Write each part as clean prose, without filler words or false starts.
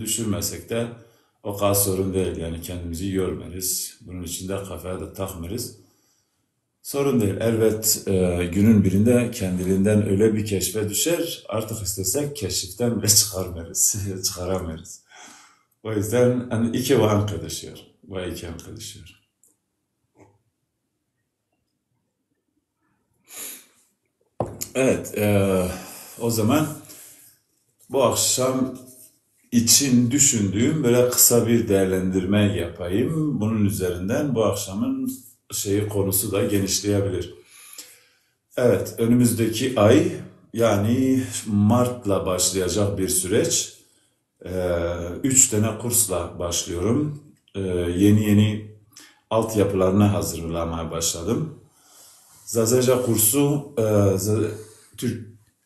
düşürmesek de o kadar sorun değil. Yani kendimizi yormayız. Bunun için de kafaya da takmıyoruz. Sorun değil. Elbet günün birinde kendiliğinden öyle bir keşfe düşer. Artık istesek keşiften bile çıkarmayız. Çıkaramayız. O yüzden hani iki van arkadaşıyor. Bu iki arkadaşıyor. Evet. O zaman bu akşam için düşündüğüm böyle kısa bir değerlendirme yapayım. Bunun üzerinden bu akşamın konusu da genişleyebilir. Evet, önümüzdeki ay yani Mart'la başlayacak bir süreç. Üç tane kursla başlıyorum. Yeni altyapılarını hazırlamaya başladım. Zazaca kursu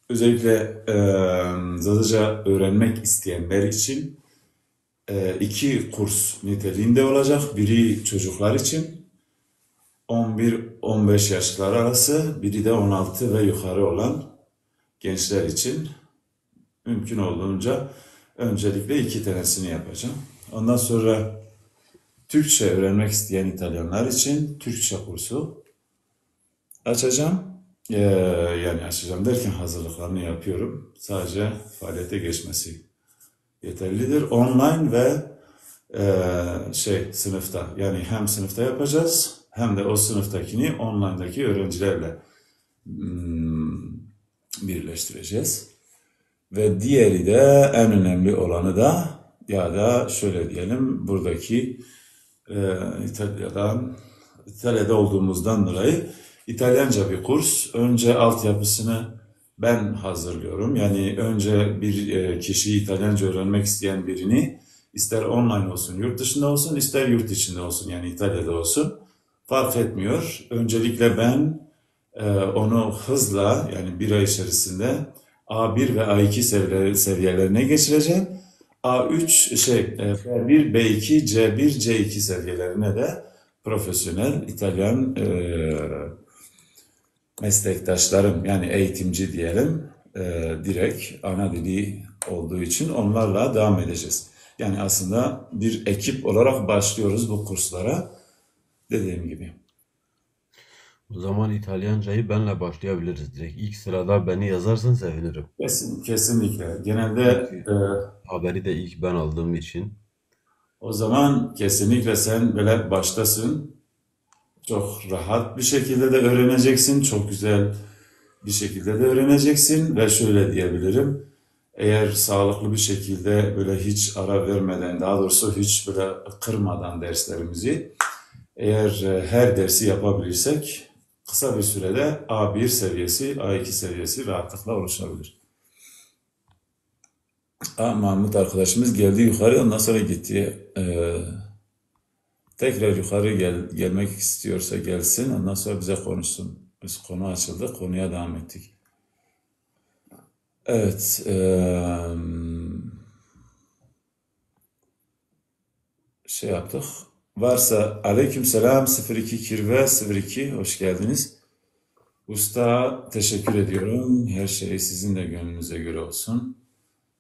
özellikle Zazaca öğrenmek isteyenler için iki kurs niteliğinde olacak. Biri çocuklar için 11-15 yaşlar arası, biri de 16 ve yukarı olan gençler için mümkün olduğunca öncelikle iki tanesini yapacağım. Ondan sonra Türkçe öğrenmek isteyen İtalyanlar için Türkçe kursu açacağım. Yani açacağım derken hazırlıklarını yapıyorum. Sadece faaliyete geçmesi yeterlidir. Online ve sınıfta, yani hem sınıfta yapacağız hem de o sınıftakini online'daki öğrencilerle birleştireceğiz. Ve diğeri de en önemli olanı da ya da şöyle diyelim buradaki İtalya'da olduğumuzdan dolayı İtalyanca bir kurs. Önce altyapısını ben hazırlıyorum. Yani önce bir kişi İtalyanca öğrenmek isteyen birini ister online olsun, yurt dışında olsun, ister yurt içinde olsun, yani İtalya'da olsun fark etmiyor. Öncelikle ben onu hızla, yani bir ay içerisinde A1 ve A2 seviyelerine geçireceğim. A3 B1, B2, C1, C2 seviyelerine de profesyonel İtalyan meslektaşlarım, yani eğitimci diyelim, direkt ana dili olduğu için onlarla devam edeceğiz. Yani aslında bir ekip olarak başlıyoruz bu kurslara, dediğim gibi. O zaman İtalyancayı benle başlayabiliriz direkt. İlk sırada beni yazarsan sevinirim. Kesinlikle. Genelde Çünkü haberi de ilk ben aldığım için. o zaman kesinlikle sen böyle baştasın. Çok rahat bir şekilde de öğreneceksin. Çok güzel bir şekilde de öğreneceksin ve şöyle diyebilirim. Eğer sağlıklı bir şekilde böyle hiç ara vermeden, daha doğrusu hiç böyle kırmadan derslerimizi, eğer her dersi yapabilirsek kısa bir sürede A1 seviyesi, A2 seviyesi rahatlıkla oluşabilir. Mahmut arkadaşımız geldi yukarı, ondan sonra gitti. Tekrar yukarı gelmek istiyorsa gelsin, ondan sonra bize konuşsun. Biz konu açıldı, konuya devam ettik. Evet, yaptık. Varsa aleykümselam 02 Kirve 02, hoş geldiniz. Usta teşekkür ediyorum. Her şey sizin de gönlünüze göre olsun.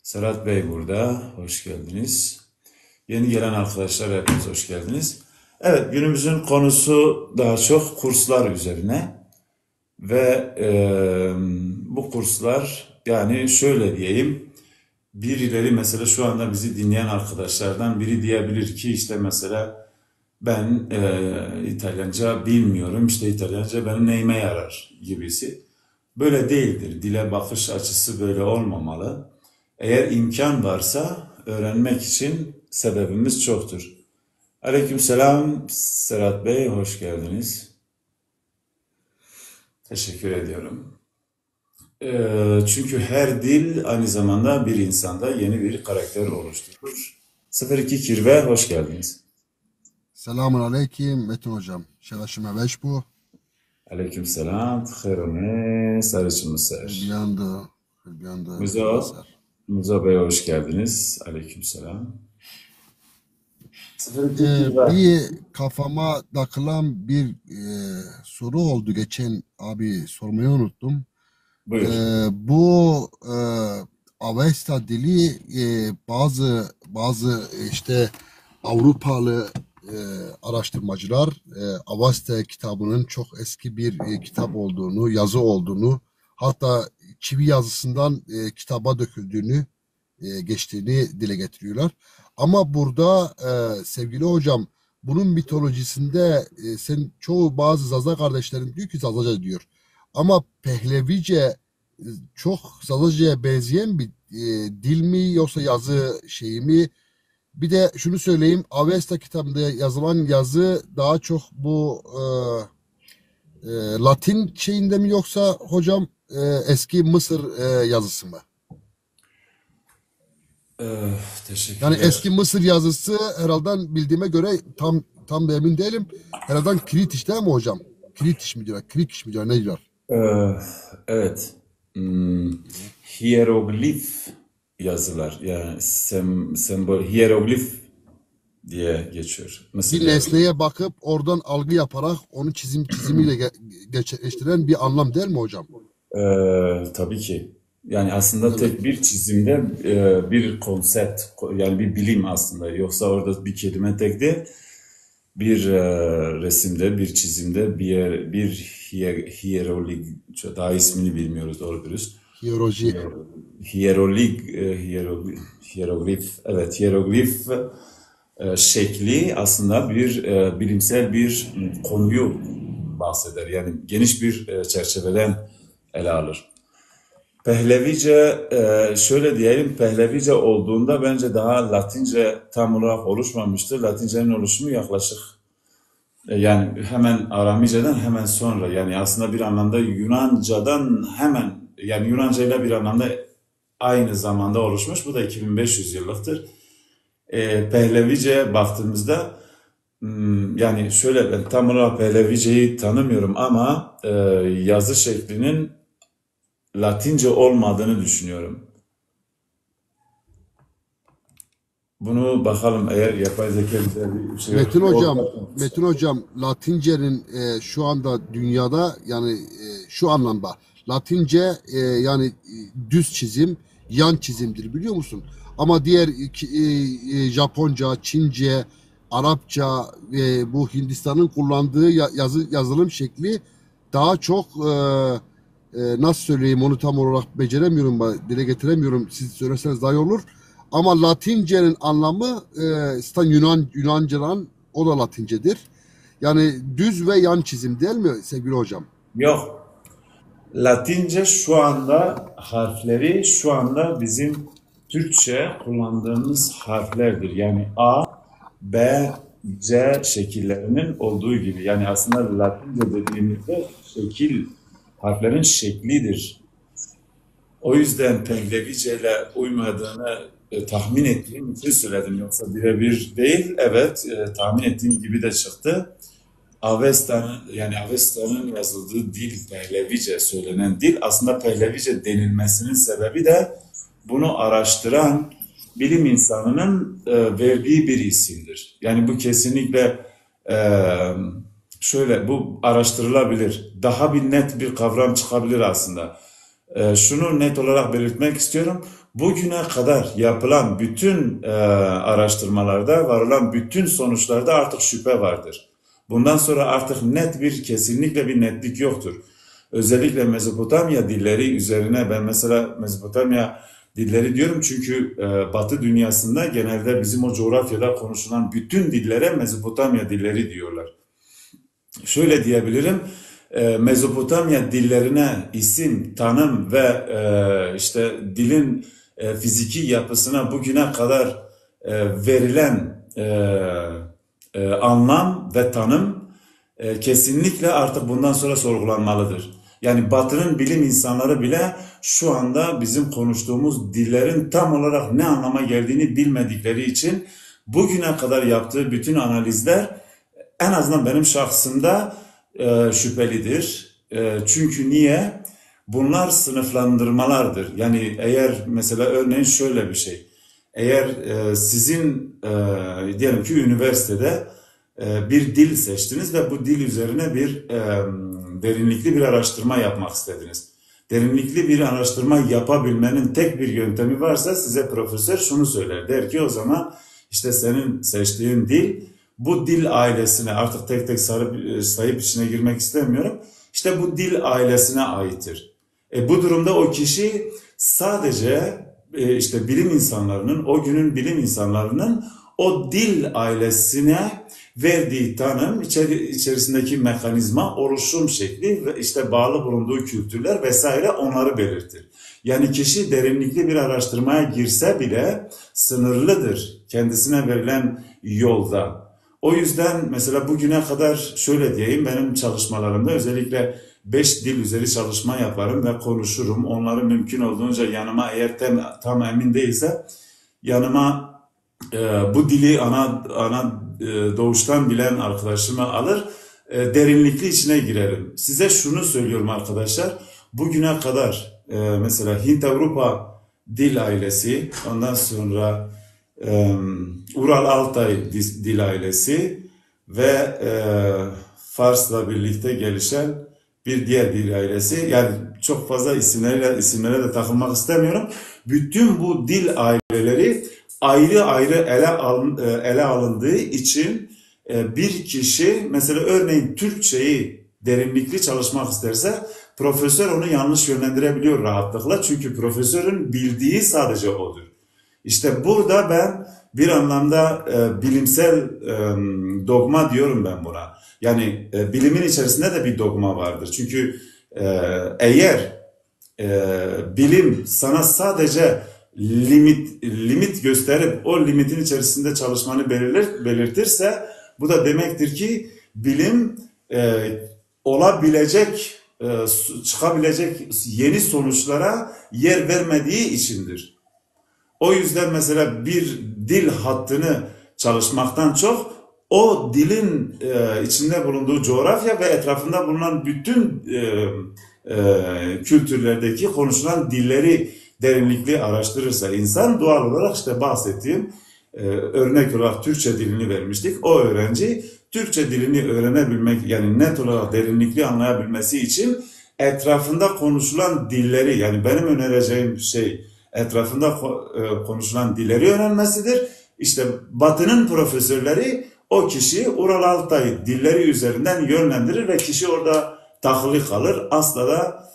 Serhat Bey burada, hoş geldiniz. Yeni gelen arkadaşlar hepiniz hoş geldiniz. Evet, günümüzün konusu daha çok kurslar üzerine. Ve bu kurslar, yani şöyle diyeyim, birileri mesela şu anda bizi dinleyen arkadaşlardan biri diyebilir ki işte mesela ben İtalyanca bilmiyorum, işte İtalyanca benim neyime yarar gibisi. Böyle değildir. Dile bakış açısı böyle olmamalı. Eğer imkan varsa öğrenmek için sebebimiz çoktur. Aleykümselam Serhat Bey, hoş geldiniz. Teşekkür ediyorum. Çünkü her dil aynı zamanda bir insanda yeni bir karakter oluşturur. 02 Kirve, hoş geldiniz. Selamun aleyküm Metin hocam. Şeraşime beş bu. Aleykümselam, txerone, sarıçımısır. Hülbiyandı Muzo, Hülbasar. Muzo Bey hoş geldiniz. Aleykümselam. 02 Kirve, Bir kafama takılan bir soru oldu. Geçen abi sormayı unuttum. buyur. Bu Avesta dili bazı işte Avrupalı araştırmacılar Avesta kitabının çok eski bir kitap olduğunu, yazı olduğunu, hatta çivi yazısından kitaba döküldüğünü, geçtiğini dile getiriyorlar. Ama burada sevgili hocam, bunun mitolojisinde sen çoğu bazı Zaza kardeşlerin diyor ki Zazaca diyor. Ama Pehlevice çok Zazaca'ya benzeyen bir dil mi yoksa yazı şeyi mi? Bir de şunu söyleyeyim, Avesta kitabında yazılan yazı daha çok bu Latin şeyinde mi yoksa hocam eski Mısır yazısı mı? Yani Teşekkürler. eski Mısır yazısı herhalde bildiğime göre tam da emin değilim. Herhalde Kritiş değil mi hocam? Kritiş mi diyor? Krikiş mi diyor? Ne diyor? Ee, evet. Hmm, Hieroglif yazılar yani sembol hieroglif diye geçiyor. Mısır Bir hieroglif. nesneye bakıp oradan algı yaparak onu çizimiyle gerçekleştiren bir anlam değil mi hocam? Tabii ki. Yani aslında Evet. tek bir çizimde bir konsept yani bir bilim aslında. Yoksa orada bir kelime tek değil. Bir resimde, bir çizimde bir hieroglif, daha ismini bilmiyoruz doğru dürüst. Hiyoloji. Hieroglif, evet hieroglif şekli aslında bir bilimsel bir konuyu bahseder. Yani geniş bir çerçeveden ele alır. Pehlevice şöyle diyelim, Pehlevice olduğunda bence daha Latince tam olarak oluşmamıştır. Latince'nin oluşumu yaklaşık yani hemen Aramice'den hemen sonra yani aslında bir anlamda Yunanca'dan hemen yani Yunanca ile bir anlamda aynı zamanda oluşmuş. Bu da 2500 yıllıktır. Pehlevice'ye baktığımızda yani şöyle ben tam olarak Pehlevice'yi tanımıyorum ama yazı şeklinin Latince olmadığını düşünüyorum. Bunu bakalım eğer yapay zeka bize bir şey Metin hocam, olursa. Metin hocam, Latince'nin şu anda dünyada yani şu anlamda Latince yani düz çizim, yan çizimdir biliyor musun? Ama diğer Japonca, Çince, Arapça ve bu Hindistan'ın kullandığı yazılım şekli daha çok nasıl söyleyeyim onu tam olarak beceremiyorum, dile getiremiyorum. Siz söyleseniz daha iyi olur. Ama Latince'nin anlamı zaten Yunanca'dan o da Latincedir. Yani düz ve yan çizim değil mi sevgili hocam? Yok. Latince şu anda harfleri şu anda bizim Türkçe kullandığımız harflerdir. Yani A, B, C şekillerinin olduğu gibi. Yani aslında Latince dediğimizde şekil harflerin şeklidir. O yüzden Pehlevice ile uymadığını tahmin ettiğim için söyledim. Yoksa birebir değil. Evet, tahmin ettiğim gibi de çıktı. Avesta'nın yazıldığı dil Pehlevice söylenen dil aslında Pehlevice denilmesinin sebebi de bunu araştıran bilim insanının verdiği bir isimdir. Yani bu kesinlikle e, şöyle bu araştırılabilir. Daha bir net bir kavram çıkabilir aslında. Şunu net olarak belirtmek istiyorum. Bugüne kadar yapılan bütün araştırmalarda varılan bütün sonuçlarda artık şüphe vardır. Bundan sonra artık kesinlikle bir netlik yoktur. Özellikle Mezopotamya dilleri üzerine ben mesela Mezopotamya dilleri diyorum çünkü Batı dünyasında genelde bizim o coğrafyada konuşulan bütün dillere Mezopotamya dilleri diyorlar. Şöyle diyebilirim, Mezopotamya dillerine isim, tanım ve işte dilin fiziki yapısına bugüne kadar verilen anlam ve tanım kesinlikle artık bundan sonra sorgulanmalıdır. Yani Batı'nın bilim insanları bile şu anda bizim konuştuğumuz dillerin tam olarak ne anlama geldiğini bilmedikleri için bugüne kadar yaptığı bütün analizler en azından benim şahsımda şüphelidir. Çünkü niye? Bunlar sınıflandırmalardır. Yani eğer mesela örneğin şöyle bir şey. Eğer sizin diyelim ki üniversitede bir dil seçtiniz ve bu dil üzerine bir derinlikli bir araştırma yapmak istediniz. derinlikli bir araştırma yapabilmenin tek bir yöntemi varsa size profesör şunu söyler. Der ki o zaman işte senin seçtiğin dil bu dil ailesine, artık tek tek sayıp içine girmek istemiyorum. İşte bu dil ailesine aittir. Bu durumda o kişi sadece işte bilim insanlarının, o günün bilim insanlarının o dil ailesine verdiği tanım, içerisindeki mekanizma, oluşum şekli ve işte bağlı bulunduğu kültürler vesaire onları belirtir. Yani kişi derinlikli bir araştırmaya girse bile sınırlıdır kendisine verilen yolda. O yüzden mesela bugüne kadar şöyle diyeyim, benim çalışmalarımda özellikle 5 dil üzeri çalışma yaparım ve konuşurum. Onları mümkün olduğunca yanıma, eğer tam emin değilse yanıma bu dili doğuştan bilen arkadaşımı alır, derinlikli içine girerim. Size şunu söylüyorum arkadaşlar, bugüne kadar mesela Hint-Avrupa dil ailesi, ondan sonra Ural-Altay dil ailesi ve Fars'la birlikte gelişen bir diğer dil ailesi. Yani çok fazla isimlere de takılmak istemiyorum. Bütün bu dil aileleri ayrı ayrı ele alındığı için bir kişi mesela örneğin Türkçeyi derinlikli çalışmak isterse profesör onu yanlış yönlendirebiliyor rahatlıkla. Çünkü profesörün bildiği sadece odur. İşte burada ben bir anlamda bilimsel dogma diyorum ben buna. Yani bilimin içerisinde de bir dogma vardır. Çünkü eğer bilim sana sadece limit gösterip o limitin içerisinde çalışmanı belirtirse bu da demektir ki bilim çıkabilecek yeni sonuçlara yer vermediği içindir. O yüzden mesela bir dil hattını çalışmaktan çok o dilin içinde bulunduğu coğrafya ve etrafında bulunan bütün kültürlerdeki konuşulan dilleri derinlikli araştırırsa insan, doğal olarak işte bahsettiğim örnek olarak Türkçe dilini vermiştik. O öğrenci Türkçe dilini öğrenebilmek, yani net olarak derinlikli anlayabilmesi için etrafında konuşulan dilleri, yani benim önereceğim şey etrafında konuşulan dilleri öğrenmesidir. İşte Batı'nın profesörleri o kişiyi Ural-Altay dilleri üzerinden yönlendirir ve kişi orada takılı kalır. Asla da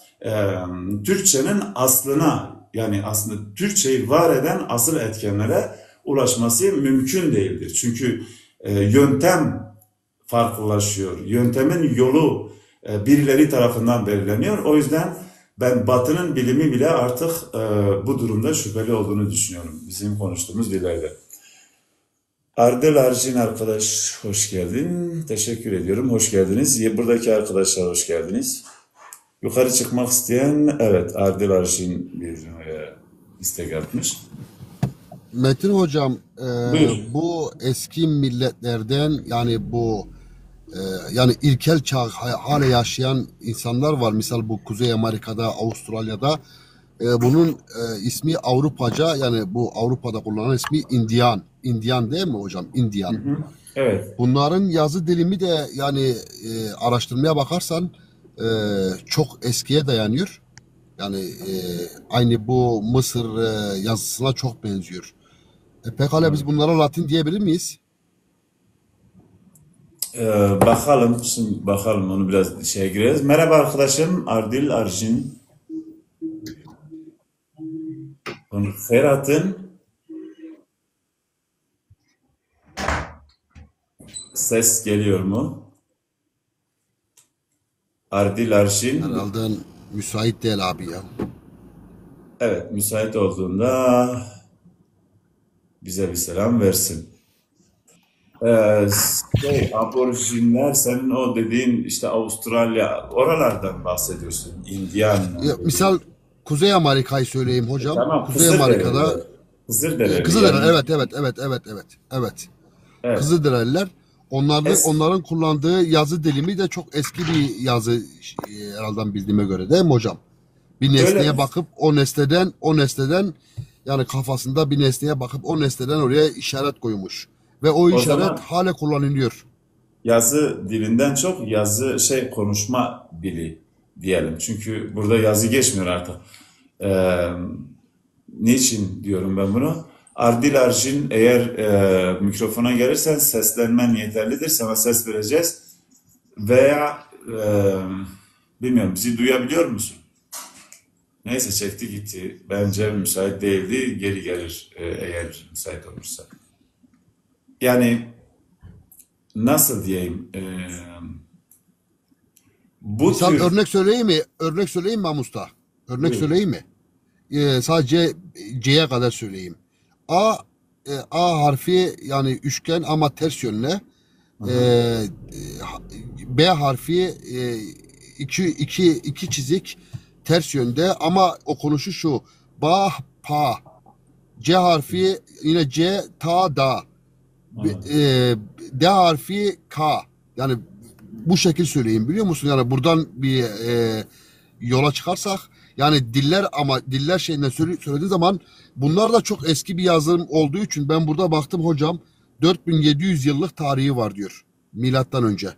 Türkçenin aslına, yani aslında Türkçeyi var eden asıl etkenlere ulaşması mümkün değildir. Çünkü yöntem farklılaşıyor. Yöntemin yolu birileri tarafından belirleniyor. O yüzden ben Batı'nın bilimi bile artık bu durumda şüpheli olduğunu düşünüyorum. Bizim konuştuğumuz dillerde. Ardel Arjin arkadaş, hoş geldin. Teşekkür ediyorum. Hoş geldiniz. Buradaki arkadaşlar hoş geldiniz. Yukarı çıkmak isteyen, evet, Ardel Arjin bir istek atmış. Metin hocam, Buyur. bu eski milletlerden, yani bu yani ilkel çağ hala yaşayan insanlar var. Misal bu Kuzey Amerika'da, Avustralya'da. Bunun ismi Avrupaca, yani bu Avrupa'da kullanılan ismi Indian. Indian değil mi hocam? Indian. Hı hı. Evet. Bunların yazı dilimi de yani araştırmaya bakarsan çok eskiye dayanıyor. Yani aynı bu Mısır yazısına çok benziyor. Pekala biz bunlara Latin diyebilir miyiz? Bakalım, şimdi bakalım, onu biraz şeye gireriz. Merhaba arkadaşım, Ardil Arjin. Ferhat'ın ses geliyor mu? Ardil Arjin. Herhalde müsait değil abi ya. Evet, müsait olduğunda bize bir selam versin. Aborjinler, senin o dediğin işte Avustralya, oralardan bahsediyorsun. Indian. Ya, misal Kuzey Amerika'yı söyleyeyim hocam. Tamam, Kuzey Amerika'da Kızılderili. Kızılderili, Yani, evet. evet. Kızılderililer. Onların kullandığı yazı dilimi de çok eski bir yazı herhalde bildiğime göre, değil mi hocam? Bir nesneye Öyle. bakıp o nesneden yani kafasında bir nesneye bakıp o nesneden oraya işaret koymuş. Ve o O işaret zaman hala kullanılıyor. yazı dilinden çok konuşma dili. diyelim. Çünkü burada yazı geçmiyor artık. Ee, Niçin diyorum ben bunu? Ardil Arjin, eğer mikrofona gelirsen seslenmen yeterlidir. Sana ses vereceğiz. Veya bilmiyorum, bizi duyabiliyor musun? Neyse, çekti gitti. Bence müsait değildi. Geri gelir eğer müsait olursa. Yani nasıl diyeyim? Bu Misal tür... örnek söyleyeyim mi? Örnek söyleyeyim mi Amusta? Örnek Buyur. söyleyeyim mi? Sadece C'ye kadar söyleyeyim. A harfi yani üçgen ama ters yönle. E, Aha. B harfi iki çizik ters yönde ama okunuşu şu. Ba, pa. C harfi yine C, ta, da. Anladım. D harfi K. Yani bu şekil söyleyeyim, biliyor musun? Yani buradan bir yola çıkarsak, yani diller, ama diller şeyinden söylediği zaman bunlar da çok eski bir yazılım olduğu için ben burada baktım hocam, 4700 yıllık tarihi var diyor milattan önce.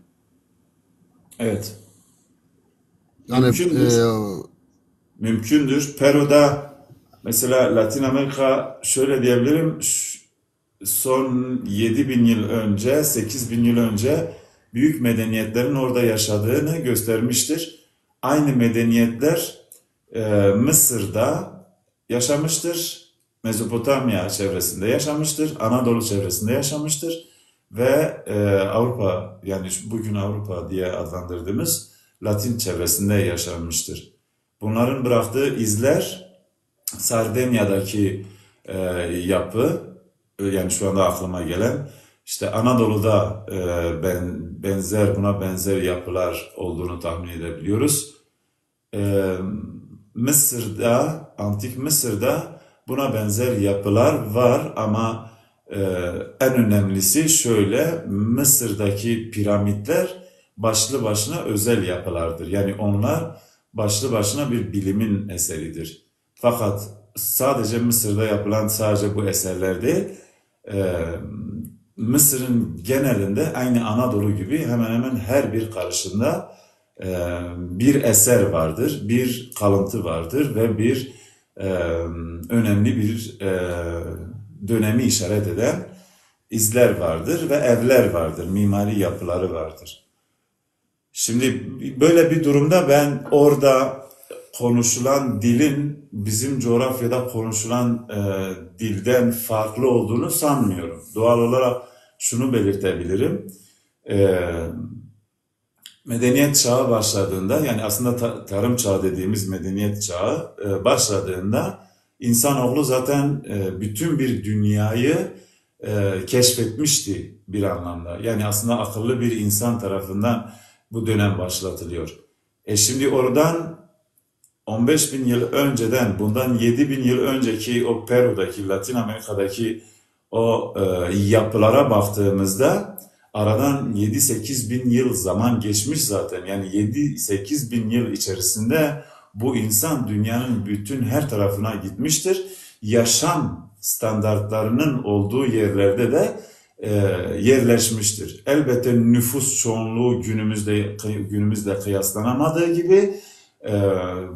Evet. Yani Mümkündür. Mümkündür. Peru'da mesela, Latin Amerika, şöyle diyebilirim, son 7.000 yıl önce, 8.000 yıl önce büyük medeniyetlerin orada yaşadığını göstermiştir. Aynı medeniyetler Mısır'da yaşamıştır, Mezopotamya çevresinde yaşamıştır, Anadolu çevresinde yaşamıştır ve Avrupa, yani bugün Avrupa diye adlandırdığımız Latin çevresinde yaşanmıştır. Bunların bıraktığı izler, Sardenya'daki yapı, yani şu anda aklıma gelen, işte Anadolu'da buna benzer yapılar olduğunu tahmin edebiliyoruz. Mısır'da, Antik Mısır'da buna benzer yapılar var ama en önemlisi şöyle: Mısır'daki piramitler başlı başına özel yapılardır. Yani onlar başlı başına bir bilimin eseridir. Fakat sadece Mısır'da yapılan sadece bu eserler değil, Mısır'ın genelinde aynı Anadolu gibi hemen hemen her bir karışında bir eser vardır, bir kalıntı vardır ve bir önemli bir dönemi işaret eden izler vardır ve evler vardır, mimari yapıları vardır. Şimdi böyle bir durumda ben orada konuşulan dilin bizim coğrafyada konuşulan dilden farklı olduğunu sanmıyorum. Doğal olarak şunu belirtebilirim. Medeniyet çağı başladığında, yani aslında tarım çağı dediğimiz medeniyet çağı başladığında, insanoğlu zaten bütün bir dünyayı keşfetmişti bir anlamda. Yani aslında akıllı bir insan tarafından bu dönem başlatılıyor. Şimdi oradan 15.000 yıl önceden, bundan 7.000 yıl önceki o Peru'daki, Latin Amerika'daki o yapılara baktığımızda aradan 7-8 bin yıl zaman geçmiş zaten. Yani 7-8 bin yıl içerisinde bu insan dünyanın bütün her tarafına gitmiştir. Yaşam standartlarının olduğu yerlerde de yerleşmiştir. Elbette nüfus çoğunluğu günümüzde kıyaslanamadığı gibi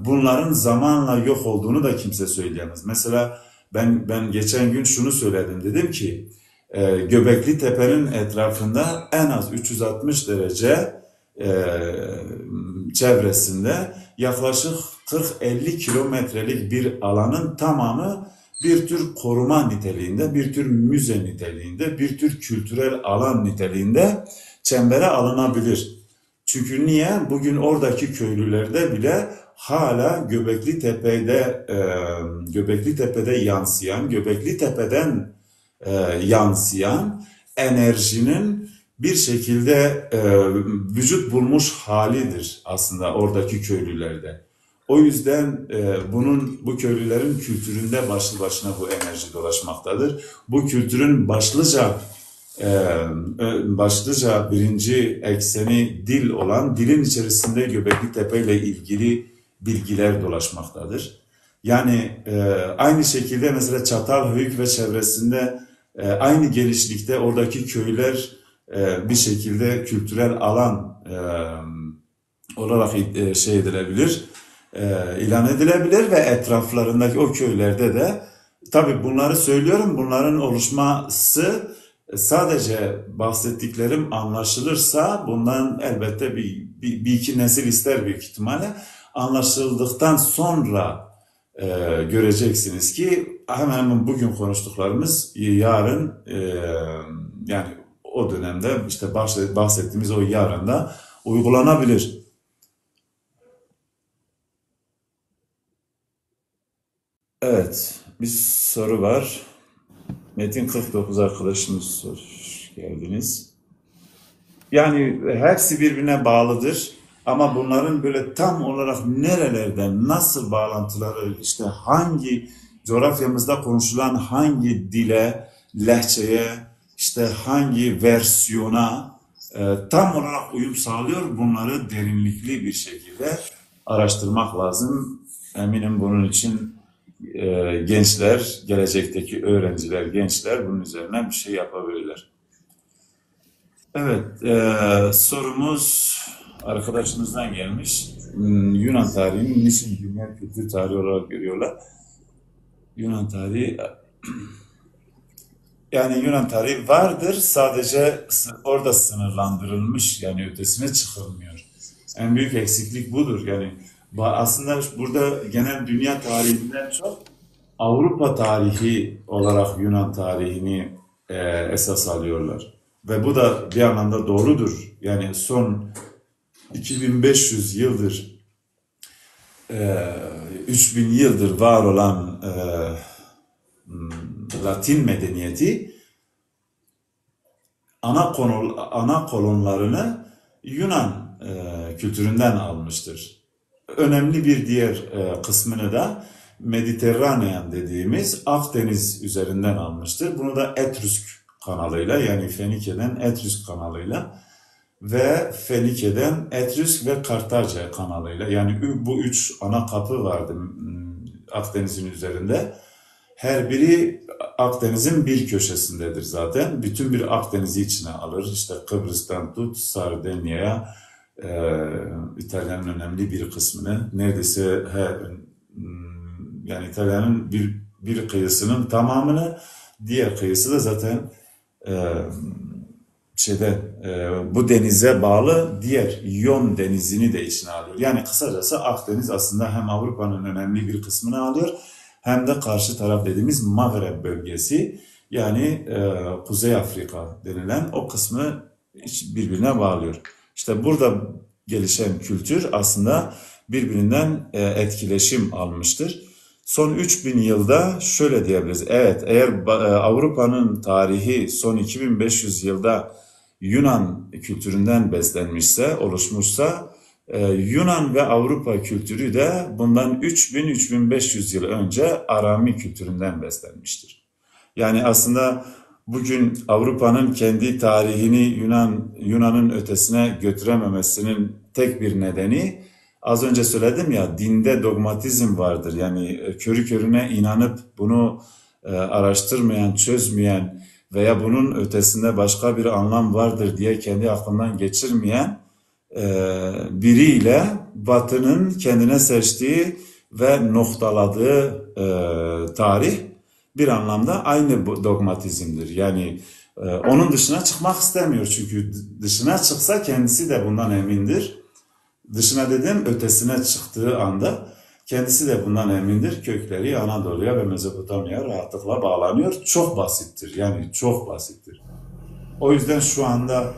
bunların zamanla yok olduğunu da kimse söyleyemez. Mesela ben geçen gün şunu söyledim, dedim ki Göbekli Tepe'nin etrafında en az 360 derece çevresinde yaklaşık 40-50 kilometrelik bir alanın tamamı bir tür koruma niteliğinde, bir tür müze niteliğinde, bir tür kültürel alan niteliğinde çembere alınabilir. Çünkü niye? Bugün oradaki köylülerde bile hala Göbekli Tepe'de yansıyan, Göbekli Tepe'den yansıyan enerjinin bir şekilde vücut bulmuş halidir aslında oradaki köylülerde. O yüzden bu köylülerin kültüründe başlı başına bu enerji dolaşmaktadır. Bu kültürün başlıca birinci ekseni dil olan, dilin içerisinde Göbekli Tepe ile ilgili bilgiler dolaşmaktadır. Yani aynı şekilde mesela Çatalhöyük ve çevresinde aynı genişlikte oradaki köyler bir şekilde kültürel alan olarak şey edilebilir, ilan edilebilir ve etraflarındaki o köylerde de tabii bunları söylüyorum. Bunların oluşması sadece bahsettiklerim anlaşılırsa bundan elbette bir iki nesil ister büyük ihtimalle. Anlaşıldıktan sonra göreceksiniz ki hemen hemen bugün konuştuklarımız yarın yani o dönemde işte bahsettiğimiz o yarında uygulanabilir. Evet, bir soru var. Metin 49 arkadaşımız hoş geldiniz. Yani hepsi birbirine bağlıdır ama bunların böyle tam olarak nerelerden, nasıl bağlantıları, işte hangi coğrafyamızda konuşulan hangi dile, lehçeye, işte hangi versiyona tam olarak uyum sağlıyor, bunları derinlikli bir şekilde araştırmak lazım. Eminim bunun için gençler, gelecekteki öğrenciler, gençler bunun üzerine bir şey yapabilirler. Evet, sorumuz arkadaşımızdan gelmiş. Yunan tarihini niçin dünya kültür tarihi olarak görüyorlar? Yunan tarihi, yani Yunan tarihi vardır, sadece orada sınırlandırılmış, yani ötesine çıkılmıyor. En büyük eksiklik budur. Yani aslında burada genel dünya tarihinden çok Avrupa tarihi olarak Yunan tarihini esas alıyorlar. Ve bu da bir anlamda doğrudur. Yani son 2500 yıldır, 3000 yıldır var olan Latin medeniyeti ana kolonlarını Yunan kültüründen almıştır. Önemli bir diğer kısmını da Mediterranean dediğimiz Akdeniz üzerinden almıştır. Bunu da Etrüsk kanalıyla, yani Fenike'den Etrüsk kanalıyla ve Fenike'den Etrüsk ve Kartaca kanalıyla, yani bu üç ana kapı vardı Akdeniz'in üzerinde. Her biri Akdeniz'in bir köşesindedir zaten. Bütün bir Akdeniz'i içine alır. İşte Kıbrıs'tan tut Sardenya'ya, İtalya'nın önemli bir kısmını, neredeyse yani İtalya'nın bir kıyısının tamamını, diğer kıyısı da zaten bu denize bağlı diğer İyon denizini de içine alıyor. Yani kısacası Akdeniz aslında hem Avrupa'nın önemli bir kısmını alıyor, hem de karşı taraf dediğimiz Mağreb bölgesi, yani Kuzey Afrika denilen o kısmı birbirine bağlıyor. İşte burada gelişen kültür aslında birbirinden etkileşim almıştır. Son 3000 yılda şöyle diyebiliriz. Evet, eğer Avrupa'nın tarihi son 2500 yılda Yunan kültüründen beslenmişse, oluşmuşsa, Yunan ve Avrupa kültürü de bundan 3000-3500 yıl önce Arami kültüründen beslenmiştir. Yani aslında bugün Avrupa'nın kendi tarihini Yunan'ın ötesine götürememesinin tek bir nedeni, az önce söyledim ya, dinde dogmatizm vardır. Yani körü körüne inanıp bunu araştırmayan, çözmeyen veya bunun ötesinde başka bir anlam vardır diye kendi aklından geçirmeyen biriyle Batı'nın kendine seçtiği ve noktaladığı tarih bir anlamda aynı dogmatizmdir. Yani onun dışına çıkmak istemiyor, çünkü dışına çıksa kendisi de bundan emindir. Dışına dedim, ötesine çıktığı anda kendisi de bundan emindir. Kökleri Anadolu'ya ve Mezopotamya'ya rahatlıkla bağlanıyor. Çok basittir, yani çok basittir. O yüzden şu anda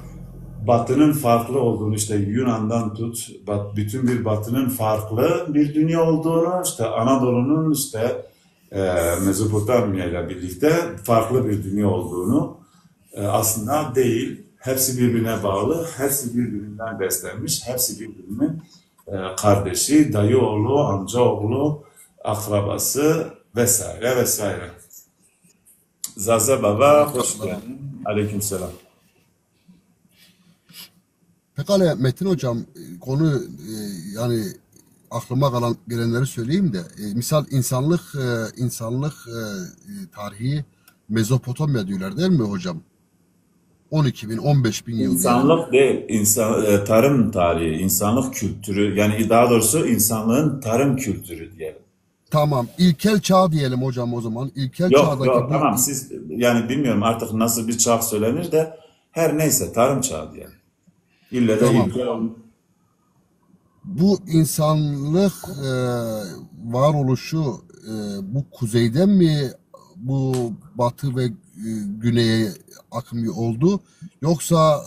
Batı'nın farklı olduğunu, işte Yunan'dan tut, bütün bir Batı'nın farklı bir dünya olduğunu, işte Anadolu'nun işte Mezopotamya ile birlikte farklı bir dünya olduğunu aslında değil. Hepsi birbirine bağlı, hepsi birbirinden beslenmiş, hepsi birbirinin kardeşi, dayı oğlu, amca oğlu, akrabası vesaire vesaire. Zaze Baba, hoş geldin. Aleykümselam. Pekala Metin hocam, konu yani aklıma gelenleri söyleyeyim de misal insanlık tarihi Mezopotamya diyorlar değil mi hocam? 12 bin, 15 bin yıl diyelim. İnsanlık değil, tarım tarihi, insanlık kültürü, yani daha doğrusu insanlığın tarım kültürü diyelim. Tamam. İlkel çağ diyelim hocam o zaman. İlkel Yok çağdaki yok, bu tamam, siz yani bilmiyorum artık nasıl bir çağ söylenir de her neyse tarım çağı diyelim. İlle de tamam. ilkel Bu insanlık varoluşu bu kuzeyden mi bu batı ve güneye akım oldu yoksa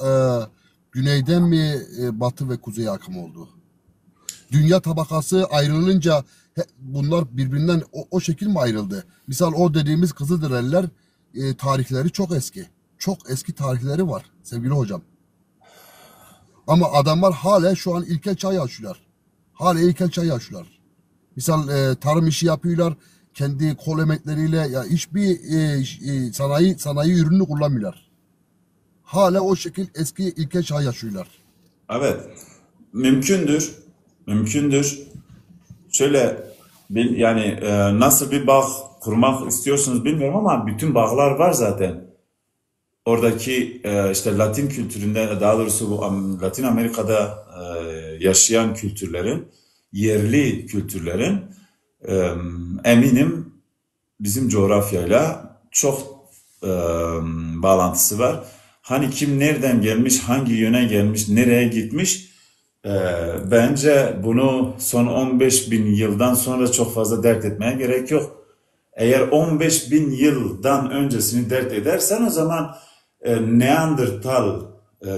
güneyden mi batı ve kuzeye akım oldu? Dünya tabakası ayrılınca bunlar birbirinden o şekil mi ayrıldı? Misal o dediğimiz Kızılderililer tarihleri çok eski. Çok eski tarihleri var sevgili hocam. Ama adamlar hala şu an ilkel çağ yaşıyorlar. Hala ilkel çağ yaşıyorlar. Misal tarım işi yapıyorlar. Kendi kol emekleriyle ya hiçbir sanayi ürünü kullanmıyorlar. Hala o şekil eski ilkel çağ yaşıyorlar. Evet, mümkündür. Mümkündür. Şöyle yani nasıl bir bağ kurmak istiyorsunuz bilmiyorum ama bütün bağlar var zaten. Oradaki işte Latin kültüründe, daha doğrusu bu Latin Amerika'da yaşayan kültürlerin, yerli kültürlerin e, eminim bizim coğrafyayla çok e, bağlantısı var. Hani kim nereden gelmiş, hangi yöne gelmiş, nereye gitmiş, e, bence bunu son 15 bin yıldan sonra çok fazla dert etmeye gerek yok. Eğer 15 bin yıldan öncesini dert edersen o zaman Neandertal,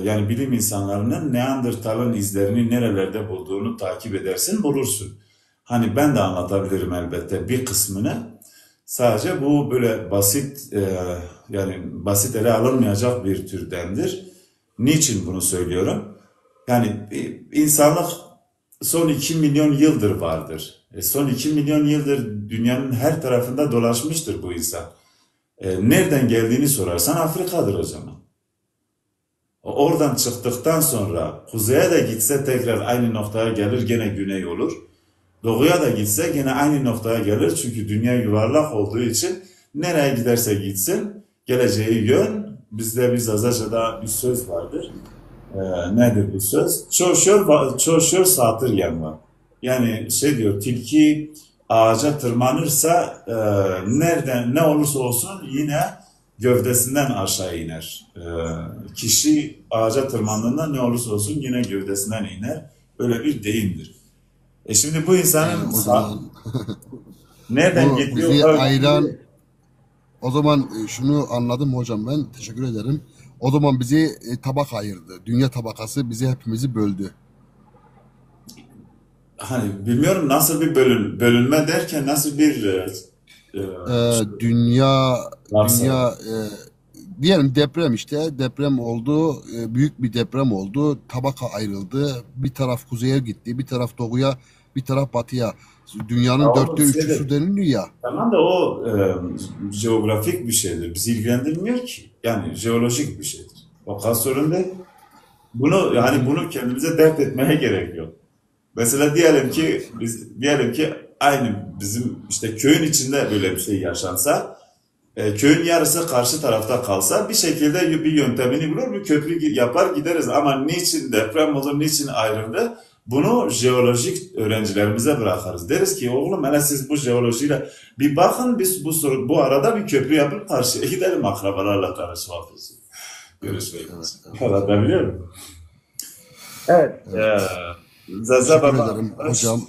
yani bilim insanlarının Neandertal'ın izlerini nerelerde bulduğunu takip edersin, bulursun. Hani ben de anlatabilirim elbette bir kısmını. Sadece bu böyle basit, yani basit ele alınmayacak bir türdendir. Niçin bunu söylüyorum? Yani insanlık son 2 milyon yıldır vardır. Son 2 milyon yıldır dünyanın her tarafında dolaşmıştır bu insan. Nereden geldiğini sorarsan Afrika'dır o zaman. Oradan çıktıktan sonra kuzeye de gitse tekrar aynı noktaya gelir, gene güney olur. Doğuya da gitse gene aynı noktaya gelir. Çünkü dünya yuvarlak olduğu için nereye giderse gitsin geleceği yön. Bizde bir Zazaca'da bir söz vardır. Nedir bu söz? Çoşuyor satır yanma. Yani şey diyor, tilki ağaca tırmanırsa nereden ne olursa olsun yine gövdesinden aşağı iner. Kişi ağaca tırmandığında ne olursa olsun yine gövdesinden iner. Öyle bir deyimdir. Şimdi bu insanın O zaman nereden bu gittiği o bizi kadar ayıran önemli. o zaman şunu anladım hocam ben. Teşekkür ederim. O zaman bizi tabak ayırdı. Dünya tabakası bizi hepimizi böldü. Hani bilmiyorum nasıl bir bölünme derken nasıl bir Dünya varsa. dünya diyelim deprem işte deprem oldu, büyük bir deprem oldu, tabaka ayrıldı, bir taraf kuzeye gitti, bir taraf doğuya, bir taraf batıya. Ya Dünyanın oğlum dörtte üçü şeydir. su deniliyor ya. Tamam da o jeografik bir şeydir. Bizi ilgilendirmiyor ki. Yani jeolojik bir şeydir. O kadar sorun değil. Bunu yani bunu kendimize dert etmeye gerek yok. Mesela diyelim ki aynı bizim işte köyün içinde böyle bir şey yaşansa, köyün yarısı karşı tarafta kalsa bir şekilde bir yöntemini bulur, bir köprü yapar gideriz. Ama niçin deprem olur, niçin ayrıldı? Bunu jeolojik öğrencilerimize bırakarız. Deriz ki oğlum hele siz bu jeolojiyle bir bakın, biz bu arada bir köprü yapıp karşıya gidelim akrabalarla tanışmak için. Görüşmek Evet, için. evet. Anlatabiliyor muyum? Evet. Zaza Teşekkür Baba, ederim hocam.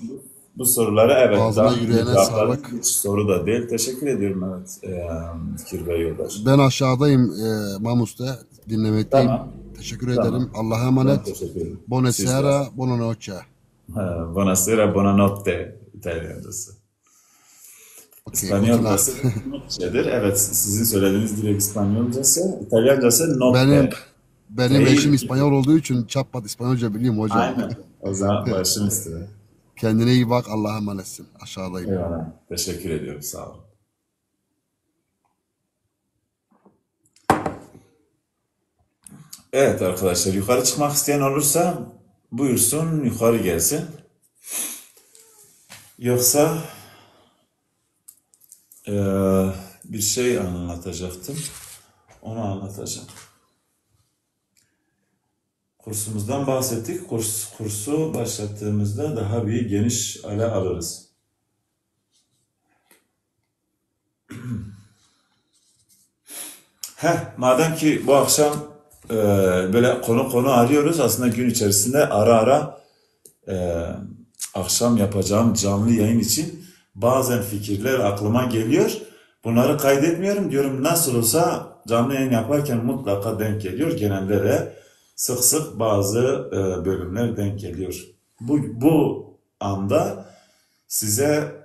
bu soruları evet Ağzına daha önce yüreğine cevapladım. sağlık. Hiç soru da değil. Teşekkür ediyorum, evet. Kirve Yoldaş. Ben aşağıdayım Mamus'ta dinlemekteyim. Tamam. Teşekkür Tamam. ederim. Allah'a Ben emanet. teşekkür ederim. Buonasera, Sizler. buonanotte. Buonasera, buonanotte İtalyancası. Okay, gute İspanyolcası Nacht. notte'dir. Evet, sizin söylediğiniz direkt İspanyolcası. İtalyancası notte. Benim eşim Değil. İspanyol olduğu için çatpat İspanyolca biliyorum hocam. Aynen. O zaman başım üstüne. Kendine iyi bak. Allah'a emanetsin. Aşağıdayım. Eyvallah. Teşekkür ediyorum. Sağ olun. Evet arkadaşlar, yukarı çıkmak isteyen olursa buyursun, yukarı gelsin. Yoksa bir şey anlatacaktım. Onu anlatacağım. kursumuzdan bahsettik. Kursu başlattığımızda daha bir geniş ele alırız. Madem ki bu akşam böyle konu arıyoruz, aslında gün içerisinde ara ara akşam yapacağım canlı yayın için bazen fikirler aklıma geliyor. Bunları kaydetmiyorum, diyorum nasıl olsa canlı yayın yaparken mutlaka denk geliyor. Genelde de sık sık bazı bölümler denk geliyor. Bu anda size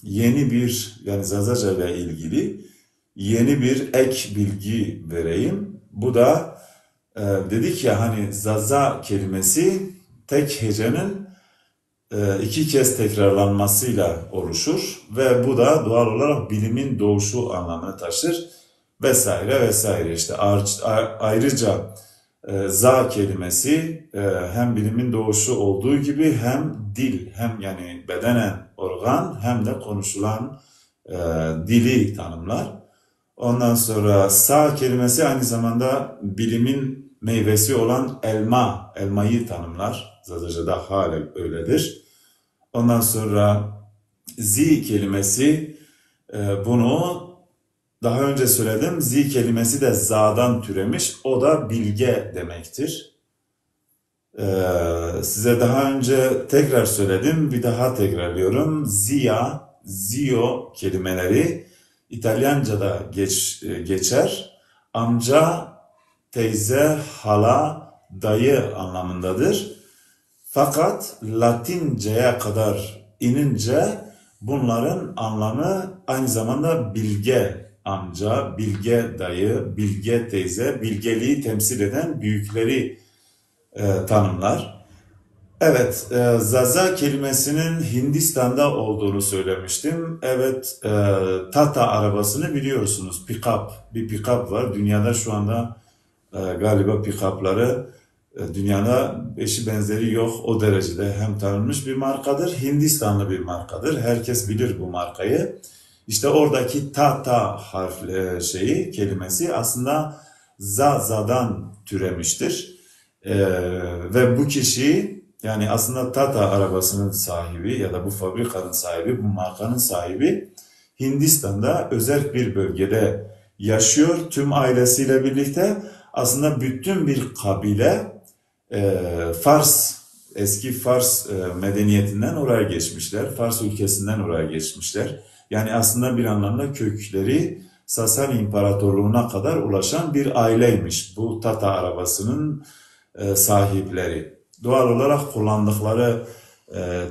yeni bir, yani Zazaca ile ilgili yeni bir ek bilgi vereyim. Bu da dedik ya, hani Zaza kelimesi tek hecenin iki kez tekrarlanmasıyla oluşur ve bu da doğal olarak bilimin doğuşu anlamını taşır vesaire vesaire. İşte ayrıca za kelimesi hem bilimin doğuşu olduğu gibi hem dil, hem yani bedenen organ, hem de konuşulan dili tanımlar. Ondan sonra sa kelimesi aynı zamanda bilimin meyvesi olan elmayı tanımlar. Zazaca'da halen öyledir. Ondan sonra zi kelimesi, bunu daha önce söyledim. Zi kelimesi de za'dan türemiş. O da bilge demektir. Size daha önce tekrar söyledim. Bir daha tekrarlıyorum. Zia, zio kelimeleri İtalyanca'da geçer. Amca, teyze, hala, dayı anlamındadır. Fakat Latince'ye kadar inince bunların anlamı aynı zamanda bilge amca, bilge dayı, bilge teyze, bilgeliği temsil eden büyükleri tanımlar. Evet, Zaza kelimesinin Hindistan'da olduğunu söylemiştim. Evet, Tata arabasını biliyorsunuz. Pick-up, bir pick-up var. Dünyada şu anda galiba pick-up'ları dünyada eşi benzeri yok. O derecede hem tanınmış bir markadır, Hindistanlı bir markadır. Herkes bilir bu markayı. İşte oradaki Tata kelimesi aslında Zaza'dan türemiştir. Ve bu kişi, yani aslında Tata arabasının sahibi ya da bu fabrikanın sahibi, bu markanın sahibi Hindistan'da özel bir bölgede yaşıyor tüm ailesiyle birlikte. Aslında bütün bir kabile eski Fars medeniyetinden oraya geçmişler. Fars ülkesinden oraya geçmişler. Yani aslında bir anlamda kökleri Sasani İmparatorluğu'na kadar ulaşan bir aileymiş bu Tata arabasının sahipleri. Doğal olarak kullandıkları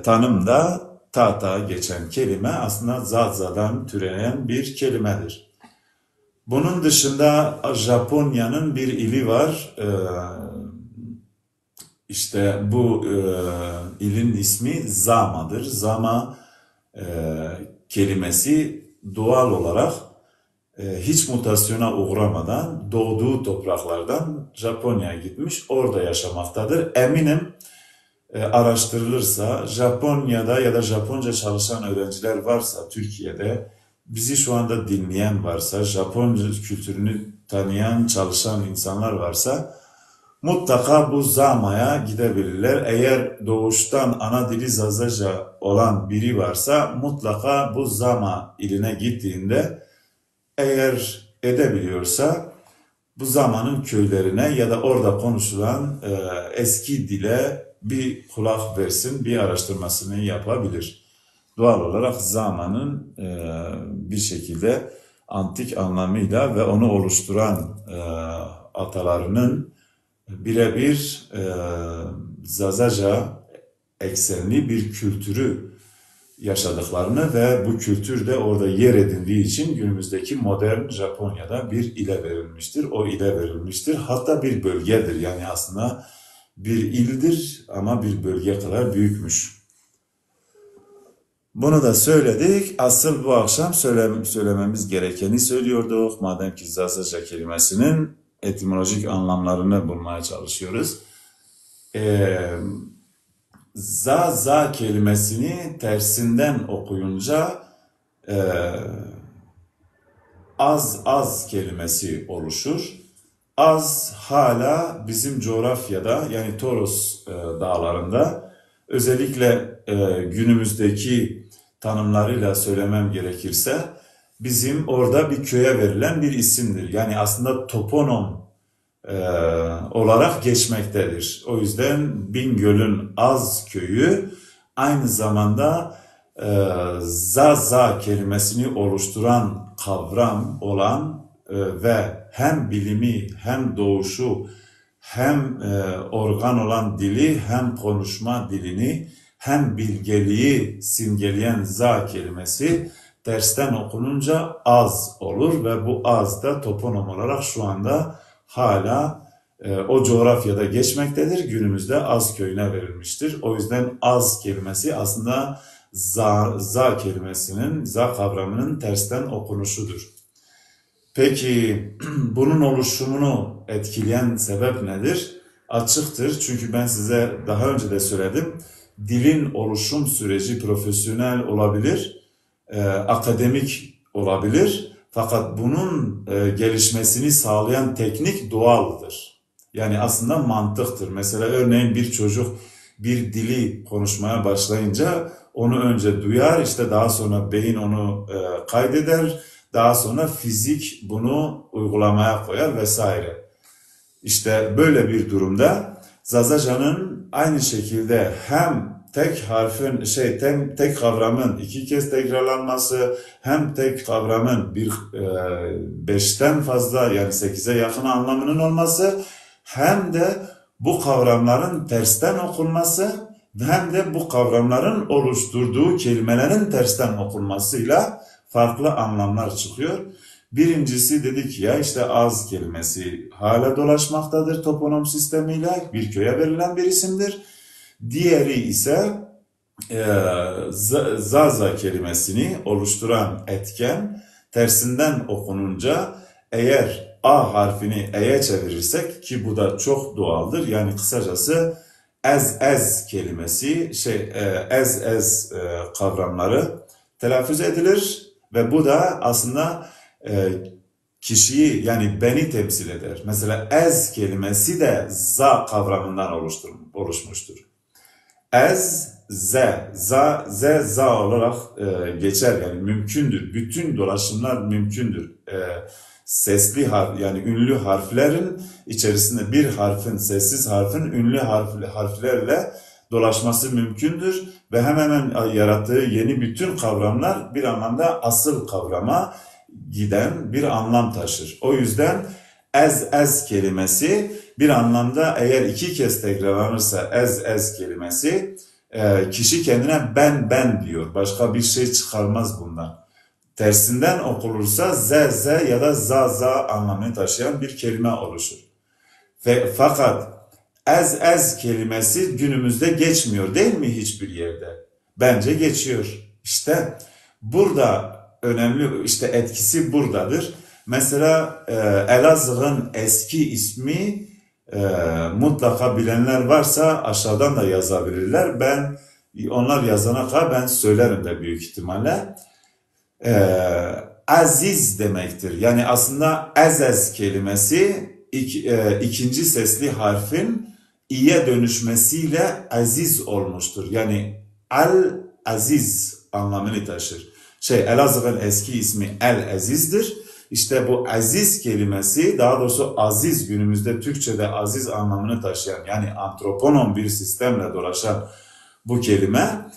tanım da Tata geçen kelime aslında Zaza'dan türeyen bir kelimedir. Bunun dışında Japonya'nın bir ili var. İşte bu ilin ismi Zama'dır. Zama kelimesi doğal olarak hiç mutasyona uğramadan doğduğu topraklardan Japonya'ya gitmiş, orada yaşamaktadır. Eminim araştırılırsa Japonya'da ya da Japonca çalışan öğrenciler varsa Türkiye'de, bizi şu anda dinleyen varsa, Japonca kültürünü tanıyan, çalışan insanlar varsa mutlaka bu Zama'ya gidebilirler. Eğer doğuştan ana dili Zazaca olan biri varsa mutlaka bu Zama iline gittiğinde, eğer edebiliyorsa bu zamanın köylerine ya da orada konuşulan eski dile bir kulak versin, bir araştırmasını yapabilir. Doğal olarak zamanın bir şekilde antik anlamıyla ve onu oluşturan atalarının birebir Zazaca eksenli bir kültürü yaşadıklarını ve bu kültür de orada yer edindiği için günümüzdeki modern Japonya'da bir ile verilmiştir. O ile verilmiştir. Hatta bir bölgedir. Yani aslında bir ildir ama bir bölge kadar büyükmüş. Bunu da söyledik. Asıl bu akşam söylememiz gerekeni söylüyorduk. Madem ki Zazaca kelimesinin etimolojik anlamlarını bulmaya çalışıyoruz. Zaza kelimesini tersinden okuyunca az kelimesi oluşur. az hala bizim coğrafyada yani Toros dağlarında özellikle günümüzdeki tanımlarıyla söylemem gerekirse bizim orada bir köye verilen bir isimdir. Yani aslında toponom olarak geçmektedir. O yüzden Bingöl'ün Az köyü aynı zamanda Zaza kelimesini oluşturan kavram olan ve hem bilimi hem doğuşu hem organ olan dili hem konuşma dilini hem bilgeliği simgeleyen za kelimesi tersten okununca az olur ve bu az da toponom olarak şu anda hala o coğrafyada geçmektedir. Günümüzde Az köyüne verilmiştir. O yüzden Az kelimesi aslında za kelimesinin, za kavramının tersten okunuşudur. Peki bunun oluşumunu etkileyen sebep nedir? Açıktır. Çünkü ben size daha önce de söyledim. Dilin oluşum süreci profesyonel olabilir, akademik olabilir. Fakat bunun gelişmesini sağlayan teknik doğaldır. Yani aslında mantıktır. Mesela örneğin bir çocuk bir dili konuşmaya başlayınca onu önce duyar, işte daha sonra beyin onu kaydeder, daha sonra fizik bunu uygulamaya koyar vesaire. İşte böyle bir durumda Zazaca'nın aynı şekilde hem tek harfin tek kavramın iki kez tekrarlanması hem tek kavramın beşten fazla yani 8'e yakın anlamının olması hem de bu kavramların tersten okunması hem de bu kavramların oluşturduğu kelimelerin tersten okunmasıyla farklı anlamlar çıkıyor. Birincisi dedik ya işte az kelimesi hala dolaşmaktadır toponom sistemiyle bir köye verilen bir isimdir. Diğeri ise zaza kelimesini oluşturan etken tersinden okununca eğer A harfini E'ye çevirirsek ki bu da çok doğaldır. Yani kısacası ez kelimesi ez kavramları telaffuz edilir ve bu da aslında kişiyi yani beni temsil eder. Mesela ez kelimesi de za kavramından oluşmuştur. Ez, za olarak geçer yani mümkündür. Bütün dolaşımlar mümkündür. Sesli harf yani ünlü harflerin içerisinde bir harfin sessiz harfin ünlü harflerle dolaşması mümkündür ve hemen yarattığı yeni bütün kavramlar bir anlamda asıl kavrama giden bir anlam taşır. O yüzden ez kelimesi bir anlamda eğer iki kez tekrarlanırsa ez kelimesi kişi kendine ben diyor. Başka bir şey çıkarmaz bundan. Tersinden okulursa z ya da za anlamını taşıyan bir kelime oluşur. Fakat ez kelimesi günümüzde geçmiyor değil mi hiçbir yerde? Bence geçiyor. İşte burada önemli işte etkisi buradadır. Mesela Elazığ'ın eski ismi mutlaka bilenler varsa aşağıdan da yazabilirler. Onlar yazana kadar ben söylerim de büyük ihtimalle. Aziz demektir. Yani aslında ez kelimesi ikinci sesli harfin i'ye dönüşmesiyle aziz olmuştur. Yani al-aziz anlamını taşır. Elazığ'ın eski ismi El-Aziz'dir. İşte bu aziz kelimesi, daha doğrusu aziz günümüzde Türkçe'de aziz anlamını taşıyan, yani antroponom bir sistemle dolaşan bu kelime,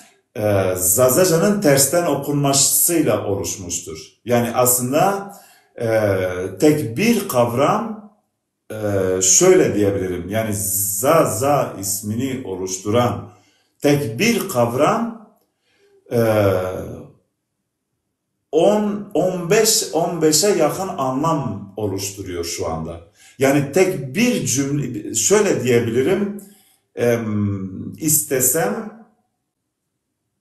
Zazaca'nın tersten okunmasıyla oluşmuştur. Yani aslında tek bir kavram, şöyle diyebilirim, yani Zaza ismini oluşturan tek bir kavram, 15'e yakın anlam oluşturuyor şu anda. Yani tek bir cümle, şöyle diyebilirim, istesem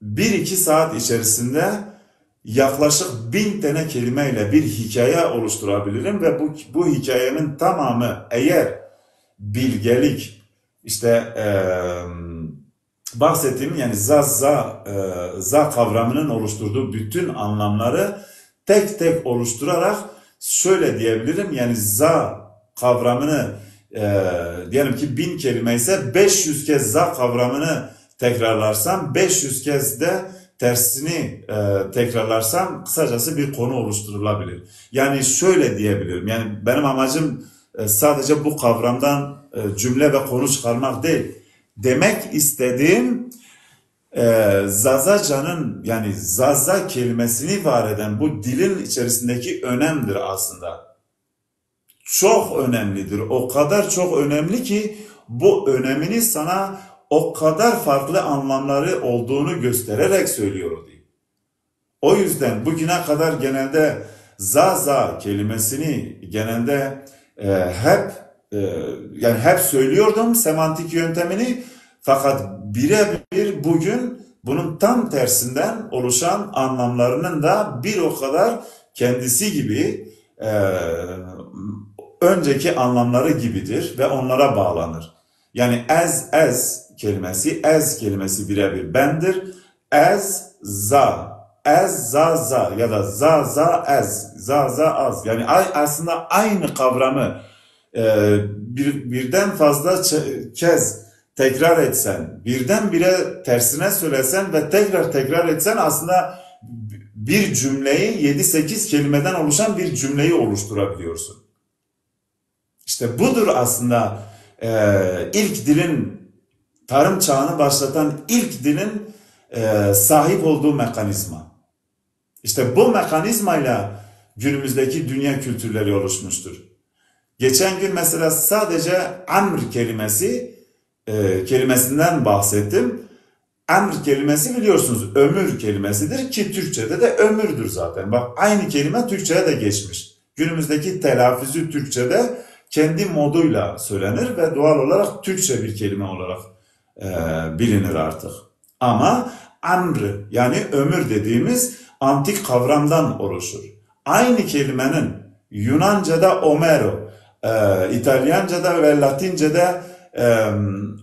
1-2 saat içerisinde yaklaşık 1000 tane kelimeyle bir hikaye oluşturabilirim ve bu hikayenin tamamı eğer bilgelik, işte bahsettiğim yani za kavramının oluşturduğu bütün anlamları tek tek oluşturarak şöyle diyebilirim, yani za kavramını diyelim ki 1000 kelime ise 500 kez za kavramını tekrarlarsam, 500 kez de tersini tekrarlarsam kısacası bir konu oluşturulabilir. Yani şöyle diyebilirim. Yani benim amacım sadece bu kavramdan cümle ve konu çıkarmak değil. Demek istediğim Zazaca'nın yani Zaza kelimesini var eden bu dilin içerisindeki önemdir aslında. Çok önemlidir. O kadar çok önemli ki bu önemini sana o kadar farklı anlamları olduğunu göstererek söylüyor o dil. O yüzden bugüne kadar genelde Zaza kelimesini genelde hep söylüyordum semantik yöntemini, fakat birebir bugün bunun tam tersinden oluşan anlamlarının da bir o kadar kendisi gibi önceki anlamları gibidir ve onlara bağlanır. Yani as kelimesi birebir bendir. As za ya da za az. Yani aslında aynı kavramı birden fazla kez tekrar etsen, birdenbire tersine söylesen ve tekrar etsen aslında bir cümleyi 7-8 kelimeden oluşan bir cümleyi oluşturabiliyorsun. İşte budur aslında ilk dilin, tarım çağını başlatan ilk dilin sahip olduğu mekanizma. İşte bu mekanizmayla günümüzdeki dünya kültürleri oluşmuştur. Geçen gün mesela sadece amr kelimesinden bahsettim. Amr kelimesi biliyorsunuz ömür kelimesidir ki Türkçe'de de ömürdür zaten. Bak aynı kelime Türkçe'ye de geçmiş. Günümüzdeki telaffuzu Türkçe'de kendi moduyla söylenir ve doğal olarak Türkçe bir kelime olarak bilinir artık. Ama amr yani ömür dediğimiz antik kavramdan oluşur. Aynı kelimenin Yunanca'da omero, İtalyanca'da ve Latince'de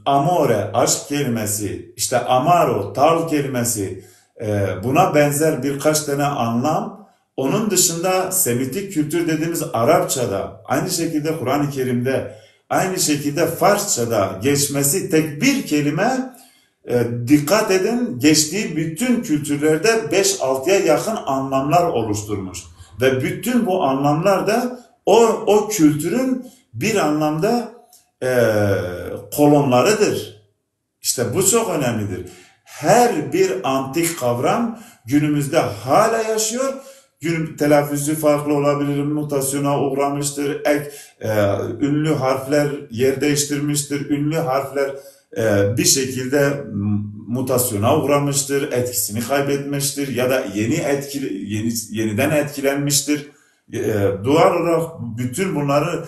amore, aşk kelimesi, işte amaro, tal kelimesi, buna benzer birkaç tane anlam. Onun dışında Semitik kültür dediğimiz Arapçada, aynı şekilde Kur'an-ı Kerim'de, aynı şekilde Farsçada geçmesi tek bir kelime, dikkat edin, geçtiği bütün kültürlerde 5-6'ya yakın anlamlar oluşturmuş. Ve bütün bu anlamlar da o kültürün bir anlamda kolonlarıdır. İşte bu çok önemlidir. Her bir antik kavram günümüzde hala yaşıyor. Telaffuzu farklı olabilir, mutasyona uğramıştır, ünlü harfler yer değiştirmiştir, ünlü harfler bir şekilde mutasyona uğramıştır, etkisini kaybetmiştir ya da yeniden etkilenmiştir. Doğal olarak bütün bunları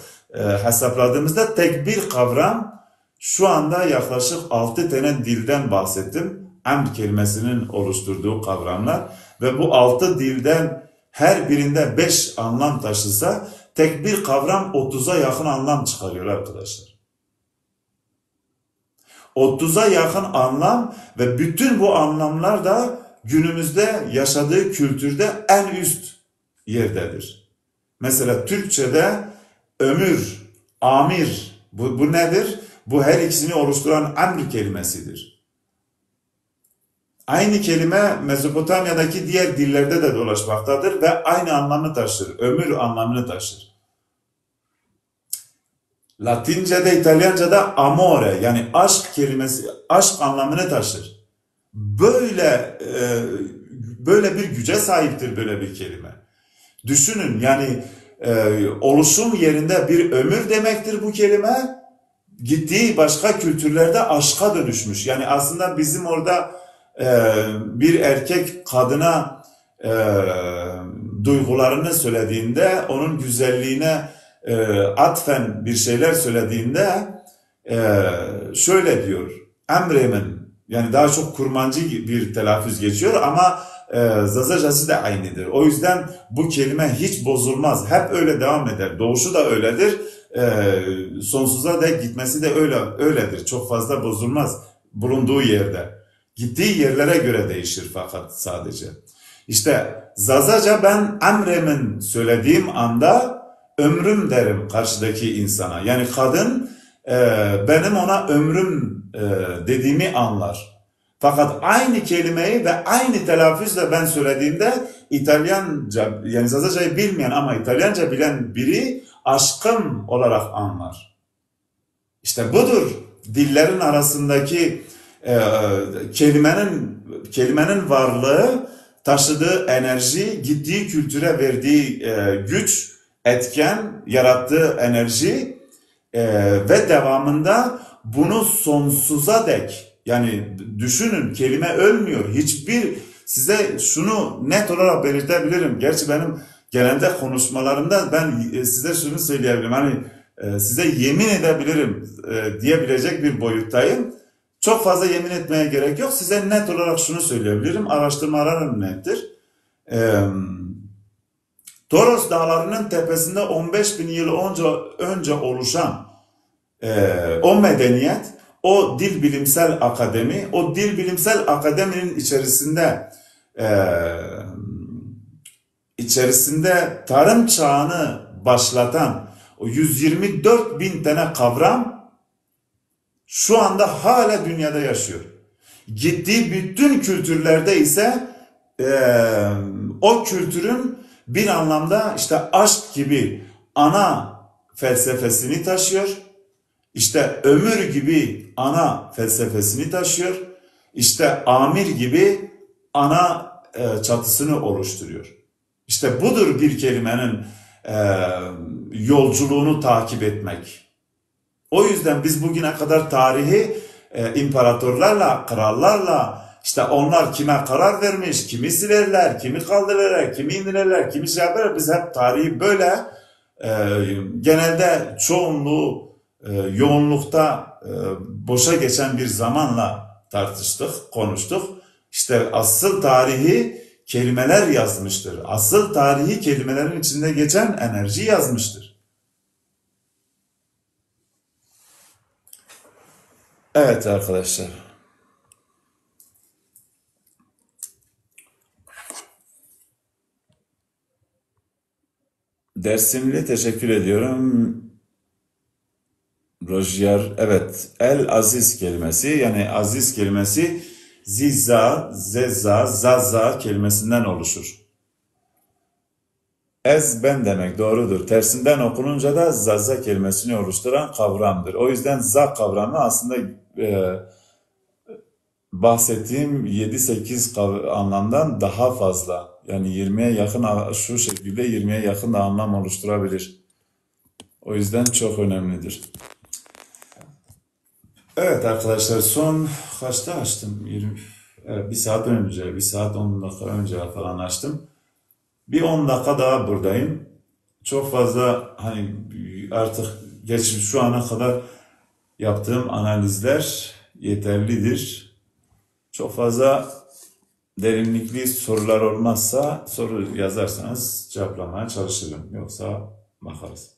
hesapladığımızda tek bir kavram, şu anda yaklaşık 6 tane dilden bahsettim. Amr kelimesinin oluşturduğu kavramlar ve bu 6 dilden her birinde 5 anlam taşısa tek bir kavram 30'a yakın anlam çıkarıyor arkadaşlar. 30'a yakın anlam ve bütün bu anlamlar da günümüzde yaşadığı kültürde en üst yerdedir. Mesela Türkçe'de ömür, amir, bu nedir? Bu her ikisini oluşturan amr kelimesidir. Aynı kelime Mezopotamya'daki diğer dillerde de dolaşmaktadır ve aynı anlamı taşır. Ömür anlamını taşır. Latince'de, İtalyanca'da amore yani aşk kelimesi, aşk anlamını taşır. Böyle bir güce sahiptir böyle bir kelime. Düşünün yani oluşum yerinde bir ömür demektir bu kelime. Gittiği başka kültürlerde aşka dönüşmüş. Yani aslında bizim orada bir erkek kadına duygularını söylediğinde, onun güzelliğine atfen bir şeyler söylediğinde şöyle diyor. Emremin, yani daha çok kurmancı bir telaffuz geçiyor ama Zazacası da aynıdır. O yüzden bu kelime hiç bozulmaz. Hep öyle devam eder. Doğuşu da öyledir. Sonsuza dek gitmesi de öyledir. Çok fazla bozulmaz bulunduğu yerde. Gittiği yerlere göre değişir fakat sadece. İşte Zazaca ben Emremin söylediğim anda ömrüm derim karşıdaki insana. Yani kadın benim ona ömrüm dediğimi anlar. Fakat aynı kelimeyi ve aynı telaffuzla ben söylediğimde İtalyanca, yani Zazaca'yı bilmeyen ama İtalyanca bilen biri aşkım olarak anlar. İşte budur dillerin arasındaki kelimenin varlığı, taşıdığı enerji, gittiği kültüre verdiği güç, etken, yarattığı enerji ve devamında bunu sonsuza dek, yani düşünün, kelime ölmüyor. Size şunu net olarak belirtebilirim. Gerçi benim genelde konuşmalarımda ben size şunu söyleyebilirim. Hani size yemin edebilirim diyebilecek bir boyuttayım. Çok fazla yemin etmeye gerek yok. Size net olarak şunu söyleyebilirim. Araştırmalarım nettir. Toros Dağları'nın tepesinde 15 bin yıl önce oluşan o medeniyet, o dil bilimsel akademi, o dil bilimsel akademinin içerisinde tarım çağını başlatan o 124 bin tane kavram şu anda hala dünyada yaşıyor. Gittiği bütün kültürlerde ise o kültürün bir anlamda işte aşk gibi ana felsefesini taşıyor. İşte ömür gibi ana felsefesini taşıyor. İşte amir gibi ana çatısını oluşturuyor. İşte budur bir kelimenin yolculuğunu takip etmek. O yüzden biz bugüne kadar tarihi imparatorlarla, krallarla, işte onlar kime karar vermiş, kimi silerler, kimi kaldırırlar, kimi indirirler, kimi şey yaparlar. Biz hep tarihi böyle genelde çoğunluğu yoğunlukta boşa geçen bir zamanla tartıştık, konuştuk. İşte asıl tarihi kelimeler yazmıştır. Asıl tarihi kelimelerin içinde geçen enerji yazmıştır. Evet arkadaşlar. Dersimli teşekkür ediyorum. Rojer, evet, el aziz kelimesi, yani aziz kelimesi ziza, zeza, zaza kelimesinden oluşur. Ez ben demek, doğrudur. Tersinden okununca da zaza kelimesini oluşturan kavramdır. O yüzden za kavramı aslında bahsettiğim 7-8 anlamdan daha fazla. Yani 20'ye yakın, şu şekilde 20'ye yakın da anlam oluşturabilir. O yüzden çok önemlidir. Evet arkadaşlar, son kaçta açtım? 20, evet, bir saat önce, bir saat 10 dakika önce falan açtım. Bir 10 dakika daha buradayım. Çok fazla hani artık şu ana kadar yaptığım analizler yeterlidir. Çok fazla derinlikli sorular olmazsa soru yazarsanız cevaplamaya çalışırım. Yoksa bakarız.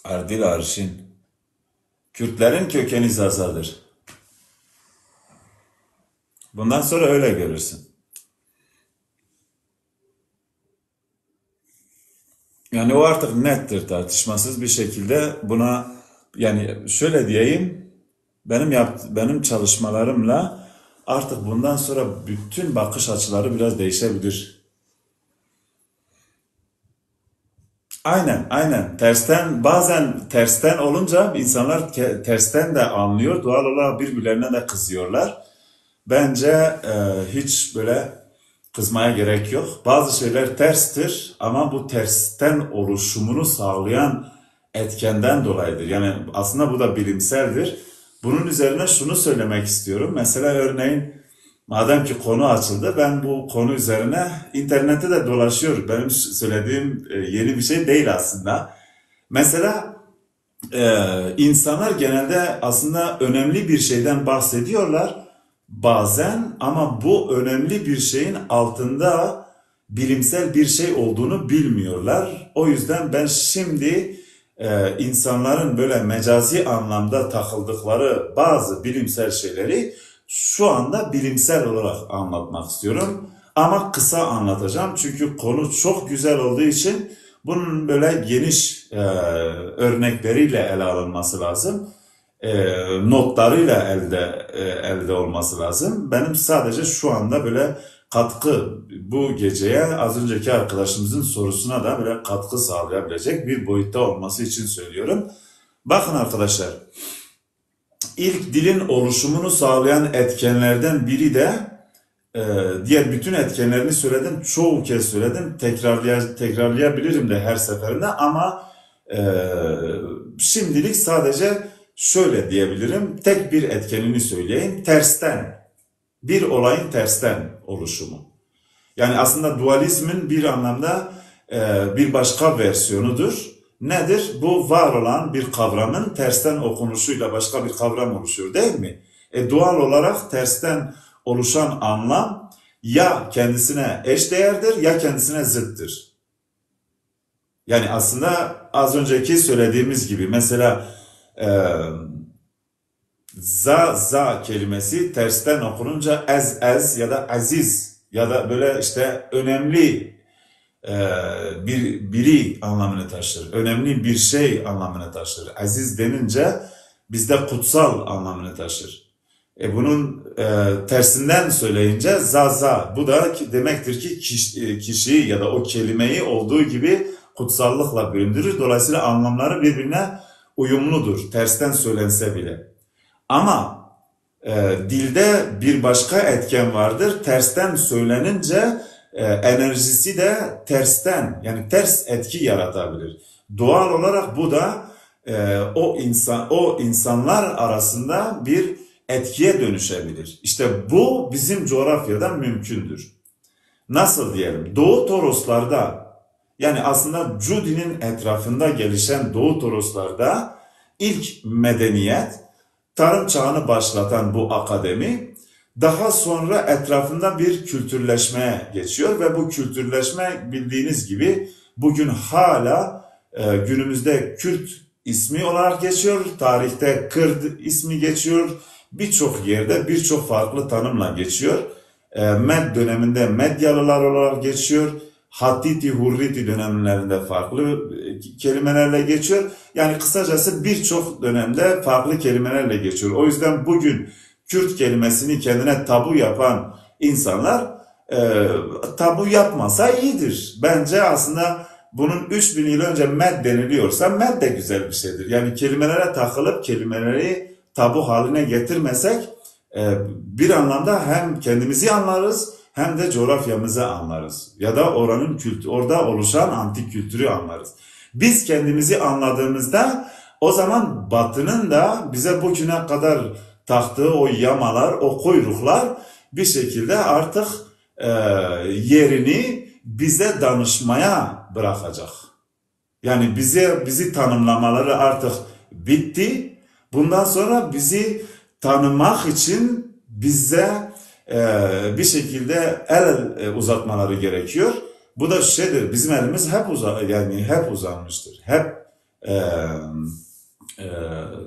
Ardil Arşin. Kürtlerin kökeni Zazadır. Bundan sonra öyle görürsün. Yani o artık nettir, tartışmasız bir şekilde buna, yani şöyle diyeyim, benim çalışmalarımla artık bundan sonra bütün bakış açıları biraz değişebilir. Aynen. Bazen tersten olunca insanlar tersten de anlıyor. Doğal olarak birbirlerine de kızıyorlar. Bence hiç böyle kızmaya gerek yok. Bazı şeyler terstir ama bu tersten oluşumunu sağlayan etkenden dolayıdır. Yani aslında bu da bilimseldir. Bunun üzerine şunu söylemek istiyorum. Mesela örneğin, madem ki konu açıldı, ben bu konu üzerine internette de dolaşıyor. Benim söylediğim yeni bir şey değil aslında. Mesela insanlar genelde aslında önemli bir şeyden bahsediyorlar bazen, ama bu önemli bir şeyin altında bilimsel bir şey olduğunu bilmiyorlar. O yüzden ben şimdi insanların böyle mecazi anlamda takıldıkları bazı bilimsel şeyleri şu anda bilimsel olarak anlatmak istiyorum. Ama kısa anlatacağım çünkü konu çok güzel olduğu için bunun böyle geniş örnekleriyle ele alınması lazım. Notlarıyla elde olması lazım. Benim sadece şu anda böyle katkı, bu geceye az önceki arkadaşımızın sorusuna da böyle katkı sağlayabilecek bir boyutta olması için söylüyorum. Bakın arkadaşlar, ilk dilin oluşumunu sağlayan etkenlerden biri de diğer bütün etkenlerini söyledim, çoğu kez söyledim, tekrarlayabilirim de her seferinde, ama şimdilik sadece şöyle diyebilirim, tek bir etkenini söyleyeyim, tersten, bir olayın tersten oluşumu. Yani aslında dualizmin bir anlamda bir başka versiyonudur. Nedir? Bu var olan bir kavramın tersten okunuşuyla başka bir kavram oluşuyor, değil mi? Doğal olarak tersten oluşan anlam ya kendisine eşdeğerdir ya kendisine zıttır. Yani aslında az önceki söylediğimiz gibi mesela za kelimesi tersten okununca ez ya da aziz ya da böyle işte önemli biri anlamını taşır. Önemli bir şey anlamını taşır. Aziz denince bizde kutsal anlamını taşır. Bunun tersinden söyleyince za. Bu da demektir ki kişiyi ya da o kelimeyi olduğu gibi kutsallıkla büründürür. Dolayısıyla anlamları birbirine uyumludur. Tersten söylense bile. Ama dilde bir başka etken vardır. Tersten söylenince enerjisi de tersten, yani ters etki yaratabilir. Doğal olarak bu da o insanlar arasında bir etkiye dönüşebilir. İşte bu bizim coğrafyada mümkündür. Nasıl diyelim? Doğu Toroslarda, yani aslında Jude'nin etrafında gelişen Doğu Toroslarda ilk medeniyet, tarım çağını başlatan bu akademi, daha sonra etrafında bir kültürleşmeye geçiyor ve bu kültürleşme bildiğiniz gibi bugün hala günümüzde Kürt ismi olarak geçiyor, tarihte Kırd ismi geçiyor, birçok yerde birçok farklı tanımla geçiyor. Med döneminde Medyalılar olarak geçiyor, Hattiti, Hurriti dönemlerinde farklı kelimelerle geçiyor. Yani kısacası birçok dönemde farklı kelimelerle geçiyor. O yüzden bugün Kürt kelimesini kendine tabu yapan insanlar tabu yapmasa iyidir. Bence aslında bunun 3000 yıl önce med deniliyorsa med de güzel bir şeydir. Yani kelimelere takılıp kelimeleri tabu haline getirmesek bir anlamda hem kendimizi anlarız hem de coğrafyamızı anlarız. Ya da oranın orada oluşan antik kültürü anlarız. Biz kendimizi anladığımızda o zaman Batı'nın da bize bugüne kadar taktığı o yamalar, o kuyruklar bir şekilde artık yerini bize danışmaya bırakacak. Yani bizi tanımlamaları artık bitti. Bundan sonra bizi tanımak için bize bir şekilde el uzatmaları gerekiyor. Bu da şeydir, bizim elimiz hep uzanmıştır. Hep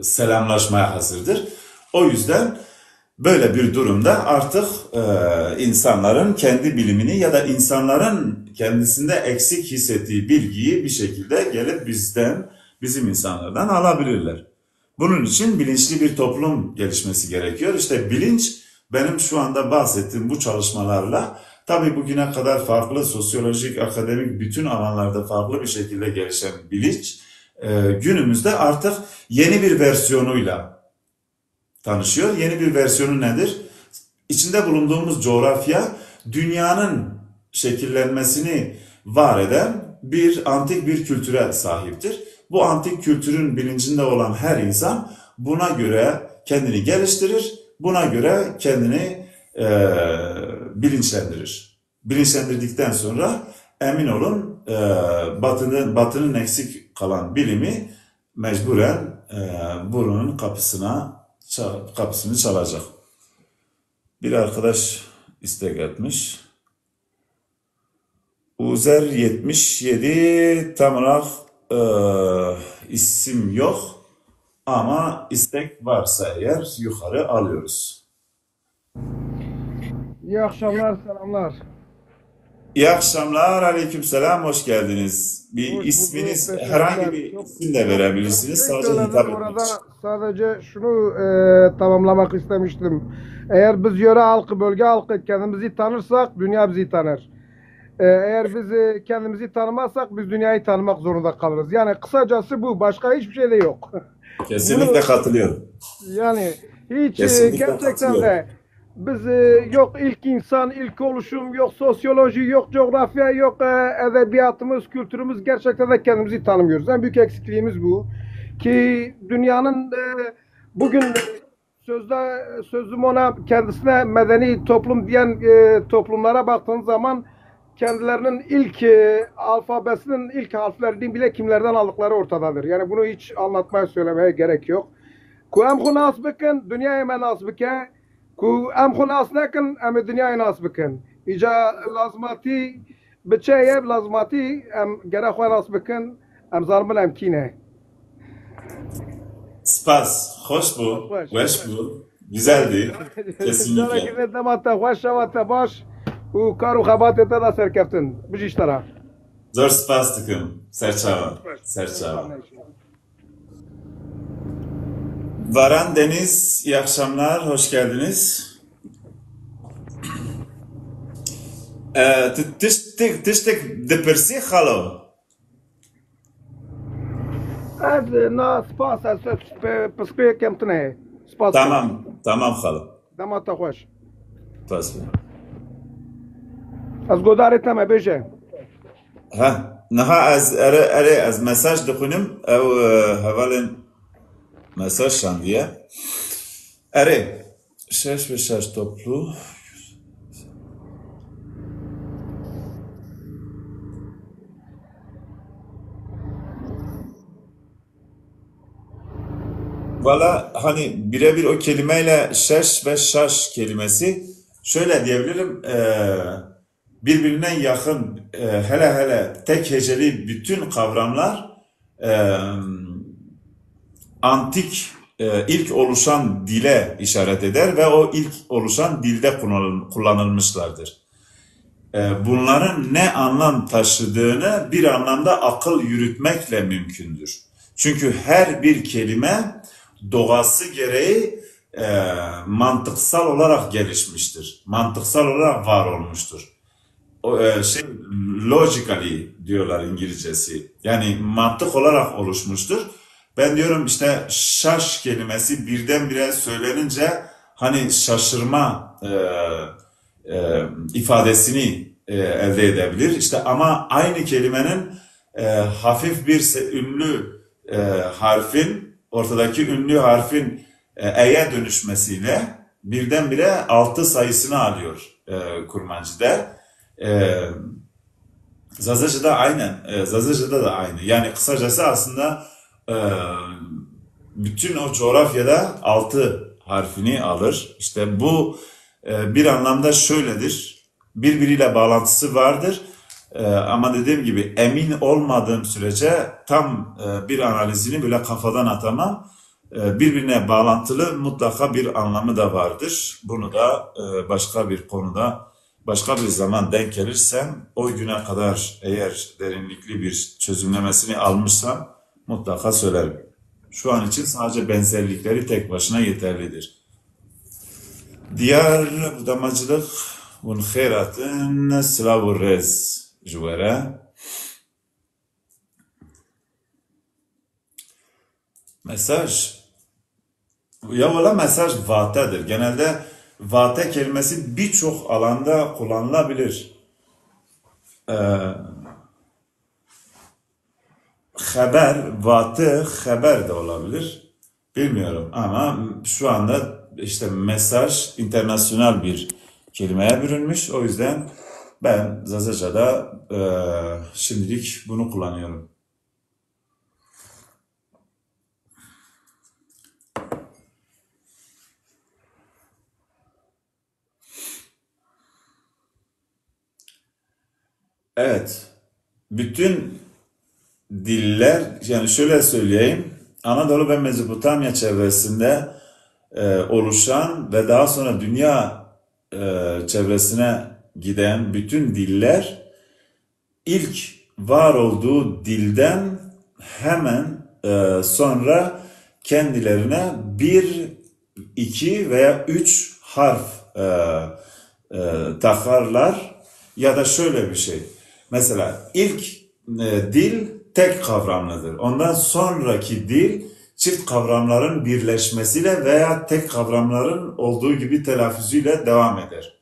selamlaşmaya hazırdır. O yüzden böyle bir durumda artık insanların kendi bilimini ya da insanların kendisinde eksik hissettiği bilgiyi bir şekilde gelip bizim insanlardan alabilirler. Bunun için bilinçli bir toplum gelişmesi gerekiyor. İşte bilinç, benim şu anda bahsettiğim bu çalışmalarla tabii bugüne kadar farklı sosyolojik, akademik bütün alanlarda farklı bir şekilde gelişen bilinç günümüzde artık yeni bir versiyonuyla tanışıyor. Yeni bir versiyonu nedir? İçinde bulunduğumuz coğrafya dünyanın şekillenmesini var eden antik bir kültüre sahiptir. Bu antik kültürün bilincinde olan her insan buna göre kendini geliştirir, buna göre kendini bilinçlendirir. Bilinçlendirdikten sonra emin olun Batı'nın eksik kalan bilimi mecburen buranın kapısını çalacak. Bir arkadaş istek etmiş. Uzer 77 tam olarak isim yok ama istek varsa eğer yukarı alıyoruz. İyi akşamlar, selamlar. İyi akşamlar, aleykümselam, hoş geldiniz. Bir Hoş bulduk, isminiz, herhangi teşekkürler. bir Çok isim de verebilirsiniz, şey sadece söyledin hitap etmek orada, için. sadece şunu tamamlamak istemiştim. Eğer biz yöre halkı, bölge halkı kendimizi tanırsak dünya bizi tanır. Eğer biz kendimizi tanımazsak biz dünyayı tanımak zorunda kalırız. Yani kısacası bu, başka hiçbir şey de yok. Kesinlikle Bunu katılıyorum. yani hiç Kesinlikle gerçekten katılıyorum. de biz yok ilk insan, ilk oluşum, yok sosyoloji, yok coğrafya, yok edebiyatımız, kültürümüz, gerçekten de kendimizi tanımıyoruz. En büyük eksikliğimiz bu. Ki dünyanın bugün sözüm ona kendisine medeni toplum diyen toplumlara baktığın zaman kendilerinin ilk alfabesinin ilk harflerini bile kimlerden aldıkları ortadadır. Yani bunu hiç anlatmaya söylemeye gerek yok. Ku em xwe nas bikin, dünyayê me nas bike. Ku em xwe nas nekin, em ê dünyayê nas bikin. Îca lazmatî biçeye, lazmatî em gere xwe nas bikin, em zanibin em kî ne. Spas, hoş bu, Hoş. hoş bu, güzeldi, Carekî kesinlikle. vê dema te xweş, şeva te baş û kar û xebatê te da serkeftin. Bijî ji te re. Zor spas dikim, serçava, serçava. Varan Deniz, iyi akşamlar, hoş geldiniz. Tiştek depersi halo. Ez na spas, ez piskuyekêm tune heye. Spas. Tamam, tamam halo. Dema te xweş. Spas. Ez godarê te me bêje. Ha, naha az mesaj dixunim, ev hevalên mesaj şandiye. Ere, şeş ve şeş toplu. Valla hani birebir o kelimeyle şeş ve şaş kelimesi şöyle diyebilirim, birbirine yakın, hele hele tek heceli bütün kavramlar antik ilk oluşan dile işaret eder ve o ilk oluşan dilde kullanılmışlardır. Bunların ne anlam taşıdığını bir anlamda akıl yürütmekle mümkündür. Çünkü her bir kelime doğası gereği mantıksal olarak gelişmiştir. Mantıksal olarak var olmuştur. Logically diyorlar İngilizcesi. Yani mantık olarak oluşmuştur. Ben diyorum işte şaş kelimesi birdenbire söylenince hani şaşırma ifadesini elde edebilir. İşte ama aynı kelimenin hafif bir ünlü harfin, ortadaki ünlü harfin e'ye dönüşmesiyle birdenbire 6 sayısını alıyor Kurmancı'da. Zazacı'da aynen, Zazacı'da da aynı. Yani kısacası aslında bütün o coğrafyada 6 harfini alır. İşte bu bir anlamda şöyledir. Birbiriyle bağlantısı vardır. Ama dediğim gibi emin olmadığım sürece tam bir analizini böyle kafadan atamam. Birbirine bağlantılı mutlaka bir anlamı da vardır. Bunu da başka bir konuda, başka bir zaman denk gelirsem, o güne kadar eğer derinlikli bir çözümlemesini almışsam mutlaka söylerim. Şu an için sadece benzerlikleri tek başına yeterlidir. Diğer budamacılık un khairatın sılavur rez juvere. Mesaj. Ya valla mesaj vatedir. Genelde vate kelimesi birçok alanda kullanılabilir. Haber, vatı, haber de olabilir. Bilmiyorum ama şu anda işte mesaj internasyonel bir kelimeye bürünmüş. O yüzden ben Zazaca'da şimdilik bunu kullanıyorum. Evet, bütün diller, yani şöyle söyleyeyim, Anadolu ve Mezopotamya çevresinde oluşan ve daha sonra dünya çevresine giden bütün diller ilk var olduğu dilden hemen sonra kendilerine bir, iki veya üç harf takarlar ya da şöyle bir şey. Mesela ilk dil tek kavramlıdır. Ondan sonraki dil çift kavramların birleşmesiyle veya tek kavramların olduğu gibi telaffuzuyla devam eder.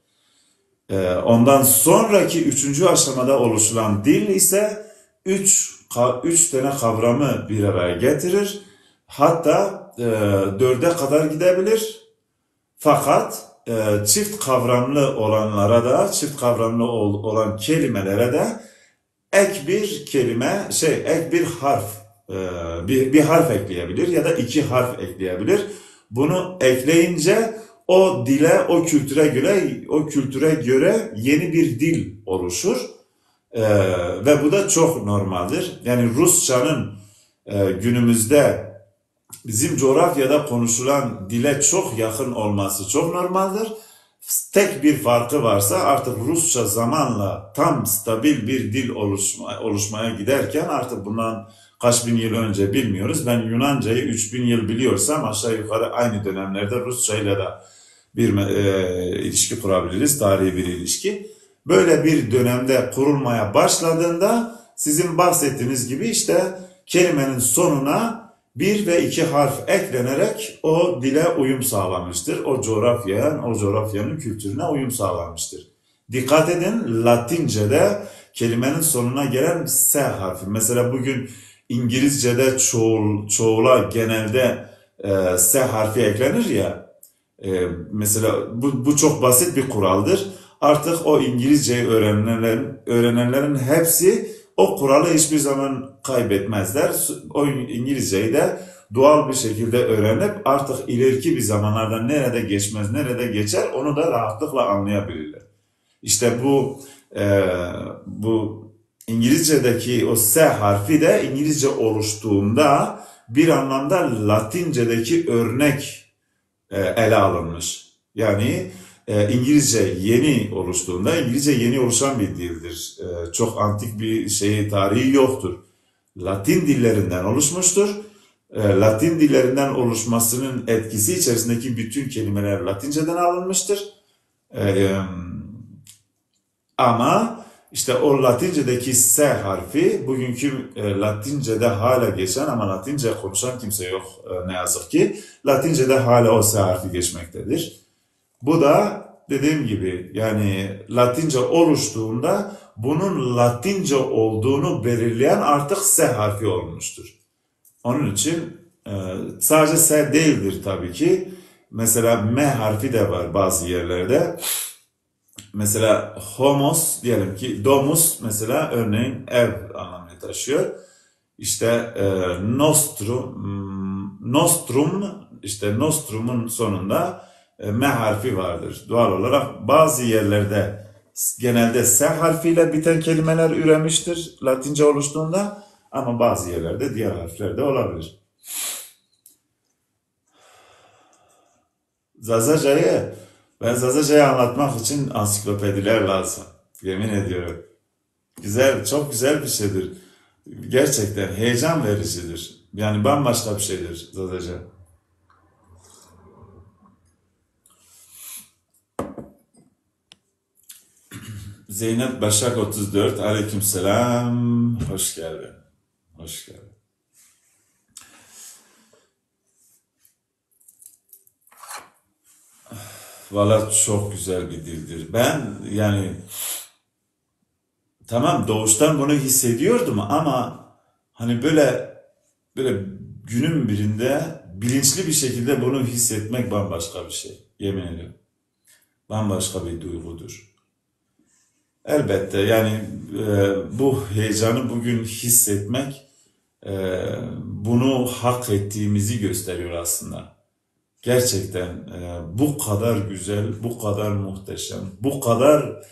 Ondan sonraki üçüncü aşamada oluşulan dil ise üç tane kavramı bir araya getirir. Hatta dörde kadar gidebilir. Fakat çift kavramlı olanlara da, çift kavramlı olan kelimelere de ek bir kelime, ek bir harf, bir harf ekleyebilir ya da iki harf ekleyebilir. Bunu ekleyince o dile, o kültüre göre yeni bir dil oluşur. Ve bu da çok normaldir. Yani Rusçanın günümüzde bizim coğrafyada konuşulan dile çok yakın olması çok normaldir. Tek bir farkı varsa artık Rusça zamanla tam stabil bir dil oluşmaya giderken artık bundan kaç bin yıl önce bilmiyoruz. Ben Yunancayı 3000 yıl biliyorsam aşağı yukarı aynı dönemlerde Rusça ile de bir ilişki kurabiliriz, tarihi bir ilişki. Böyle bir dönemde kurulmaya başladığında sizin bahsettiğiniz gibi işte kelimenin sonuna bir ve iki harf eklenerek o dile uyum sağlamıştır. O coğrafyanın kültürüne uyum sağlamıştır. Dikkat edin, Latince'de kelimenin sonuna gelen S harfi. Mesela bugün İngilizce'de çoğula genelde S harfi eklenir ya. Mesela bu çok basit bir kuraldır. Artık o İngilizceyi öğrenenlerin hepsi o kuralı hiçbir zaman kaybetmezler. O İngilizceyi de doğal bir şekilde öğrenip artık ileriki bir zamanlarda nerede geçmez, nerede geçer onu da rahatlıkla anlayabilirler. İşte bu İngilizce'deki o S harfi de İngilizce oluştuğunda bir anlamda Latince'deki örnek ele alınmış. Yani İngilizce yeni oluştuğunda, İngilizce yeni oluşan bir dildir. Çok antik bir tarihi yoktur. Latin dillerinden oluşmuştur. Latin dillerinden oluşmasının etkisi içerisindeki bütün kelimeler Latinceden alınmıştır. Ama işte o Latince'deki S harfi bugünkü Latince'de hala geçen ama Latince konuşan kimse yok ne yazık ki. Latince'de hala o S harfi geçmektedir. Bu da dediğim gibi yani Latince oluştuğunda bunun Latince olduğunu belirleyen artık S harfi olmuştur. Onun için sadece S değildir tabii ki. Mesela M harfi de var bazı yerlerde. Mesela homos diyelim ki domus mesela örneğin ev anlamını taşıyor. İşte nostrum'un sonunda M harfi vardır. Doğal olarak bazı yerlerde genelde S harfiyle biten kelimeler üremiştir Latince oluştuğunda ama bazı yerlerde diğer harfler de olabilir. Zazaca'yı anlatmak için ansiklopediler lazım. Yemin ediyorum. Güzel, çok güzel bir şeydir. Gerçekten heyecan vericidir. Yani bambaşka bir şeydir Zazaca. Zeynep Başak 34, aleykümselam. Hoş geldin. Hoş geldin. Valla çok güzel bir dildir. Ben yani tamam doğuştan bunu hissediyordum ama hani böyle günün birinde bilinçli bir şekilde bunu hissetmek bambaşka bir şey. Yemin ediyorum. Bambaşka bir duygudur. Elbette yani bu heyecanı bugün hissetmek bunu hak ettiğimizi gösteriyor aslında. Gerçekten bu kadar güzel, bu kadar muhteşem, bu kadar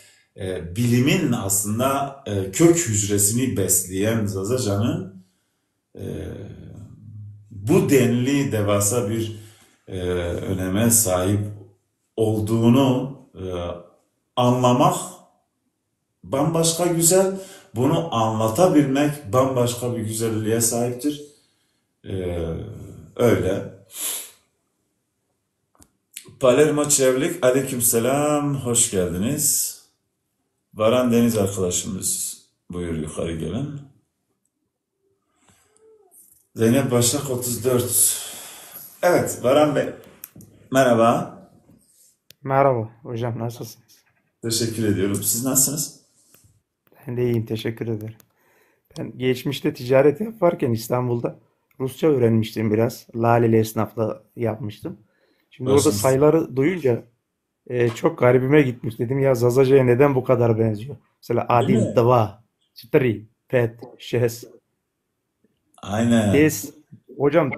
bilimin aslında kök hücresini besleyen Zazacan'ın e, bu denli devasa bir öneme sahip olduğunu anlamak bambaşka güzel. Bunu anlatabilmek bambaşka bir güzelliğe sahiptir. Öyle. Palermo Çevlik, aleykümselam, hoş geldiniz. Varan Deniz arkadaşımız, buyur yukarı gelin. Zeynep Başak 34. Evet, Varan Bey, merhaba. Merhaba hocam, nasılsınız? Teşekkür ediyorum. Siz nasılsınız? Ben de iyiyim, teşekkür ederim. Ben geçmişte ticaret yaparken İstanbul'da Rusça öğrenmiştim biraz. Laleli esnafla yapmıştım. Şimdi orada Başınız. sayıları duyunca çok garibime gitmiş. Dedim ya Zazaca'ya neden bu kadar benziyor? Mesela Değil Adil, mi? Dava, Çıtri, Pet, Şes, Aynen. Des. Hocam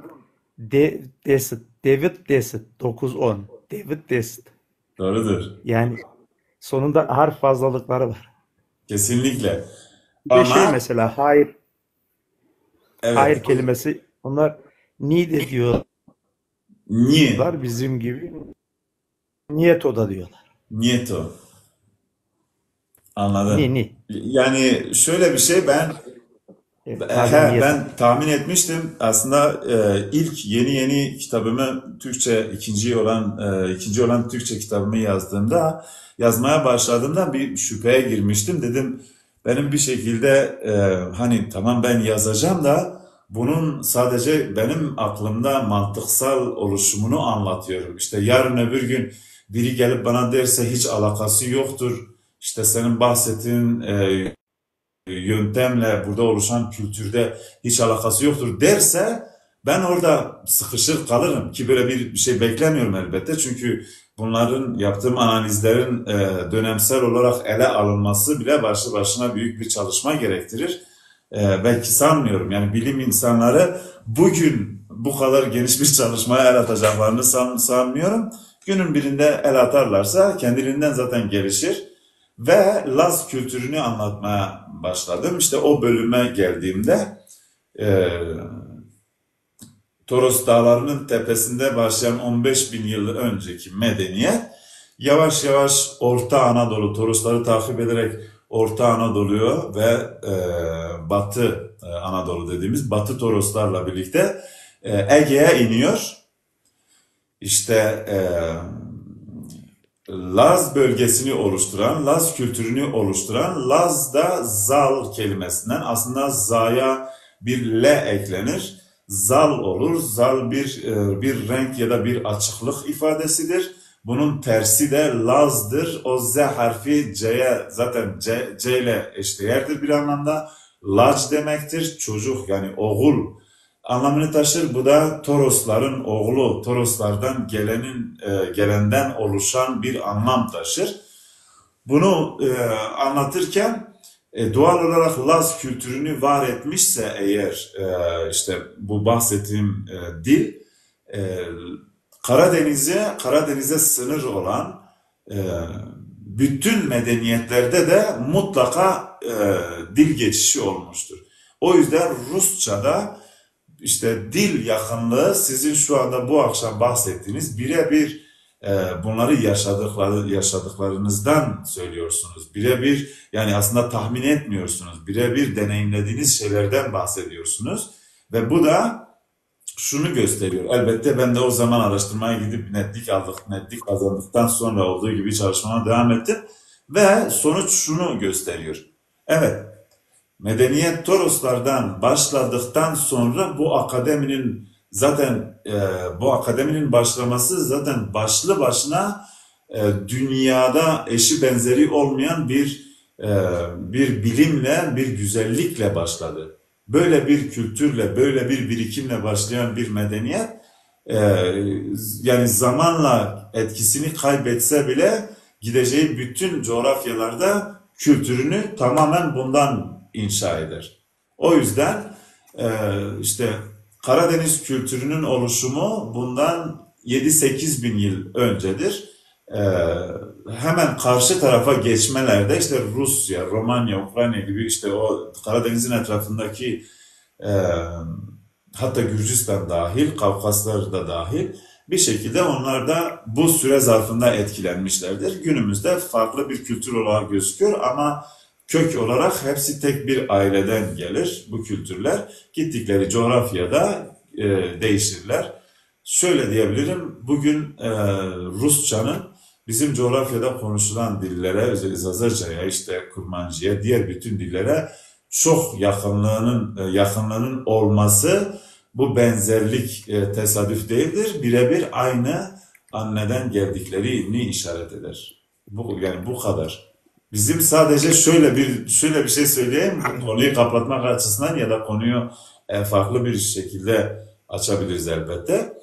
Desit, David Desit, 9-10. David Desit. Doğrudur. Yani sonunda harf fazlalıkları var. Kesinlikle. Bir de şey Ama mesela hayır evet, kelimesi onlar need diyorlar niye? bizim gibi niyeto da diyorlar. Nieto. Ni Anladım. ni. Yani şöyle bir şey Pardon niyeto. ben tahmin etmiştim. Aslında ilk yeni kitabımı Türkçe ikinci olan Türkçe kitabımı yazmaya başladığımda bir şüpheye girmiştim. Dedim benim bir şekilde hani tamam ben yazacağım da bunun sadece benim aklımda mantıksal oluşumunu anlatıyorum. İşte yarın öbür gün biri gelip bana derse hiç alakası yoktur. İşte senin bahsettiğin yöntemle burada oluşan kültürde hiç alakası yoktur derse ben orada sıkışır kalırım ki böyle bir şey beklemiyorum elbette. Çünkü bunların yaptığım analizlerin dönemsel olarak ele alınması bile başlı başına büyük bir çalışma gerektirir. Belki sanmıyorum yani bilim insanları bugün bu kadar geniş bir çalışmaya el atacaklarını sanmıyorum. Günün birinde el atarlarsa kendiliğinden zaten gelişir. Ve Laz kültürünü anlatmaya başladım. İşte o bölüme geldiğimde Toros Dağları'nın tepesinde başlayan 15 bin yıl önceki medeniyet yavaş yavaş Orta Anadolu, Torosları takip ederek Orta Anadolu'yu ve Batı Anadolu dediğimiz Batı Toroslarla birlikte Ege'ye iniyor. İşte Laz bölgesini oluşturan, Laz kültürünü oluşturan, Laz da zal kelimesinden aslında zaya bir le eklenir. Zal olur. Zal bir renk ya da bir açıklık ifadesidir. Bunun tersi de Laz'dır. O Z harfi C'ye zaten C ile eşdeğerdir bir anlamda. Lac demektir. Çocuk yani oğul anlamını taşır. Bu da Torosların oğlu, Toroslardan gelenden oluşan bir anlam taşır. Bunu anlatırken doğal olarak Laz kültürünü var etmişse eğer işte bu bahsettiğim dil Karadeniz'e sınır olan bütün medeniyetlerde de mutlaka dil geçişi olmuştur. O yüzden Rusça'da işte dil yakınlığı sizin şu anda bu akşam bahsettiğiniz birebir bunları yaşadıklarınızdan söylüyorsunuz. Birebir yani aslında tahmin etmiyorsunuz. Birebir deneyimlediğiniz şeylerden bahsediyorsunuz. Ve bu da şunu gösteriyor. Elbette ben de o zaman araştırmaya gidip netlik kazandıktan sonra olduğu gibi çalışmama devam ettim. Ve sonuç şunu gösteriyor. Evet, medeniyet Toroslardan başladıktan sonra bu akademinin başlaması zaten başlı başına dünyada eşi benzeri olmayan bir bilimle, bir güzellikle başladı. Böyle bir kültürle, böyle bir birikimle başlayan bir medeniyet yani zamanla etkisini kaybetse bile gideceği bütün coğrafyalarda kültürünü tamamen bundan inşa eder. O yüzden işte Karadeniz kültürünün oluşumu bundan 7-8 bin yıl öncedir. e, hemen karşı tarafa geçmelerde işte Rusya, Romanya, Ukrayna gibi işte o Karadeniz'in etrafındaki e, hatta Gürcistan dahil, Kafkaslar da dahil bir şekilde onlar da bu süre zarfında etkilenmişlerdir. Günümüzde farklı bir kültür olarak gözüküyor ama kök olarak hepsi tek bir aileden gelir bu kültürler. Gittikleri coğrafyada değişirler. Şöyle diyebilirim, bugün Rusçanın bizim coğrafyada konuşulan dillere, özellikle Zazaca'ya, işte Kurmancı'ya, diğer bütün dillere çok yakınlığının olması, bu benzerlik tesadüf değildir. Birebir aynı anneden geldiklerini işaret eder. Yani bu kadar. Bizim sadece şöyle bir şey söyleyeyim, konuyu kapatmak açısından ya da konuyu farklı bir şekilde açabiliriz elbette.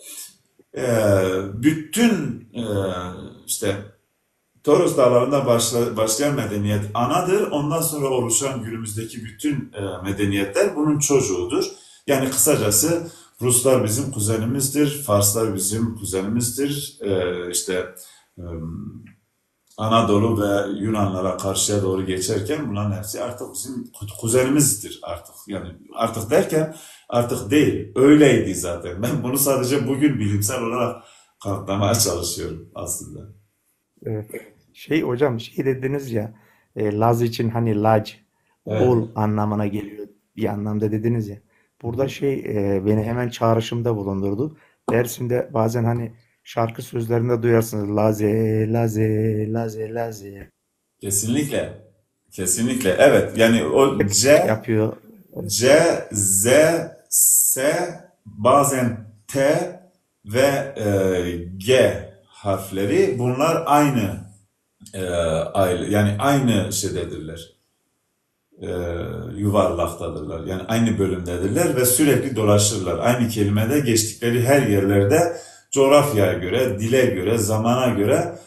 Bütün işte Toros Dağları'nda başlayan medeniyet anadır. Ondan sonra oluşan günümüzdeki bütün medeniyetler bunun çocuğudur. Yani kısacası Ruslar bizim kuzenimizdir, Farslar bizim kuzenimizdir. İşte Anadolu ve Yunanlara karşıya doğru geçerken bunların hepsi artık bizim kuzenimizdir artık. Yani artık derken artık değil, öyleydi zaten. Ben bunu sadece bugün bilimsel olarak kanıtlamaya çalışıyorum aslında. Evet. Hocam dediniz ya, Laz için hani lac, Evet. ol anlamına geliyor bir anlamda dediniz ya. Burada beni hemen çağrışımda bulundurdu. Dersimde bazen hani şarkı sözlerinde duyarsınız. Laze, laze, laze, laze Kesinlikle. Kesinlikle. Evet. Yani o yapıyor. C, Z, S, bazen T ve G harfleri, bunlar aynı yani aynı şeydedirler. Yuvarlaktadırlar. Yani aynı bölümdedirler ve sürekli dolaşırlar. Aynı kelimede geçtikleri her yerlerde coğrafyaya göre, dile göre, zamana göre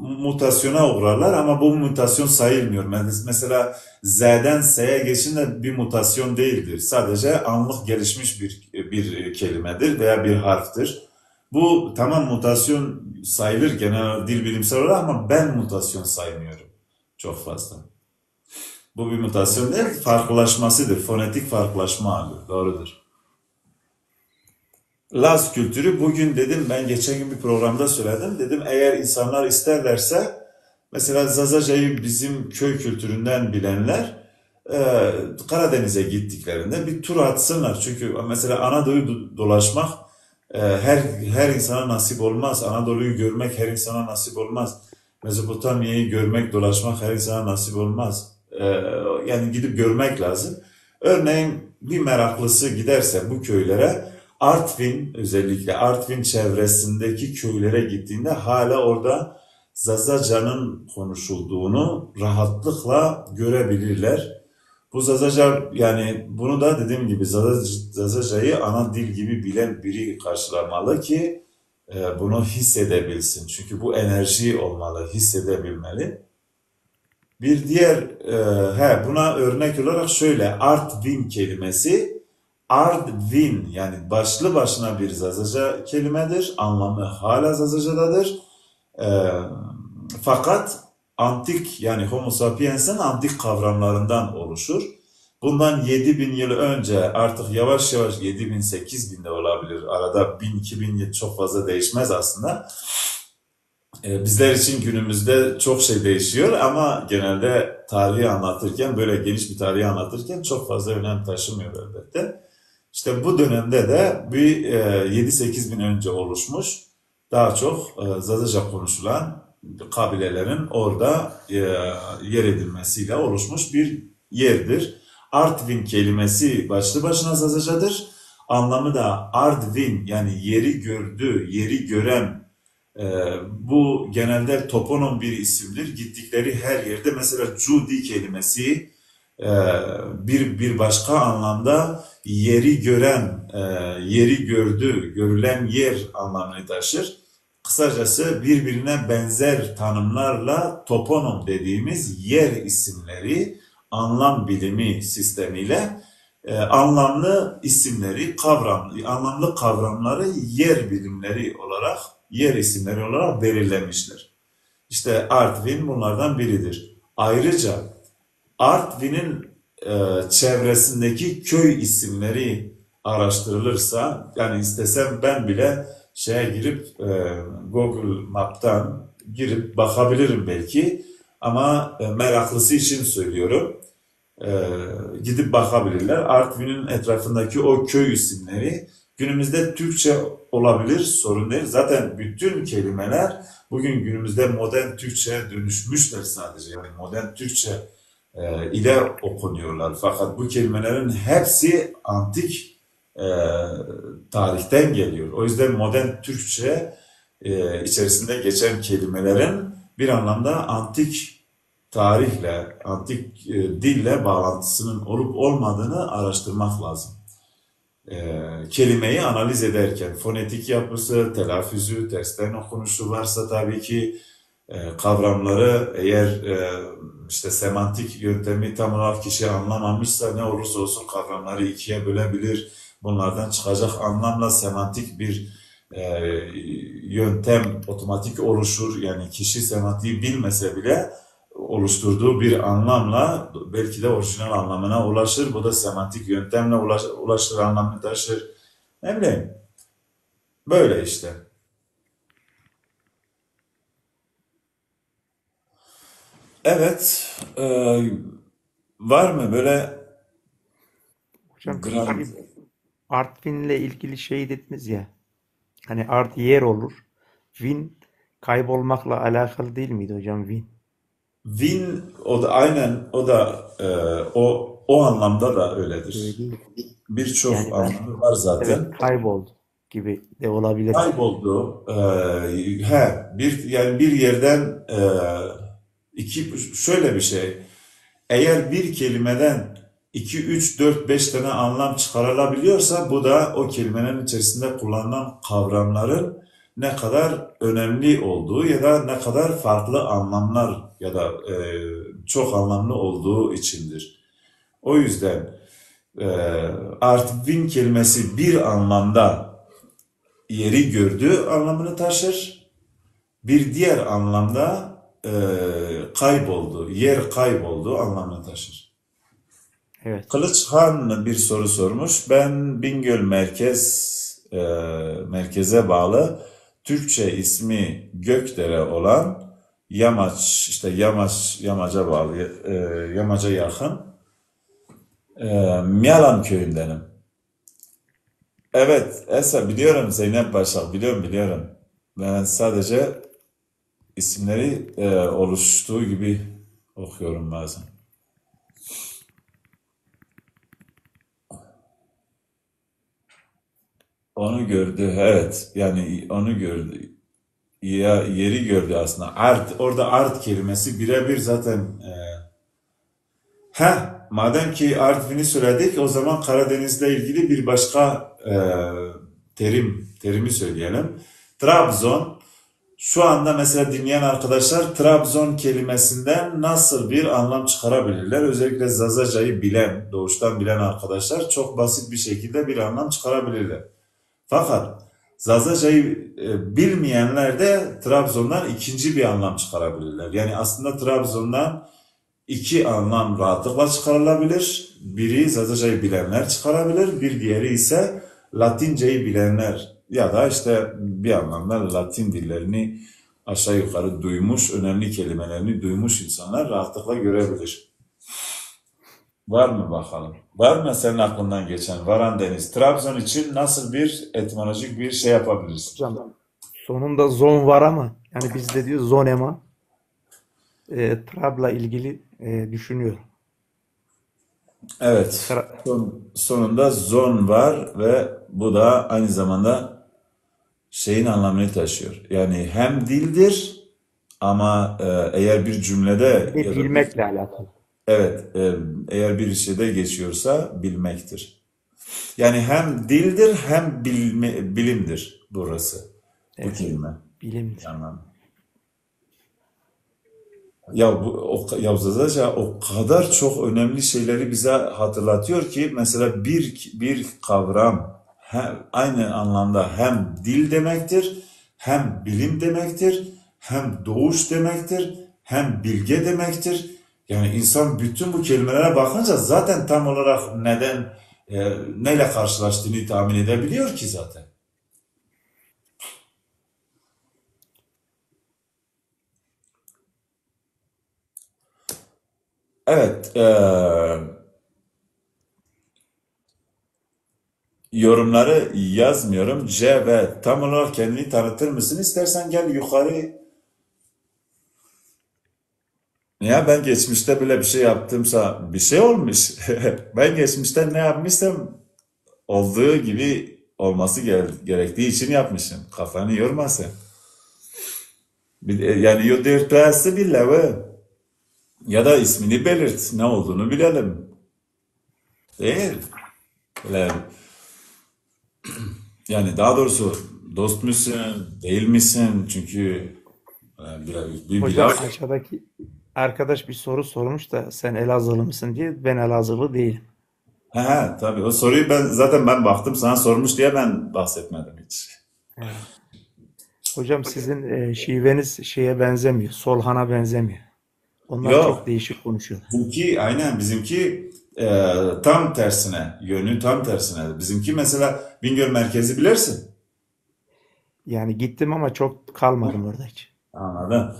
mutasyona uğrarlar ama bu mutasyon sayılmıyor. Mesela Z'den S'ye geçince bir mutasyon değildir. Sadece anlık gelişmiş bir kelimedir veya bir harftir. Bu tamam mutasyon sayılır genel dil bilimsel olarak ama ben mutasyon saymıyorum çok fazla. Bu bir mutasyon değil, farklılaşmasıdır. Fonetik farklılaşma hali. Doğrudur. Laz kültürü bugün dedim, ben geçen gün bir programda söyledim. Dedim eğer insanlar isterlerse mesela Zazaca'yı bizim köy kültüründen bilenler Karadeniz'e gittiklerinde bir tur atsınlar. Çünkü mesela Anadolu'yu dolaşmak her insana nasip olmaz. Anadolu'yu görmek her insana nasip olmaz. Mezopotamya'yı görmek, dolaşmak her insana nasip olmaz. Yani gidip görmek lazım. Örneğin bir meraklısı giderse bu köylere, Artvin, özellikle Artvin çevresindeki köylere gittiğinde hala orada Zazaca'nın konuşulduğunu rahatlıkla görebilirler. Bu Zazaca, yani bunu da dediğim gibi Zazaca'yı ana dil gibi bilen biri karşılamalı ki bunu hissedebilsin. Çünkü bu enerji olmalı, hissedebilmeli. Bir diğer, buna örnek olarak şöyle, Artvin kelimesi, Artvin yani başlı başına bir Zazaca kelimedir, anlamı hala Zazaca'dadır. Fakat antik yani Homo sapiens'in antik kavramlarından oluşur. Bundan 7000 yıl önce artık yavaş yavaş 7000, 8000 de olabilir. Arada 1000, 2000 yıl çok fazla değişmez aslında. Bizler için günümüzde çok şey değişiyor ama genelde tarihi anlatırken, böyle geniş bir tarihi anlatırken çok fazla önem taşımıyor elbette. İşte bu dönemde de bir 7-8 bin önce oluşmuş, daha çok Zazaca konuşulan kabilelerin orada yer edilmesiyle oluşmuş bir yerdir. Artvin kelimesi başlı başına Zazacadır. Anlamı da Ardvin yani yeri gördü, yeri gören. Bu genelde toponom bir isimdir. Gittikleri her yerde mesela Cudi kelimesi bir başka anlamda yeri gören, yeri gördü, görülen yer anlamını taşır. Kısacası birbirine benzer tanımlarla toponom dediğimiz yer isimleri anlam bilimi sistemiyle anlamlı isimleri, anlamlı kavramları yer bilimleri olarak, yer isimleri olarak belirlemişler. İşte Artvin bunlardan biridir. Ayrıca Artvin'in çevresindeki köy isimleri araştırılırsa, yani istesem ben bile şeye girip Google Map'tan girip bakabilirim belki, ama meraklısı için söylüyorum. Gidip bakabilirler. Artvin'in etrafındaki o köy isimleri günümüzde Türkçe olabilir, sorun değil. Zaten bütün kelimeler bugün günümüzde modern Türkçe'ye dönüşmüşler sadece. Yani modern Türkçe ile okunuyorlar. Fakat bu kelimelerin hepsi antik tarihten geliyor. O yüzden modern Türkçe içerisinde geçen kelimelerin bir anlamda antik tarihle, antik dille bağlantısının olup olmadığını araştırmak lazım. Kelimeyi analiz ederken fonetik yapısı, telaffuzu, tersten okunuşu varsa tabii ki kavramları, eğer işte semantik yöntemi tam olarak kişi anlamamışsa ne olursa olsun kavramları ikiye bölebilir. Bunlardan çıkacak anlamla semantik bir yöntem otomatik oluşur. Yani kişi semantiği bilmese bile oluşturduğu bir anlamla belki de orijinal anlamına ulaşır. Bu da semantik yöntemle ulaşır, anlamını taşır. Ne bileyim. Böyle işte. Evet. Var mı böyle Hocam grand... peki Artvin'le ilgili şey dediniz ya. Hani art yer olur. Vin kaybolmakla alakalı değil miydi hocam Vin? Win, o da aynen, o da o anlamda da öyledir. Öyle değil. Birçok Yani anlamı var zaten. evet kayboldu gibi de olabilir. Kayboldu. Yani bir yerden şöyle bir şey. Eğer bir kelimeden 2, 3, 4, 5 tane anlam çıkarılabiliyorsa bu da o kelimenin içerisinde kullanılan kavramların ne kadar önemli olduğu ya da ne kadar farklı anlamlar ya da çok anlamlı olduğu içindir. O yüzden Artvin kelimesi bir anlamda yeri gördüğü anlamını taşır. Bir diğer anlamda kayboldu, yer kayboldu anlamını taşır. Evet. Kılıçhan bir soru sormuş. Ben Bingöl merkeze bağlı Türkçe ismi Gökdere olan Yamaç, işte Yamaca bağlı, Yamaca yakın Miyalan köyündenim. Evet, Esa biliyorum, Zeynep Başak, biliyorum. Ben sadece isimleri oluştuğu gibi okuyorum bazen. Onu gördü, evet. Yani onu gördü. Yeri gördü aslında. Orada art kelimesi birebir zaten. Madem ki Artvin'i söyledik, o zaman Karadeniz'le ilgili bir başka terimi söyleyelim. Trabzon. Şu anda mesela dinleyen arkadaşlar Trabzon kelimesinden nasıl bir anlam çıkarabilirler? Özellikle Zazaca'yı bilen, doğuştan bilen arkadaşlar çok basit bir şekilde bir anlam çıkarabilirler. Fakat Zazaca'yı bilmeyenler de Trabzon'dan ikinci bir anlam çıkarabilirler. Yani aslında Trabzon'dan iki anlam rahatlıkla çıkarılabilir. Biri Zazaca'yı bilenler çıkarabilir, bir diğeri ise Latince'yi bilenler ya da işte bir anlamda Latin dillerini aşağı yukarı duymuş, önemli kelimelerini duymuş insanlar rahatlıkla görebilir. Var mı bakalım? Var mı senin aklından geçen? Varan Deniz, Trabzon için nasıl bir etimolojik bir şey yapabilirsin? Hocam sonunda zon var ama yani bizde diyor zonema. Trab'la ilgili düşünüyorum. Evet, sonunda zon var ve bu da aynı zamanda şeyin anlamını taşıyor. Yani hem dildir ama eğer bir cümlede Ve ya da bilmekle alakalı. evet, eğer bir şeyde geçiyorsa bilmektir. Yani hem dildir hem bilimdir burası. Bu Evet, kelime. bilimdir. Anlam. Ya Zazaca o kadar çok önemli şeyleri bize hatırlatıyor ki mesela bir kavram aynı anlamda hem dil demektir, hem bilim demektir, hem doğuş demektir, hem bilge demektir. Yani insan bütün bu kelimelere bakınca zaten tam olarak neyle karşılaştığını tahmin edebiliyor ki zaten. Evet, yorumları yazmıyorum. C ve tam olarak kendini tanıtır mısın? İstersen gel yukarı. Ya ben geçmişte böyle bir şey yaptımsa bir şey olmuş. Ben geçmişte ne yapmışsam olduğu gibi olması gerektiği için yapmışım. Kafanı yorma sen. Yani yudurtası bir lave ya da ismini belirt. Ne olduğunu bilelim. Değil. Böyle, yani daha doğrusu dost musun, değil misin? Çünkü bir Hocam laf. aşağıdaki arkadaş bir soru sormuş da sen Elazığlı mısın diye, ben Elazığlı değilim. He, tabii o soruyu ben baktım sana sormuş diye ben bahsetmedim hiç. Evet. Hocam sizin şiveniz şeye benzemiyor. Solhan'a benzemiyor. Onlar çok Yok. değişik konuşuyorlar. Bizimki tam tersine, yönü tam tersine. Bizimki mesela Bingöl merkezi bilirsin. Yani gittim ama çok kalmadım orada hiç. Anladın?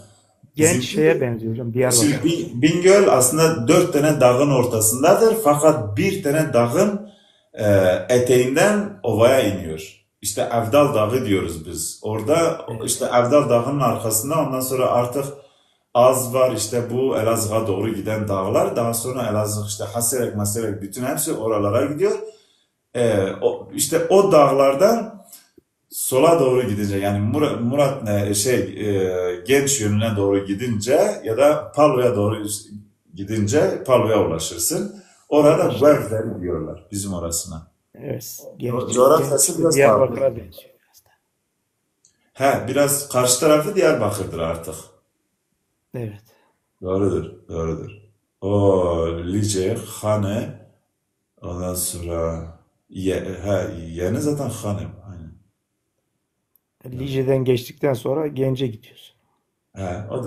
Genç Bizimki şeye benziyor hocam. Şimdi Diyarbakır. Bingöl aslında 4 tane dağın ortasındadır fakat bir tane dağın eteğinden ovaya iniyor. İşte Evdal Dağı diyoruz biz. Orada Evet. işte Evdal Dağı'nın arkasında ondan sonra artık Az var işte bu Elazığ'a doğru giden dağlar. Daha sonra Elazığ işte Hasserek, bütün hepsi oralara gidiyor. İşte o dağlardan sola doğru gidince yani Genç yönüne doğru gidince ya da Palo'ya doğru gidince Palo'ya ulaşırsın. Orada Guelfleri diyorlar bizim orasına. Evet. Coğrafyası Genç biraz Diyarbakır'a farklı. benziyor biraz da. Biraz karşı tarafı Diyarbakır'dır artık. Evet. Doğrudur. O Lice, Hane, ondan sonra Yeni zaten Hane. Aynen. Lice'den geçtikten sonra Genç'e gidiyorsun.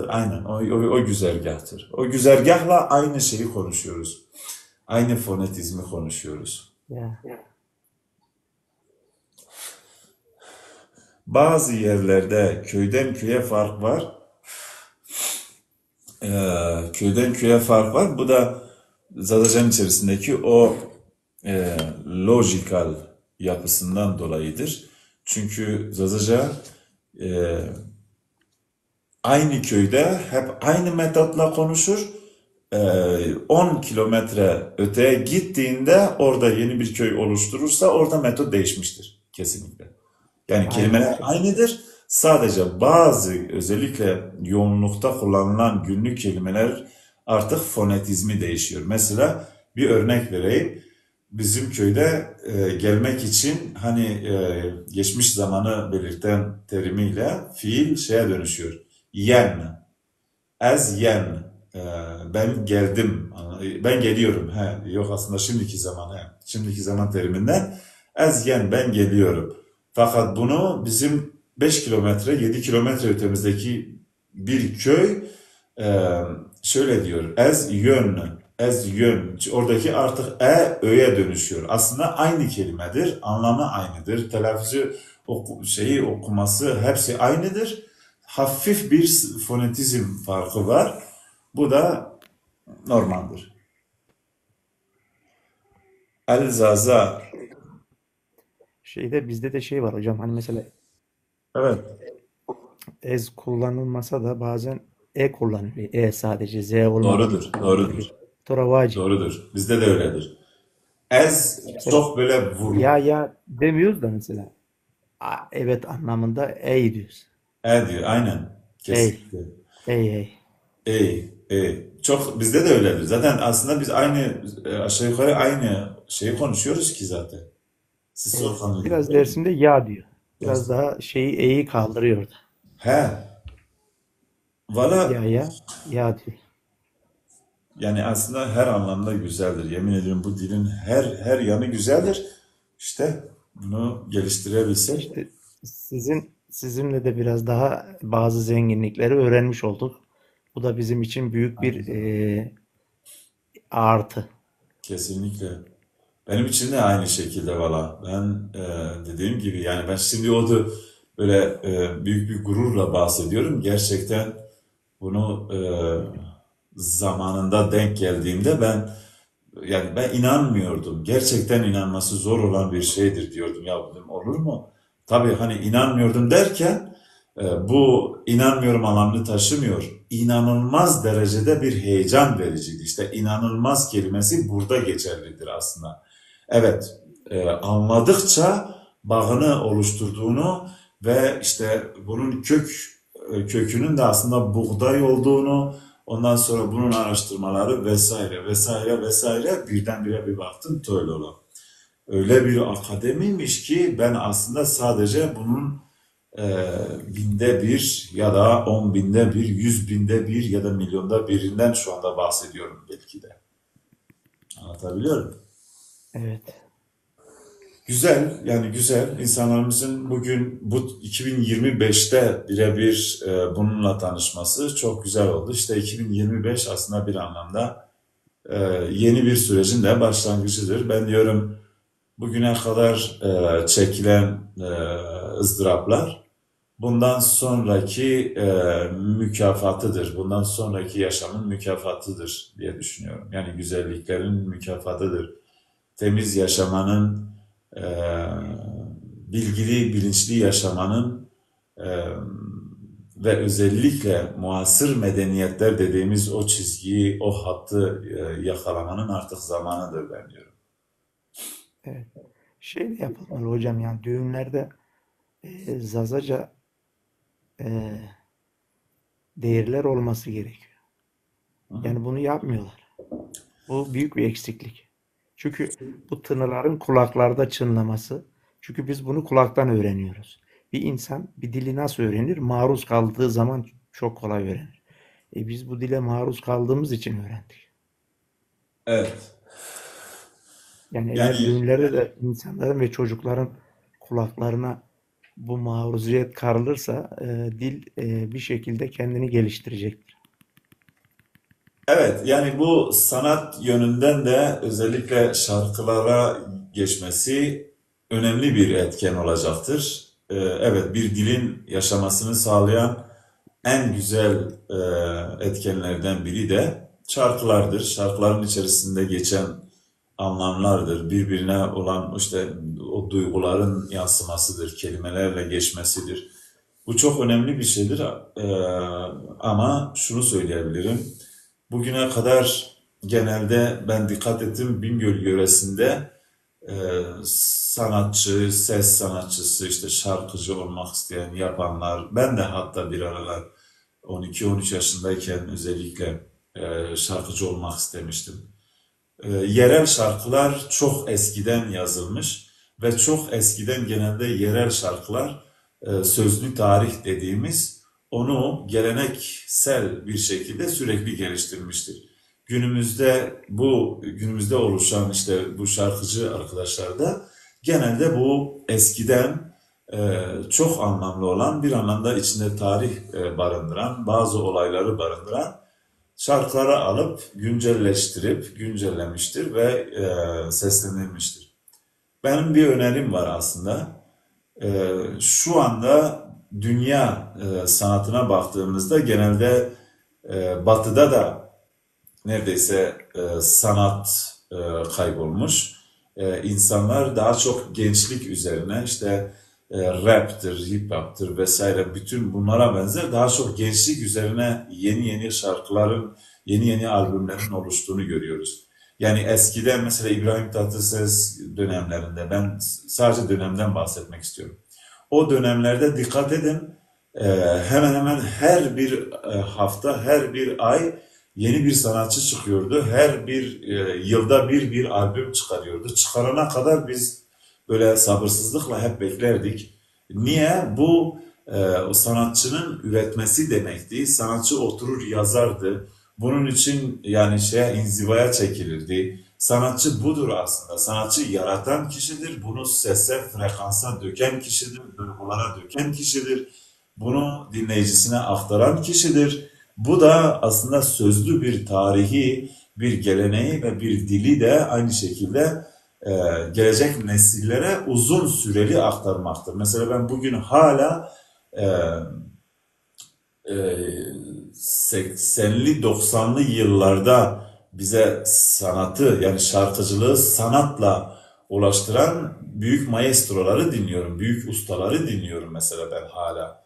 Aynen o güzergahtır. O güzergahla aynı şeyi konuşuyoruz. Aynı fonetizmi konuşuyoruz. Ya. Bazı yerlerde köyden köye fark var. Köyden köye fark var. Bu da Zazacan içerisindeki o lojikal yapısından dolayıdır. Çünkü Zazaca aynı köyde hep aynı metotla konuşur. 10 kilometre öteye gittiğinde orada yeni bir köy oluşturursa orada metot değişmiştir. Kesinlikle. Yani kelimeler aynıdır. Sadece bazı özellikle yoğunlukta kullanılan günlük kelimeler artık fonetizmi değişiyor. Mesela bir örnek vereyim. Bizim köyde gelmek için geçmiş zamanı belirten terimiyle fiil şeye dönüşüyor. Yen. Ez yen. Ben geldim. Ben geliyorum. Yok aslında şimdiki zaman. Şimdiki zaman teriminden ez yen ben geliyorum. Fakat bunu bizim 5 kilometre, 7 kilometre ötemizdeki bir köy şöyle diyor. Ez yön. Oradaki artık ö'ye dönüşüyor. Aslında aynı kelimedir. Anlamı aynıdır. Telaffuzu, okuması hepsi aynıdır. Hafif bir fonetizm farkı var. Bu da normaldir. Elzaza. Bizde de şey var hocam. Hani mesela Evet. ez kullanılmasa da bazen kullanılıyor. Sadece z olmadan. Doğrudur. Toravaci. Doğrudur. Bizde de öyledir. Ez çok böyle vurur. Ya demiyoruz da mesela. Evet anlamında diyoruz. Diyor. Aynen. Kesinlikle. Ey. Çok bizde de öyledir. Zaten aslında biz aşağı yukarı aynı şeyi konuşuyoruz ki zaten. Siz sorsanız. Biraz dersinde ya diyor. Biraz daha e'yi kaldırıyor orada. Valla Ya diyor. yani aslında her anlamda güzeldir. Yemin ediyorum bu dilin her yanı güzeldir. İşte bunu geliştirebilsek. İşte sizin sizinle de biraz daha bazı zenginlikleri öğrenmiş olduk. Bu da bizim için büyük bir artı. Kesinlikle. Benim için de aynı şekilde valla. Ben dediğim gibi yani ben şimdi o da böyle büyük bir gururla bahsediyorum. Gerçekten bunu zamanında denk geldiğimde ben inanmıyordum. Gerçekten inanması zor olan bir şeydir diyordum. Ya dedim, olur mu? Tabii hani inanmıyordum derken bu inanmıyorum anlamını taşımıyor. İnanılmaz derecede bir heyecan vericiydi. İşte inanılmaz kelimesi burada geçerlidir aslında. Evet, anladıkça bağını oluşturduğunu ve işte bunun kökünün de aslında buğday olduğunu, ondan sonra bunun araştırmaları vesaire vesaire vesaire birdenbire bir baktım Töölö'ye. Öyle bir akademiymiş ki ben aslında sadece bunun binde bir ya da 10.000'de bir, 100.000'de bir ya da milyonda birinden şu anda bahsediyorum belki de. Anlatabiliyorum. Evet. Güzel, yani güzel. İnsanlarımızın bugün bu 2025'te birebir bununla tanışması çok güzel oldu. İşte 2025 aslında bir anlamda yeni bir sürecin de başlangıcıdır. Ben diyorum bugüne kadar çekilen ızdıraplar bundan sonraki mükafatıdır. Bundan sonraki yaşamın mükafatıdır diye düşünüyorum. Yani güzelliklerin mükafatıdır. Temiz yaşamanın, bilgili, bilinçli yaşamanın ve özellikle muasır medeniyetler dediğimiz o çizgiyi, o hattı yakalamanın artık zamanıdır ben diyorum. Evet. Şey de yapılmalı hocam, yani düğünlerde zazaca değerler olması gerekiyor. Yani bunu yapmıyorlar. Bu büyük bir eksiklik. Çünkü bu tınıların kulaklarda çınlaması. Çünkü biz bunu kulaktan öğreniyoruz. Bir insan bir dili nasıl öğrenir? Maruz kaldığı zaman çok kolay öğrenir. Biz bu dile maruz kaldığımız için öğrendik. Evet. Yani eğer Yani düğünlerde de insanların ve çocukların kulaklarına bu maruziyet karılırsa dil bir şekilde kendini geliştirecektir. evet, yani bu sanat yönünden de özellikle şarkılara geçmesi önemli bir etken olacaktır. Evet, bir dilin yaşamasını sağlayan en güzel etkenlerden biri de şarkılardır. Şarkıların içerisinde geçen anlamlardır. Birbirine olan işte o duyguların yansımasıdır, kelimelerle geçmesidir. Bu çok önemli bir şeydir. Ama şunu söyleyebilirim. Bugüne kadar genelde ben dikkat ettim Bingöl yöresinde sanatçı, ses sanatçısı, işte şarkıcı olmak isteyen yapanlar, ben de hatta bir aralar 12-13 yaşındayken özellikle şarkıcı olmak istemiştim. Yerel şarkılar çok eskiden yazılmış ve çok eskiden genelde yerel şarkılar sözlü tarih dediğimiz onu geleneksel bir şekilde sürekli geliştirmiştir. Günümüzde oluşan işte bu şarkıcı arkadaşlar da genelde bu eskiden çok anlamlı olan bir anlamda içinde tarih barındıran bazı olayları barındıran şarkıları alıp güncellemiştir ve seslenilmiştir. Benim bir önerim var aslında. Şu anda dünya sanatına baktığımızda genelde batıda da neredeyse sanat kaybolmuş. İnsanlar daha çok gençlik üzerine işte rap'tir, hip hop'tır vesaire bütün bunlara benzer daha çok gençlik üzerine yeni şarkıların, yeni albümlerin oluştuğunu görüyoruz. Yani eskiden mesela İbrahim Tatlıses dönemlerinde ben sadece dönemden bahsetmek istiyorum. O dönemlerde dikkat edin hemen hemen her bir hafta, her bir ay yeni bir sanatçı çıkıyordu. Her bir yılda bir albüm çıkarıyordu. Çıkarana kadar biz böyle sabırsızlıkla hep beklerdik. Niye? Bu o sanatçının üretmesi demekti. Sanatçı oturur yazardı. Bunun için yani inzivaya çekilirdi. Sanatçı budur aslında. Sanatçı yaratan kişidir. Bunu sese, frekansa döken kişidir. Duygulara döken kişidir. Bunu dinleyicisine aktaran kişidir. Bu da aslında sözlü bir tarihi, bir geleneği ve bir dili de aynı şekilde gelecek nesillere uzun süreli aktarmaktır. Mesela ben bugün hala e, 80'li 90'lı yıllarda bize sanatı yani şarkıcılığı sanatla ulaştıran büyük maestroları dinliyorum, büyük ustaları dinliyorum mesela ben hala.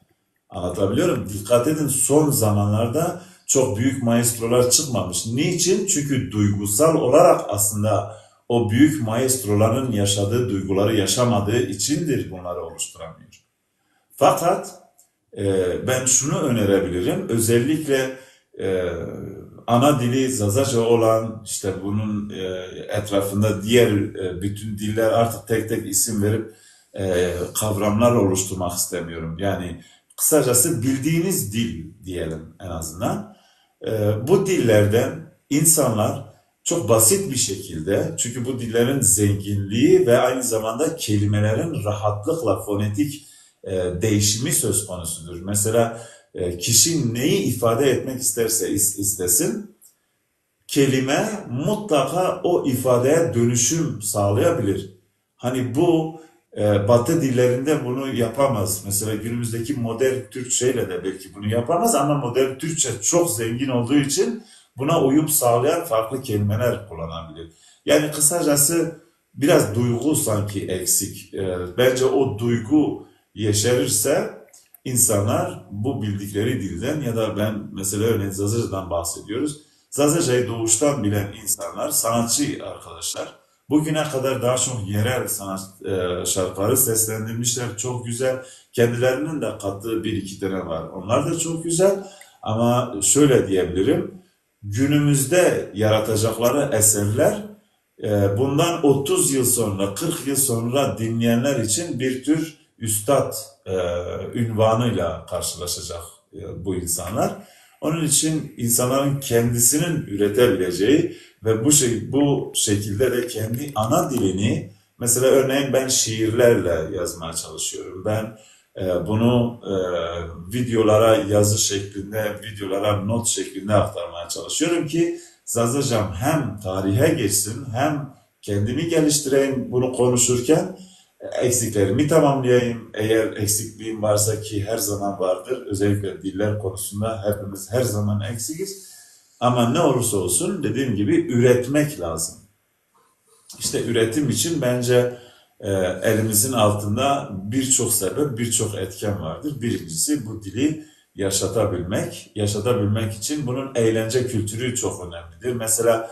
Anlatabiliyorum. Dikkat edin son zamanlarda çok büyük maestrolar çıkmamış. Niçin? Çünkü duygusal olarak aslında o büyük maestroların yaşadığı duyguları yaşamadığı içindir bunları oluşturamıyor. Fakat ben şunu önerebilirim. Özellikle ana dili Zazaca olan işte bunun etrafında diğer bütün diller artık tek tek isim verip kavramlar oluşturmak istemiyorum. Yani kısacası bildiğiniz dil diyelim en azından. Bu dillerden insanlar çok basit bir şekilde çünkü bu dillerin zenginliği ve aynı zamanda kelimelerin rahatlıkla fonetik değişimi söz konusudur. Mesela kişi neyi ifade etmek isterse istesin, kelime mutlaka o ifadeye dönüşüm sağlayabilir. Hani bu Batı dillerinde bunu yapamaz. Mesela günümüzdeki modern Türkçeyle de belki bunu yapamaz ama modern Türkçe çok zengin olduğu için buna uyum sağlayan farklı kelimeler kullanabilir. Yani kısacası biraz duygu sanki eksik. Bence o duygu yeşerirse insanlar bu bildikleri dilden ya da ben mesela örneğin Zazaca'dan bahsediyoruz. Zazaca'yı doğuştan bilen insanlar, sanatçı arkadaşlar bugüne kadar daha çok yerel sanat şarkıları seslendirmişler. Çok güzel. Kendilerinin de kattığı bir iki tane var. Onlar da çok güzel. Ama şöyle diyebilirim. Günümüzde yaratacakları eserler bundan 30 yıl sonra, 40 yıl sonra dinleyenler için bir tür üstad ünvanıyla karşılaşacak bu insanlar. Onun için insanların kendisinin üretebileceği ve bu şekilde de kendi ana dilini mesela örneğin ben şiirlerle yazmaya çalışıyorum. Ben bunu videolara yazı şeklinde, videolara not şeklinde aktarmaya çalışıyorum ki Zazacam hem tarihe geçsin hem kendimi geliştireyim bunu konuşurken eksiklerimi tamamlayayım. Eğer eksikliğim varsa ki her zaman vardır. Özellikle diller konusunda hepimiz her zaman eksikiz. Ama ne olursa olsun dediğim gibi üretmek lazım. İşte üretim için bence elimizin altında birçok sebep, birçok etken vardır. Birincisi bu dili yaşatabilmek. Yaşatabilmek için bunun eğlence kültürü çok önemlidir. Mesela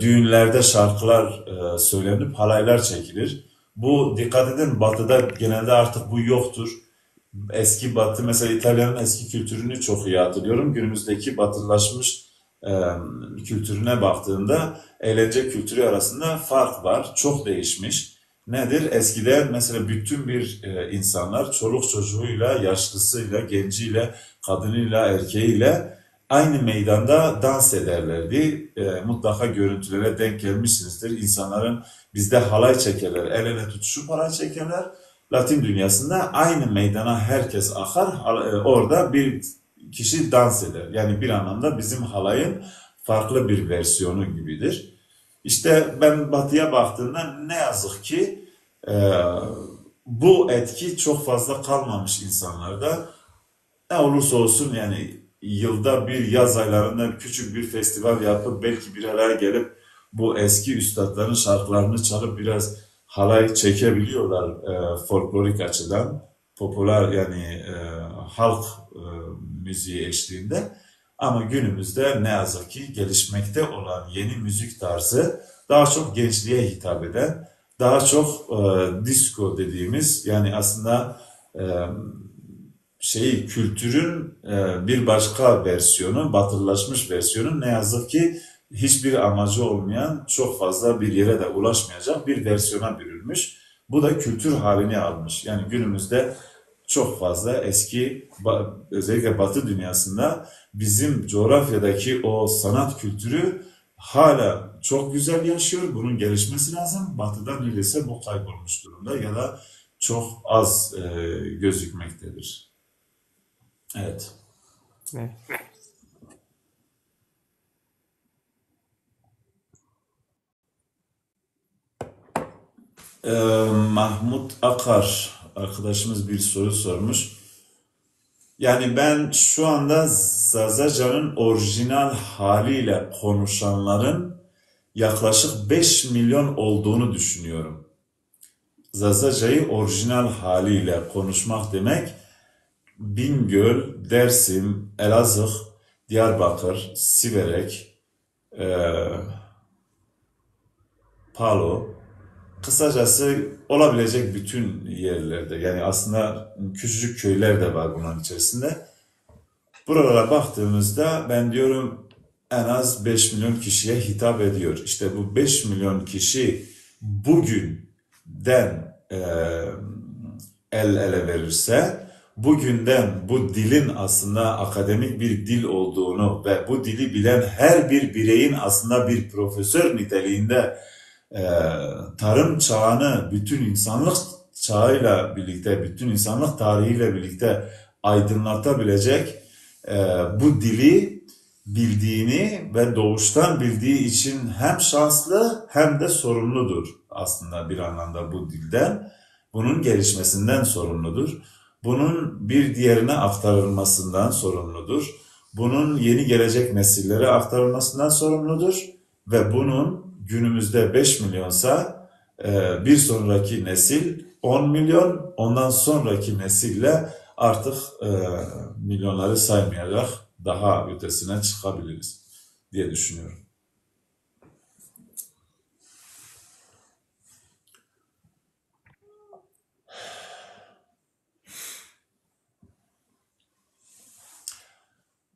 düğünlerde şarkılar söylenip halaylar çekilir. Bu dikkat edin Batı'da genelde artık bu yoktur. Eski Batı mesela İtalya'nın eski kültürünü çok iyi hatırlıyorum. Günümüzdeki batılaşmış kültürüne baktığında eğlence kültürü arasında fark var. Çok değişmiş. Nedir? Eskiden mesela bütün bir insanlar çoluk çocuğuyla, yaşlısıyla, genciyle, kadınıyla, erkeğiyle aynı meydanda dans ederlerdi. Mutlaka görüntülere denk gelmişsinizdir. İnsanların bizde halay çekerler, el ele tutuşup halay çekerler. Latin dünyasında aynı meydana herkes akar, orada bir kişi dans eder. Yani bir anlamda bizim halayın farklı bir versiyonu gibidir. İşte ben Batı'ya baktığımda ne yazık ki bu etki çok fazla kalmamış insanlarda. Ne olursa olsun yani yılda bir yaz aylarında küçük bir festival yapıp belki bir araya gelip bu eski üstadların şarkılarını çalıp biraz halay çekebiliyorlar folklorik açıdan. Popüler yani halk müziği eşliğinde. Ama günümüzde ne yazık ki gelişmekte olan yeni müzik tarzı daha çok gençliğe hitap eden, daha çok disco dediğimiz yani aslında kültürün bir başka versiyonu, batılılaşmış versiyonu ne yazık ki hiçbir amacı olmayan, çok fazla bir yere de ulaşmayacak bir versiyona bürünmüş. Bu da kültür halini almış. Yani günümüzde çok fazla eski, özellikle Batı dünyasında bizim coğrafyadaki o sanat kültürü hala çok güzel yaşıyor. Bunun gelişmesi lazım. Batı'da neredeyse bu kaybolmuş durumda ya da çok az gözükmektedir. Evet. Evet. Mahmut Akar arkadaşımız bir soru sormuş. Yani ben şu anda Zazaca'nın orijinal haliyle konuşanların yaklaşık 5 milyon olduğunu düşünüyorum. Zazaca'yı orijinal haliyle konuşmak demek Bingöl, Dersim, Elazığ, Diyarbakır, Siverek, Palo, kısacası olabilecek bütün yerlerde, yani aslında küçücük köyler de var bunun içerisinde. Buralara baktığımızda ben diyorum en az 5 milyon kişiye hitap ediyor. İşte bu 5 milyon kişi bugünden el ele verirse, bugünden bu dilin aslında akademik bir dil olduğunu ve bu dili bilen her bir bireyin aslında bir profesör niteliğinde tarım çağını bütün insanlık çağıyla birlikte, bütün insanlık tarihiyle birlikte aydınlatabilecek bu dili bildiğini ve doğuştan bildiği için hem şanslı hem de sorumludur aslında bir anlamda bu dilden. Bunun gelişmesinden sorumludur. Bunun bir diğerine aktarılmasından sorumludur. Bunun yeni gelecek nesillere aktarılmasından sorumludur. Ve bunun günümüzde 5 milyonsa bir sonraki nesil 10 milyon, ondan sonraki nesille artık milyonları saymayarak daha ötesine çıkabiliriz diye düşünüyorum.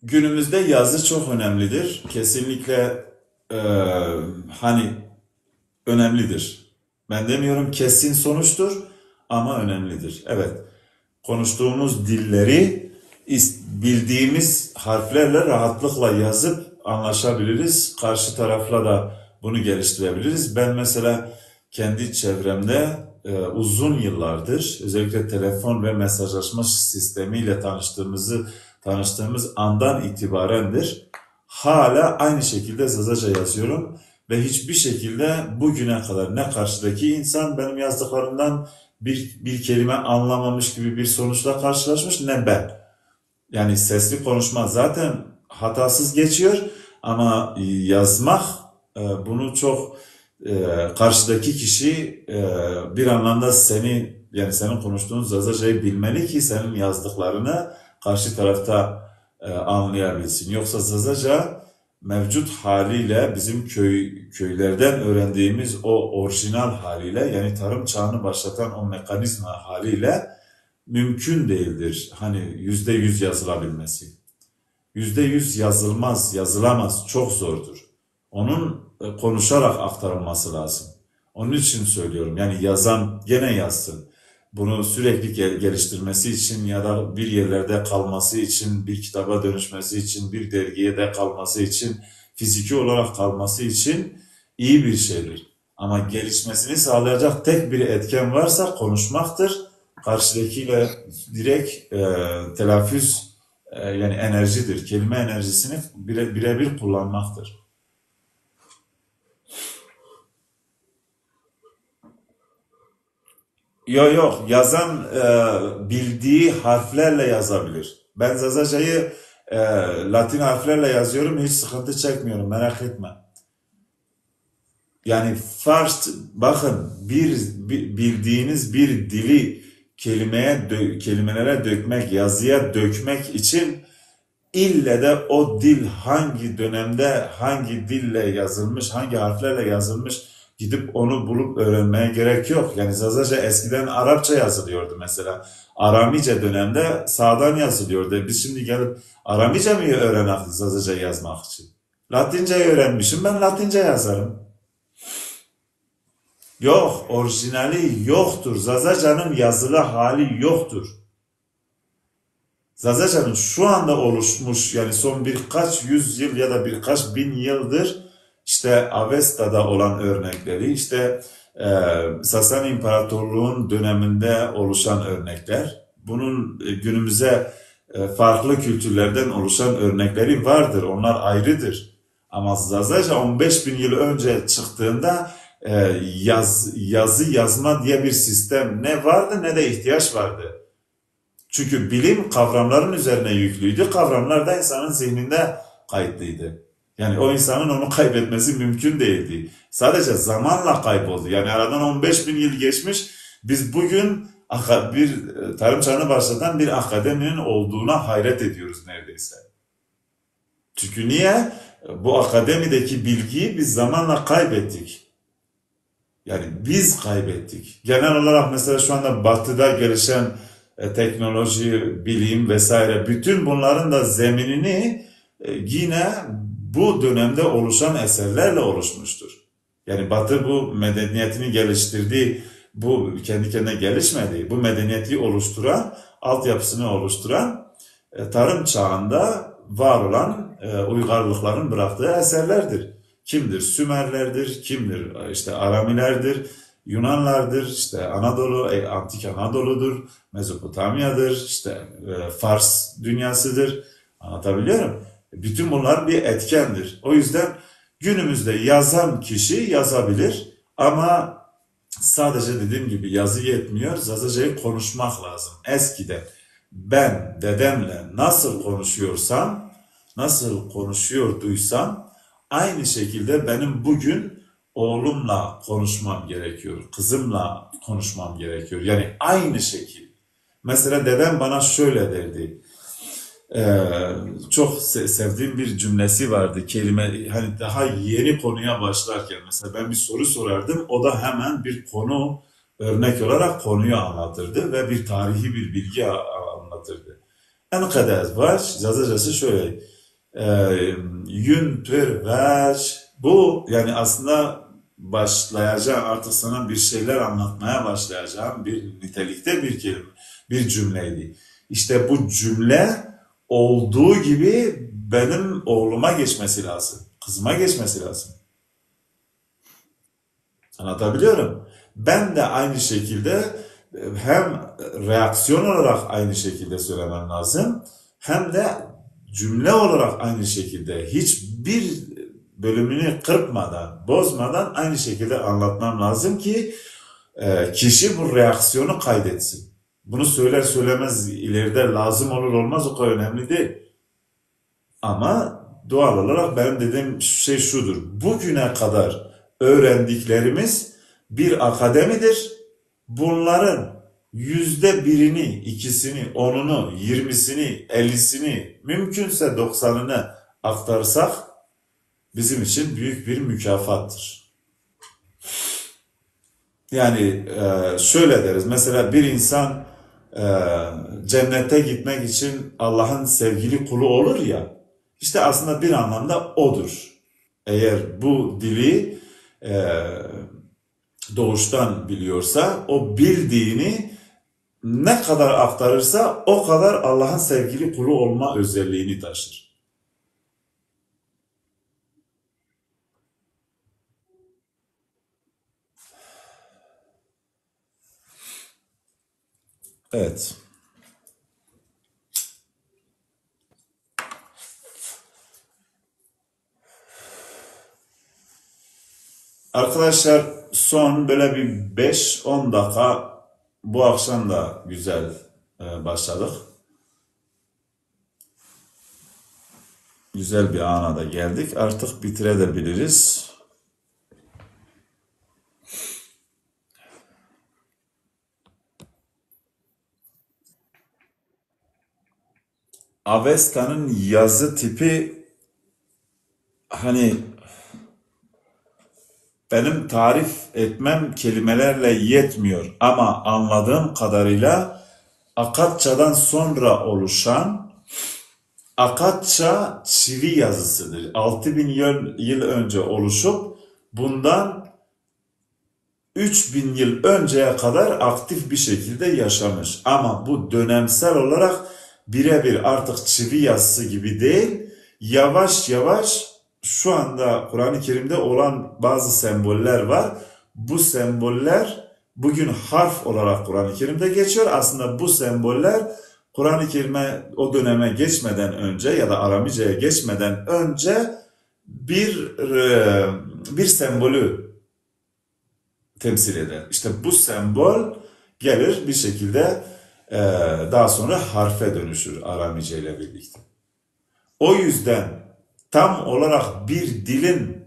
Günümüzde yazı çok önemlidir. Kesinlikle hani önemlidir. Ben demiyorum kesin sonuçtur ama önemlidir. Evet, konuştuğumuz dilleri bildiğimiz harflerle rahatlıkla yazıp anlaşabiliriz. Karşı tarafla da bunu geliştirebiliriz. Ben mesela kendi çevremde uzun yıllardır özellikle telefon ve mesajlaşma sistemiyle tanıştığımız andan itibarendir. Hala aynı şekilde Zazaca yazıyorum ve hiçbir şekilde bugüne kadar ne karşıdaki insan benim yazdıklarımdan bir kelime anlamamış gibi bir sonuçla karşılaşmış ne ben. Yani sesli konuşma zaten hatasız geçiyor ama yazmak bunu çok karşıdaki kişi bir anlamda yani senin konuştuğun Zazaca'yı bilmeli ki senin yazdıklarını karşı tarafta anlayabilsin. Yoksa Zazaca mevcut haliyle bizim köylerden öğrendiğimiz o orijinal haliyle yani tarım çağını başlatan o mekanizma haliyle mümkün değildir. Hani %100 yazılabilmesi. %100 yazılamaz, çok zordur. Onun konuşarak aktarılması lazım. Onun için söylüyorum yani yazan gene yazsın. Bunu sürekli geliştirmesi için ya da bir yerlerde kalması için, bir kitaba dönüşmesi için, bir dergiye de kalması için, fiziki olarak kalması için iyi bir şeydir. Ama gelişmesini sağlayacak tek bir etken varsa konuşmaktır. Karşıdakiyle direkt telaffuz yani enerjidir. Kelime enerjisini birebir kullanmaktır. Yok, yazan bildiği harflerle yazabilir. Ben Zazaca'yı Latin harflerle yazıyorum, hiç sıkıntı çekmiyorum, merak etme. Yani bakın bildiğiniz bir dili kelimelere dökmek, yazıya dökmek için ille de o dil hangi dönemde, hangi dille yazılmış, hangi harflerle yazılmış gidip onu bulup öğrenmeye gerek yok. Yani Zazaca eskiden Arapça yazılıyordu mesela. Aramice dönemde sağdan yazılıyordu. Biz şimdi gelip Aramice mi öğrenelim Zazaca yazmak için? Latince'yi öğrenmişim, ben Latince yazarım. Yok, orijinali yoktur. Zazaca'nın yazılı hali yoktur. Zazaca'nın şu anda oluşmuş yani son birkaç yüzyıl ya da birkaç bin yıldır işte işte Avesta'da olan örnekleri, işte Sasani İmparatorluğu'nun döneminde oluşan örnekler, bunun günümüze farklı kültürlerden oluşan örnekleri vardır. Onlar ayrıdır. Ama Zazaca 15 bin yıl önce çıktığında yazı yazma diye bir sistem ne vardı ne de ihtiyaç vardı. Çünkü bilim kavramların üzerine yüklüydü. Kavramlar da insanın zihninde kayıtlıydı. Yani o insanın onu kaybetmesi mümkün değildi. Sadece zamanla kayboldu. Yani aradan 15 bin yıl geçmiş. Biz bugün bir tarım çağını başlatan bir akademinin olduğuna hayret ediyoruz neredeyse. Çünkü niye? Bu akademideki bilgiyi biz zamanla kaybettik. Yani biz kaybettik. Genel olarak mesela şu anda batıda gelişen teknoloji, bilim vesaire bütün bunların da zeminini yine bu dönemde oluşan eserlerle oluşmuştur. Yani Batı bu medeniyetini geliştirdiği, bu kendi kendine gelişmedi. Bu medeniyeti oluşturan, altyapısını oluşturan tarım çağında var olan uygarlıkların bıraktığı eserlerdir. Kimdir? Sümerlerdir, kimdir? İşte Aramilerdir, Yunanlardır, işte Anadolu, Antik Anadolu'dur, Mezopotamya'dır, işte Fars dünyasıdır. Anlatabiliyor muyum? Bütün bunlar bir etkendir. O yüzden günümüzde yazan kişi yazabilir ama sadece dediğim gibi yazı yetmiyor, Zazaca'yı konuşmak lazım. Eskiden ben dedemle nasıl konuşuyorsam, nasıl konuşuyorduysam aynı şekilde benim bugün oğlumla konuşmam gerekiyor, kızımla konuşmam gerekiyor. Yani aynı şekil. Mesela dedem bana şöyle derdi. Çok sevdiğim bir cümlesi vardı. Kelime, hani daha yeni konuya başlarken mesela ben bir soru sorardım. O da hemen bir konu örnek olarak konuyu anlatırdı ve bir tarihi bir bilgi anlatırdı. En kadar var. Zazacası şöyle. Yün tür ver. Bu yani aslında başlayacağım artık sana bir şeyler anlatmaya başlayacağım bir nitelikte bir kelime, bir cümleydi. İşte bu cümle olduğu gibi benim oğluma geçmesi lazım, kızıma geçmesi lazım. Anlatabiliyorum. Ben de aynı şekilde hem reaksiyon olarak aynı şekilde söylemem lazım, hem de cümle olarak aynı şekilde hiçbir bölümünü kırpmadan, bozmadan aynı şekilde anlatmam lazım ki kişi bu reaksiyonu kaydetsin. Bunu söyler söylemez ileride lazım olur olmaz o kadar önemli değil. Ama doğal olarak benim dediğim şey şudur. Bugüne kadar öğrendiklerimiz bir akademidir. Bunların %1'ini, 2'sini, 10'unu, 20'sini, 50'sini, mümkünse 90'ını aktarsak bizim için büyük bir mükafattır. Yani şöyle deriz. Mesela bir insan cennete gitmek için Allah'ın sevgili kulu olur ya. İşte aslında bir anlamda odur. Eğer bu dili doğuştan biliyorsa, o bildiğini ne kadar aktarırsa o kadar Allah'ın sevgili kulu olma özelliğini taşır. Evet. Arkadaşlar son böyle bir 5-10 dakika bu akşam da güzel başladık. Güzel bir ana da geldik. Artık bitirebiliriz. Avesta'nın yazı tipi hani benim tarif etmem kelimelerle yetmiyor ama anladığım kadarıyla Akatça'dan sonra oluşan Akatça çivi yazısıdır. 6000 yıl önce oluşup bundan 3000 yıl önceye kadar aktif bir şekilde yaşamış. Ama bu dönemsel olarak birebir artık çivi yazısı gibi değil, yavaş yavaş şu anda Kur'an-ı Kerim'de olan bazı semboller var. Bu semboller bugün harf olarak Kur'an-ı Kerim'de geçiyor. Aslında bu semboller Kur'an-ı Kerim'e o döneme geçmeden önce ya da Aramice'ye geçmeden önce bir sembolü temsil eder. İşte bu sembol gelir bir şekilde daha sonra harfe dönüşür Aramice ile birlikte. O yüzden tam olarak bir dilin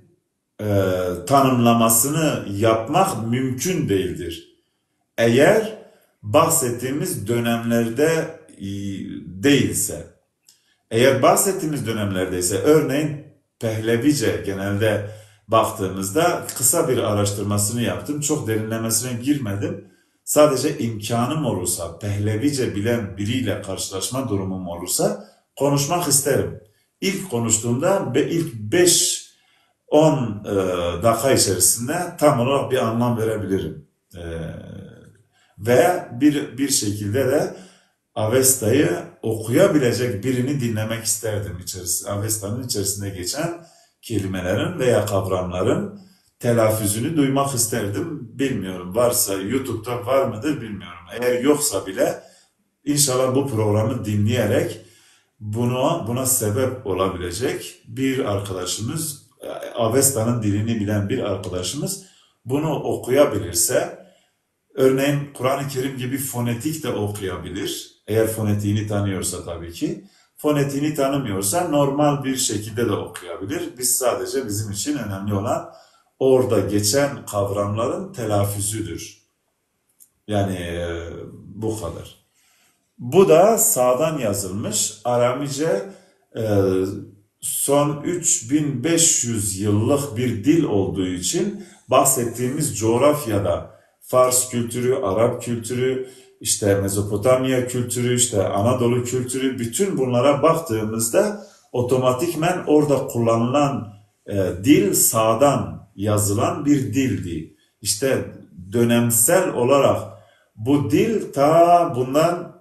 tanımlamasını yapmak mümkün değildir. Eğer bahsettiğimiz dönemlerde değilse, eğer bahsettiğimiz dönemlerdeyse, örneğin Pehlevice genelde baktığımızda kısa bir araştırmasını yaptım, çok derinlemesine girmedim. Sadece imkanım olursa, Pehlevice bilen biriyle karşılaşma durumum olursa konuşmak isterim. İlk konuştuğumda ve ilk 5-10 dakika içerisinde tam olarak bir anlam verebilirim. Ve bir şekilde de Avesta'yı okuyabilecek birini dinlemek isterdim. Avesta'nın içerisinde geçen kelimelerin veya kavramların telaffuzunu duymak isterdim. Bilmiyorum, varsa YouTube'da var mıdır bilmiyorum. Eğer yoksa bile inşallah bu programı dinleyerek buna sebep olabilecek bir arkadaşımız, Avesta'nın dilini bilen bir arkadaşımız bunu okuyabilirse, örneğin Kur'an-ı Kerim gibi fonetik de okuyabilir. Eğer fonetiğini tanıyorsa tabii ki. Fonetiğini tanımıyorsa normal bir şekilde de okuyabilir. Biz sadece bizim için önemli olan orada geçen kavramların telaffuzudur. Yani bu kadar. Bu da sağdan yazılmış. Aramice son 3500 yıllık bir dil olduğu için bahsettiğimiz coğrafyada Fars kültürü, Arap kültürü, işte Mezopotamya kültürü, işte Anadolu kültürü, bütün bunlara baktığımızda otomatikmen orada kullanılan dil sağdan yazılan bir dildi. İşte dönemsel olarak bu dil ta bundan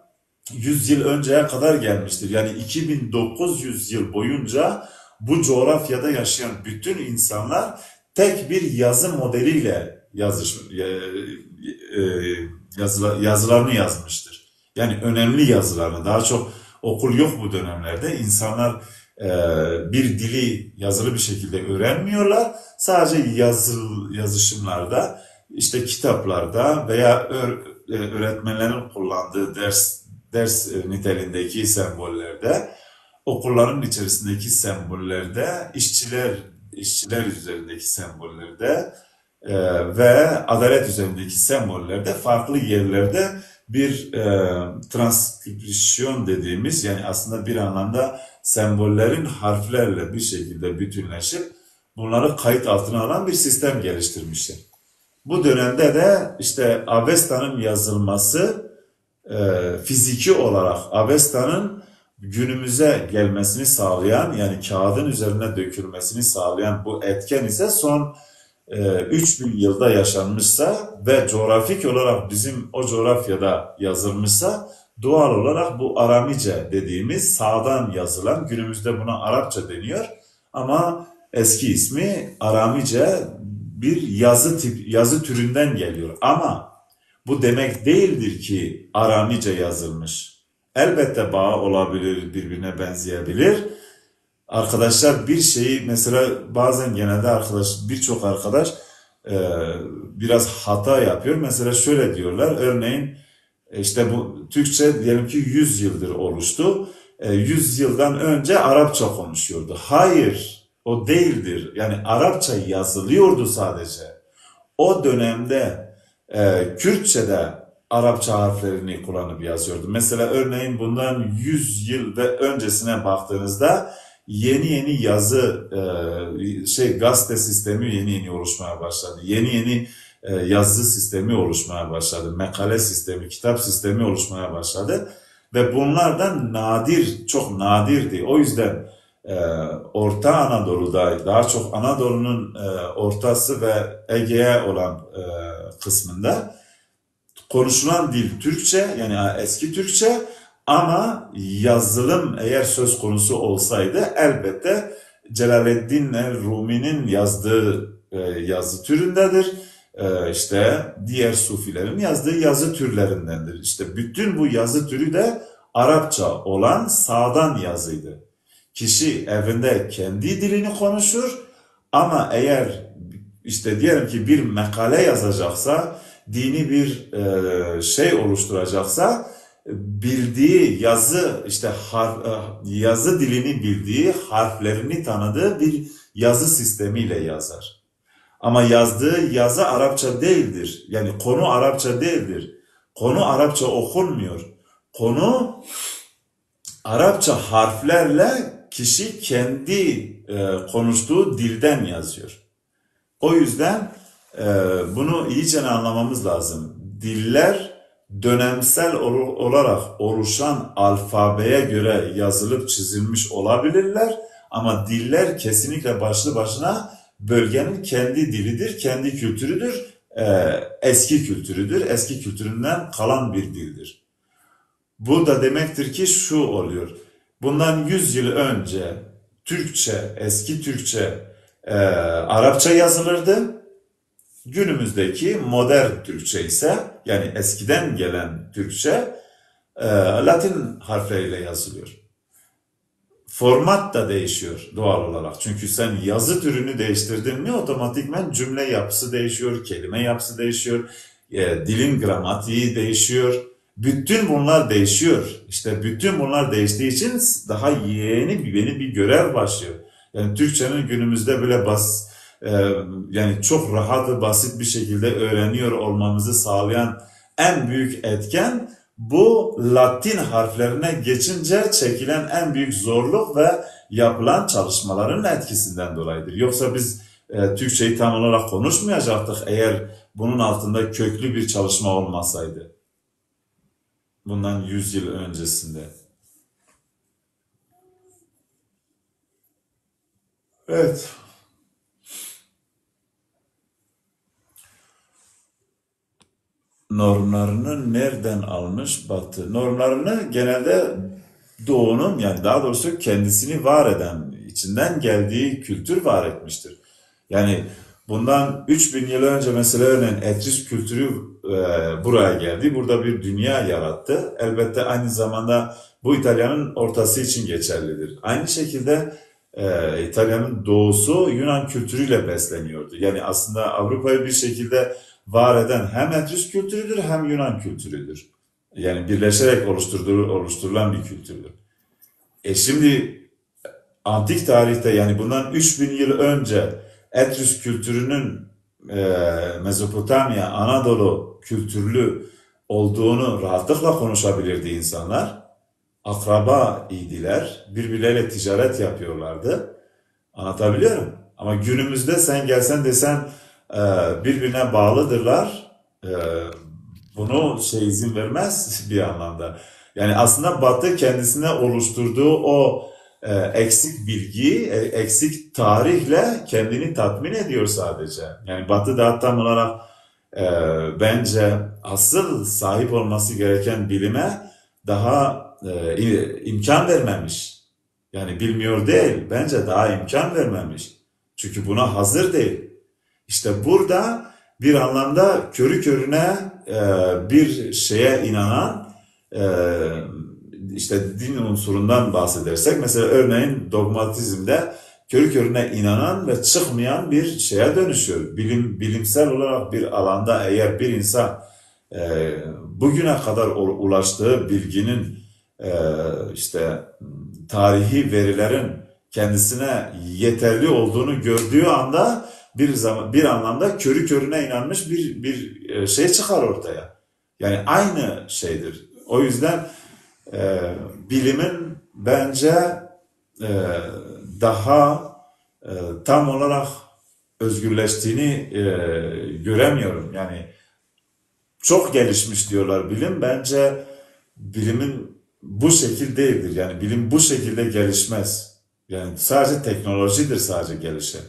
100 yıl önceye kadar gelmiştir. Yani 2900 yıl boyunca bu coğrafyada yaşayan bütün insanlar tek bir yazı modeliyle yazılarını yazmıştır. Yani önemli yazılarını, daha çok okul yok bu dönemlerde. İnsanlar bir dili yazılı bir şekilde öğrenmiyorlar. Sadece yazışımlarda, işte kitaplarda veya öğretmenlerin kullandığı ders niteliğindeki sembollerde, okulların içerisindeki sembollerde, işçiler üzerindeki sembollerde ve adalet üzerindeki sembollerde farklı yerlerde bir transkripsiyon dediğimiz, yani aslında bir anlamda sembollerin harflerle bir şekilde bütünleşip bunları kayıt altına alan bir sistem geliştirmişler. Bu dönemde de işte Avesta'nın yazılması fiziki olarak Avesta'nın günümüze gelmesini sağlayan, yani kağıdın üzerine dökülmesini sağlayan bu etken ise son 3000 yılda yaşanmışsa ve coğrafik olarak bizim o coğrafyada yazılmışsa, doğal olarak bu Aramice dediğimiz sağdan yazılan, günümüzde buna Arapça deniyor ama eski ismi Aramice, bir yazı türünden geliyor. Ama bu demek değildir ki Aramice yazılmış. Elbette bağı olabilir, birbirine benzeyebilir. Arkadaşlar bir şeyi mesela bazen genelde birçok arkadaş biraz hata yapıyor. Mesela şöyle diyorlar, örneğin işte bu Türkçe diyelim ki 100 yıldır oluştu. 100 yıldan önce Arapça konuşuyordu. Hayır, o değildir. Yani Arapça yazılıyordu sadece. O dönemde Kürtçe'de Arapça harflerini kullanıp yazıyordu. Mesela örneğin bundan 100 yıl ve öncesine baktığınızda yeni yazı gazete sistemi yeni oluşmaya başladı. Yeni yazı sistemi oluşmaya başladı. Makale sistemi, kitap sistemi oluşmaya başladı. Ve bunlardan çok nadirdi. O yüzden Orta Anadolu'da, daha çok Anadolu'nun ortası ve Ege'ye olan kısmında konuşulan dil Türkçe, yani eski Türkçe, ama yazılım eğer söz konusu olsaydı elbette Celaleddin Rumi'nin yazdığı yazı türündedir. İşte diğer Sufilerin yazdığı yazı türlerindendir. İşte bütün bu yazı türü de Arapça olan sağdan yazıydı. Kişi evinde kendi dilini konuşur ama eğer işte diyelim ki bir makale yazacaksa, dini bir şey oluşturacaksa, bildiği yazı işte yazı dilini bildiği, harflerini tanıdığı bir yazı sistemiyle yazar. Ama yazdığı yazı Arapça değildir. Yani konu Arapça değildir. Konu Arapça okunmuyor. Konu Arapça harflerle kişi kendi konuştuğu dilden yazıyor. O yüzden bunu iyice anlamamız lazım. Diller dönemsel olarak oluşan alfabeye göre yazılıp çizilmiş olabilirler ama diller kesinlikle başlı başına bölgenin kendi dilidir, kendi kültürüdür, eski kültürüdür, eski kültüründen kalan bir dildir. Bu da demektir ki şu oluyor, bundan 100 yıl önce Türkçe, eski Türkçe, Arapça yazılırdı. Günümüzdeki modern Türkçe ise, yani eskiden gelen Türkçe, Latin harfleriyle yazılıyor. Format da değişiyor doğal olarak. Çünkü sen yazı türünü değiştirdin mi otomatikman cümle yapısı değişiyor, kelime yapısı değişiyor, dilin gramatiği değişiyor. Bütün bunlar değişiyor. İşte bütün bunlar değiştiği için daha yeni bir görev başlıyor. Yani Türkçenin günümüzde böyle yani çok rahat ve basit bir şekilde öğreniyor olmamızı sağlayan en büyük etken bu Latin harflerine geçince çekilen en büyük zorluk ve yapılan çalışmaların etkisinden dolayıdır. Yoksa biz Türkçeyi tam olarak konuşmayacaktık eğer bunun altında köklü bir çalışma olmasaydı. Bundan 100 yıl öncesinde. Evet. Normlarını nereden almış Batı? Normlarını genelde Doğu'nun, yani daha doğrusu kendisini var eden, içinden geldiği kültür var etmiştir. Yani bundan 3000 yıl önce mesela örneğin Etrüsk kültürü buraya geldi. Burada bir dünya yarattı. Elbette aynı zamanda bu İtalya'nın ortası için geçerlidir. Aynı şekilde İtalya'nın doğusu Yunan kültürüyle besleniyordu. Yani aslında Avrupa'yı bir şekilde var eden hem Etrüsk kültürüdür hem Yunan kültürüdür. Yani birleşerek oluşturulan bir kültürdür. Şimdi antik tarihte, yani bundan 3000 yıl önce Etrüsk kültürünün Mezopotamya, Anadolu kültürlü olduğunu rahatlıkla konuşabilirdi insanlar. Akraba idiler, birbirleriyle ticaret yapıyorlardı. Anlatabiliyorum. Ama günümüzde sen gelsen desen birbirine bağlıdırlar. Bunu izin vermez bir anlamda. Yani aslında Batı kendisine oluşturduğu o eksik bilgi, eksik tarihle kendini tatmin ediyor sadece. Yani Batı da tam olarak bence asıl sahip olması gereken bilime daha imkan vermemiş. Yani bilmiyor değil, bence daha imkan vermemiş. Çünkü buna hazır değil. İşte burada bir anlamda körü körüne bir şeye inanan, işte din unsurundan bahsedersek, mesela örneğin dogmatizmde körü körüne inanan ve çıkmayan bir şeye dönüşüyor. Bilimsel olarak bir alanda eğer bir insan bugüne kadar ulaştığı bilginin işte tarihi verilerin kendisine yeterli olduğunu gördüğü anda bir anlamda körü körüne inanmış bir şey çıkar ortaya. Yani aynı şeydir. O yüzden bilimin bence daha tam olarak özgürleştiğini göremiyorum. Yani çok gelişmiş diyorlar bilim. Bence bilimin bu şekil değildir. Yani bilim bu şekilde gelişmez. Yani sadece teknolojidir sadece gelişen.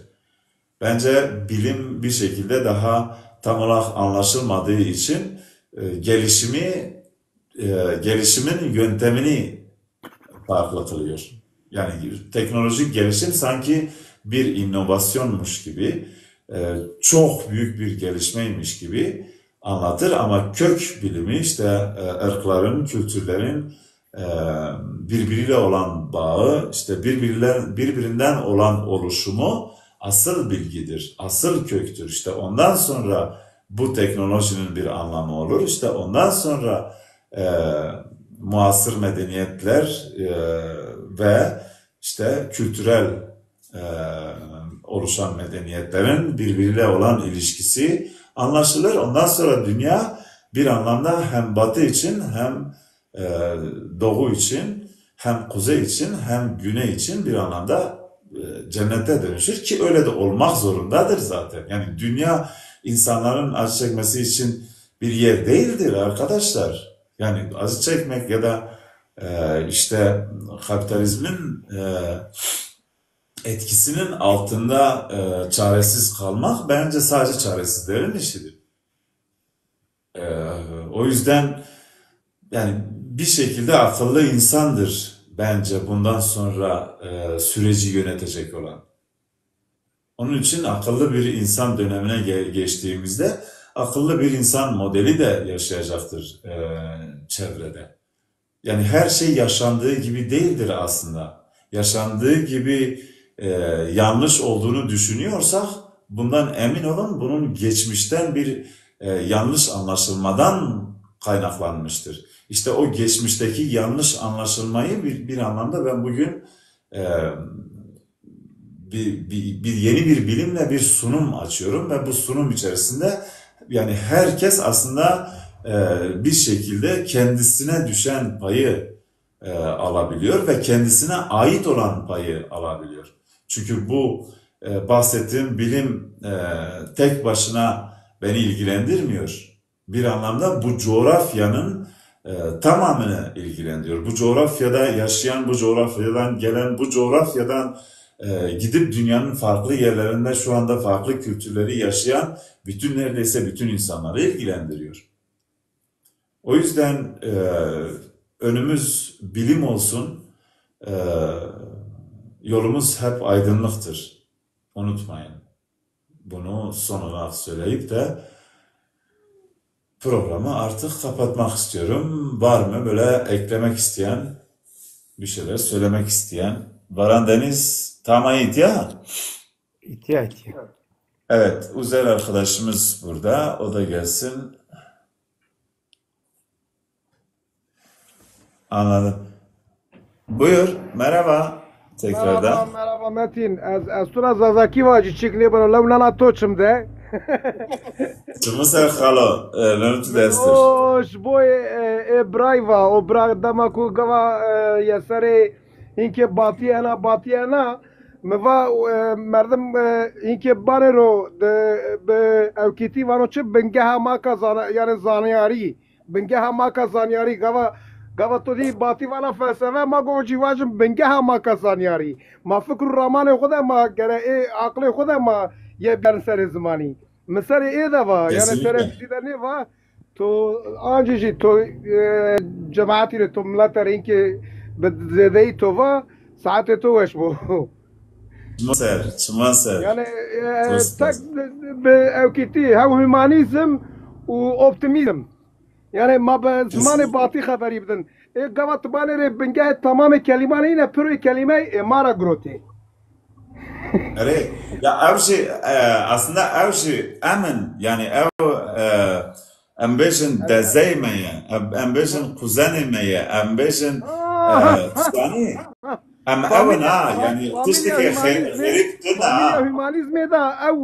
Bence bilim bir şekilde daha tam olarak anlaşılmadığı için gelişimin yöntemini farklı kılıyor. Yani teknolojik gelişim sanki bir inovasyonmuş gibi, çok büyük bir gelişmeymiş gibi anlatır ama kök bilimi işte ırkların, kültürlerin e, birbiriyle olan bağı, işte birbirinden olan oluşumu asıl bilgidir, asıl köktür. İşte ondan sonra bu teknolojinin bir anlamı olur. İşte ondan sonra muasır medeniyetler ve işte kültürel e, oluşan medeniyetlerin birbiriyle olan ilişkisi anlaşılır. Ondan sonra dünya bir anlamda hem batı için hem doğu için hem kuzey için hem güney için bir anlamda cennete dönüşür ki öyle de olmak zorundadır zaten. Yani dünya insanların acı çekmesi için bir yer değildir arkadaşlar. Yani acı çekmek ya da işte kapitalizmin etkisinin altında çaresiz kalmak bence sadece çaresizlerin işidir. O yüzden yani bir şekilde akıllı insandır bence bundan sonra süreci yönetecek olan. Onun için akıllı bir insan dönemine geçtiğimizde akıllı bir insan modeli de yaşayacaktır çevrede. Yani her şey yaşandığı gibi değildir aslında. Yaşandığı gibi yanlış olduğunu düşünüyorsak bundan emin olun bunun geçmişten bir yanlış anlaşılmadan kaynaklanmıştır. İşte o geçmişteki yanlış anlaşılmayı bir anlamda ben bugün yeni bir bilimle bir sunum açıyorum ve bu sunum içerisinde yani herkes aslında bir şekilde kendisine düşen payı alabiliyor ve kendisine ait olan payı alabiliyor. Çünkü bu bahsettiğim bilim tek başına beni ilgilendirmiyor. Bir anlamda bu coğrafyanın tamamını ilgilendiriyor. Bu coğrafyada yaşayan, bu coğrafyadan gelen, bu coğrafyadan gidip dünyanın farklı yerlerinde şu anda farklı kültürleri yaşayan neredeyse bütün insanları ilgilendiriyor. O yüzden önümüz bilim olsun, yolumuz hep aydınlıktır. Unutmayın. Bunu son olarak söyleyip de programı artık kapatmak istiyorum. Var mı böyle eklemek isteyen, bir şeyler söylemek isteyen? Baran Deniz, tamam ya. İhtiyar. Evet, Uzer arkadaşımız burada. O da gelsin. Anladım. Buyur, merhaba. Tekrardan. Merhaba Metin. Az sonra Zazaki vacı çıkni bana lavlana toçum de. Çımısar halo, lönütü destir. Oş boy brayva o bra damaku gava yasare inke batiyana meva merdem inke banero de be evkiti vano çi bengeha maka yani zaniyari bengeha maka zaniyari gava to di bativana felsefe ma govcivajım bengeha maka zaniyari ma fikru ramane khoda ma gere akli khoda ma ye ben ser zamani mesela va yani Kesinlikle. terefide ne va تو آنجی تو جماعتی رو تو ملت این که به زدهی تو و ساعت تو وش بو Çımısar. yani Dost tek dost. به اوکیتی هم هومانیزم و اپتیمیزم yani ما به زمان Kesinlikle. باطی خبری بدن قوات بانه ره بنگه تمام کلمه اینه پروی کلمه امارا گروتی Evet. Ya ev şey aslında ev şey emin yani ev embejin dezeymeye, embejin kuzenimeye, embejin tani. Em evin ha yani tişteki herik فامیلیا tuna. هومانیزم دا او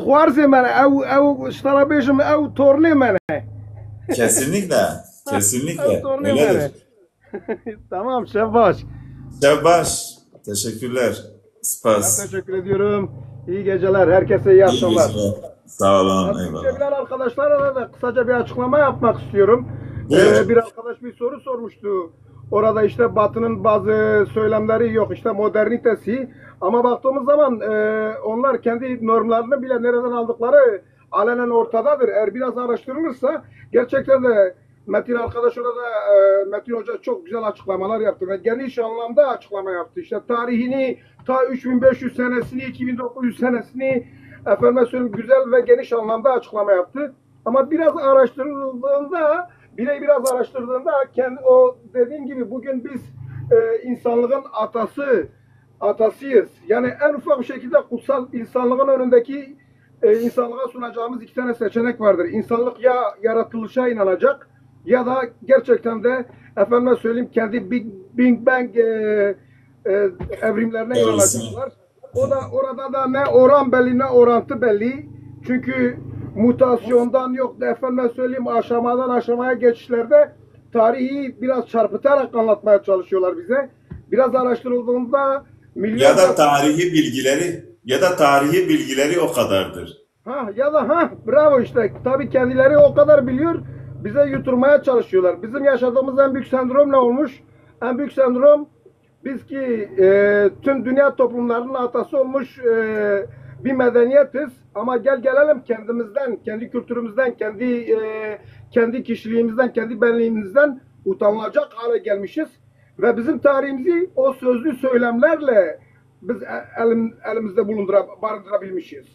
خوارز منه او اشترا بیشم او تورنی منه Kesinlikle. او Kesinlikle. تورنی منه Öyledir. Tamam Şevbaş. Şevbaş. Teşekkürler. Ben Spas. teşekkür ediyorum. İyi geceler. Herkese iyi İyi akşamlar. geceler. Sağ olun. Türkçe Eyvallah. bilen arkadaşlara da kısaca bir açıklama yapmak istiyorum. Buyur. Bir arkadaş bir soru sormuştu. Orada işte Batı'nın bazı söylemleri yok. İşte modernitesi. Ama baktığımız zaman onlar kendi normlarını bile nereden aldıkları alenen ortadadır. Eğer biraz araştırılırsa gerçekten de Metin arkadaş orada Metin Hoca çok güzel açıklamalar yaptı ve geniş anlamda açıklama yaptı. İşte tarihini ta 3500 senesini, 2900 senesini efendime söyleyeyim güzel ve geniş anlamda açıklama yaptı. Ama biraz araştırıldığında, biraz araştırdığında kendi o dediğim gibi bugün biz insanlığın atasıyız. Yani en ufak bir şekilde kutsal insanlığın önündeki insanlığa sunacağımız iki tane seçenek vardır. İnsanlık ya yaratılışa inanacak ya da gerçekten de efendime söyleyeyim kendi Big Bang evrimlerine inanacaklar. Orada da ne oran belli ne orantı belli. Çünkü mutasyondan yok da efendime söyleyeyim aşamadan aşamaya geçişlerde tarihi biraz çarpıtarak anlatmaya çalışıyorlar bize. Biraz araştırıldığında Ya da tarihi bilgileri o kadardır. Bravo işte. Tabii kendileri o kadar biliyor. Bize yuturmaya çalışıyorlar. Bizim yaşadığımız en büyük sendrom ne olmuş? En büyük sendrom biz ki tüm dünya toplumlarının atası olmuş bir medeniyetiz. Ama gelelim kendimizden, kendi kültürümüzden, kendi kişiliğimizden, kendi benliğimizden utanılacak hale gelmişiz. Ve bizim tarihimizi o sözlü söylemlerle biz elimizde barındırabilmişiz.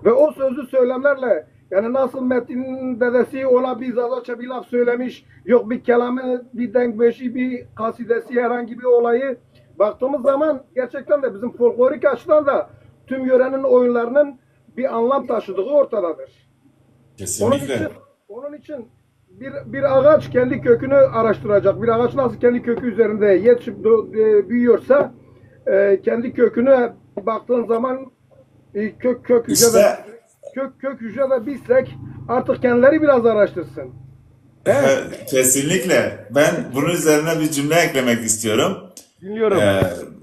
Ve o sözlü söylemlerle yani nasıl Metin'in dedesi ona bir Zazaça bir laf söylemiş, yok bir kelamı, bir denkbeşi, bir kasidesi herhangi bir olayı baktığımız zaman gerçekten de bizim folklorik açıdan da tüm yörenin oyunlarının bir anlam taşıdığı ortadadır. Kesinlikle. Onun için bir ağaç kendi kökünü araştıracak. Bir ağaç nasıl kendi kökü üzerinde yetişip büyüyorsa kendi köküne baktığın zaman kök hücrede bilsek artık kendileri biraz araştırsın. Kesinlikle. Ben bunun üzerine bir cümle eklemek istiyorum. Dinliyorum.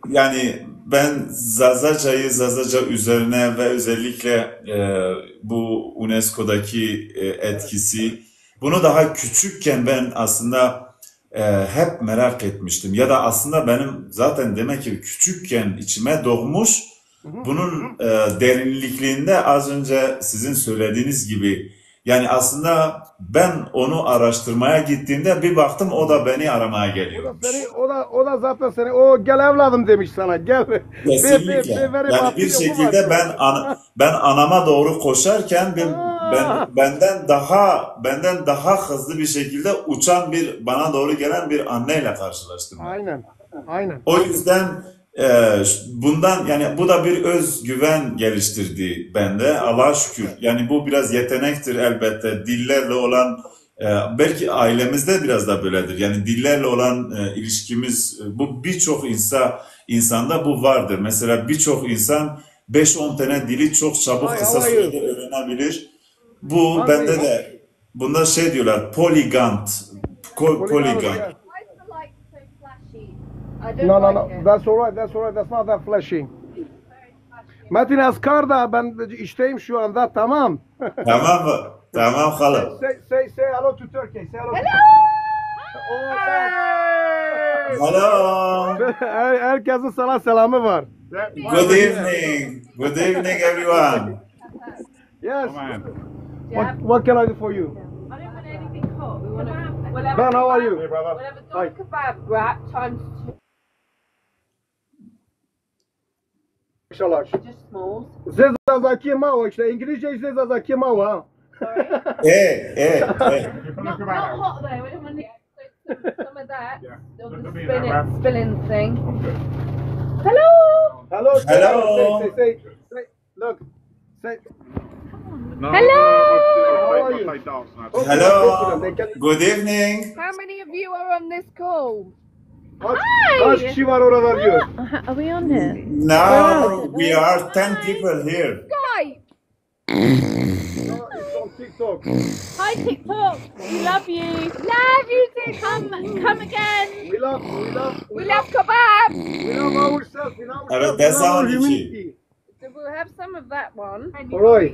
Yani ben Zazaca üzerine ve özellikle bu UNESCO'daki etkisi, bunu daha küçükken ben aslında hep merak etmiştim. Ya da aslında benim zaten demek ki küçükken içime doğmuş. Bunun derinlikliğinde az önce sizin söylediğiniz gibi yani aslında ben onu araştırmaya gittiğimde bir baktım o da beni aramaya geliyormuş. O da zaten seni gel evladım demiş sana gel. Kesinlikle. Yani bir şekilde ben anama doğru koşarken benden daha hızlı bir şekilde uçan bana doğru gelen bir anneyle karşılaştım. Aynen. O yüzden bundan yani bu da bir özgüven geliştirdi bende Allah'a şükür. Yani bu biraz yetenektir elbette dillerle olan belki ailemizde biraz da böyledir. Yani dillerle olan ilişkimiz bu birçok insanda bu vardır. Mesela birçok insan 5-10 tane dili çok çabuk kısa sürede öğrenebilir. Bu bende de bunda şey diyorlar polyglot. No. That's all right. That's not that flashy. Metin Askar'da ben işteyim şu anda tamam. Tamam hala. Say hello to Turkey. Say hello. Hello. Herkesin sana selamı var. Good evening everyone. Yes. What can I do for you? I don't want anything hot. We'll have Ben, how are you? We'll have a doner kebab wrap times two. İnşallah. Just smalls. Zezazaki mao işte İngilizce zezazaki mao ha. Sorry. Hey. Not hot though. We don't want some of that on the spilling thing. Hello. Say. Look. Say. Hello. How are you? Hello. Good evening. How many of you are on this call? Kaç kişi var orada diyor. Are we on here? Now we are 10 people here. Skype. It's on TikTok. Hi TikTok. We love you. Love you too. Come again. We love kebab. We love ourselves. Evet, We love that's our our humanity. So we'll have some of that one. Alright.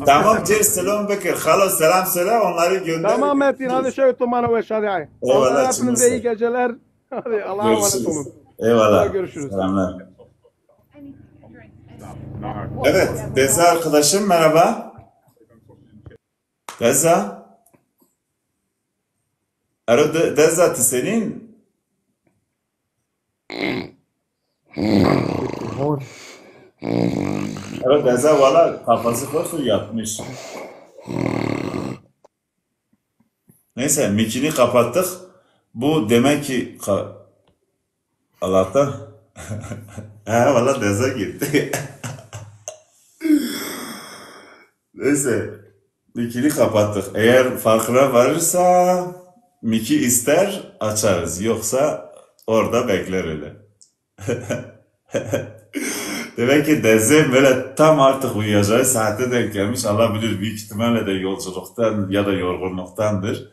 Tamam selam bekir. Halos selam söyle onları gönder. Tamam Metin hadi şey tumanı ve şadiayı. Eyvallah, Hepinize iyi geceler. Hadi Allah'a emanet olun. Eyvallah. Görüşürüz. Selamlar. Evet, Deza arkadaşım merhaba. Deza. Ero de zaten senin Hon. ero deza valla kafası fırfır yapmış. Neyse mikini kapattık. Bu demek ki Allah'tan he valla deza gitti. Neyse mikini kapattık. Eğer farkına varırsa miki ister açarız. Yoksa orada bekler öyle. Demek ki Deze böyle tam artık uyuyacağı saate denk gelmiş. Allah bilir büyük ihtimalle de yolculuktan ya da yorgunluktandır.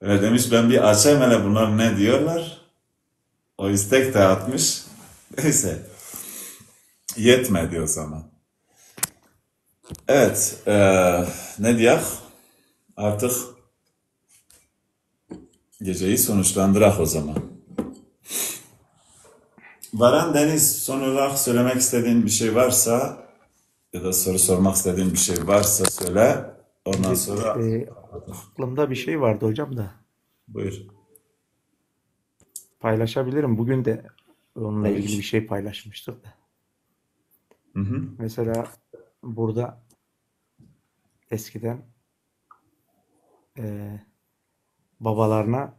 Öyle demiş ben bir açayım hele bunlar ne diyorlar. O istek de atmış. Neyse. Yetmedi o zaman. Evet. Ne diyak? Artık geceyi sonuçlandırak o zaman. Varan Deniz, son olarak söylemek istediğin bir şey varsa ya da soru sormak istediğin bir şey varsa söyle. Ondan sonra Aklımda bir şey vardı hocam da buyur. paylaşabilirim. Bugün de onunla Tabii ilgili ki. bir şey paylaşmıştık da. Hı hı. Mesela burada eskiden e, babalarına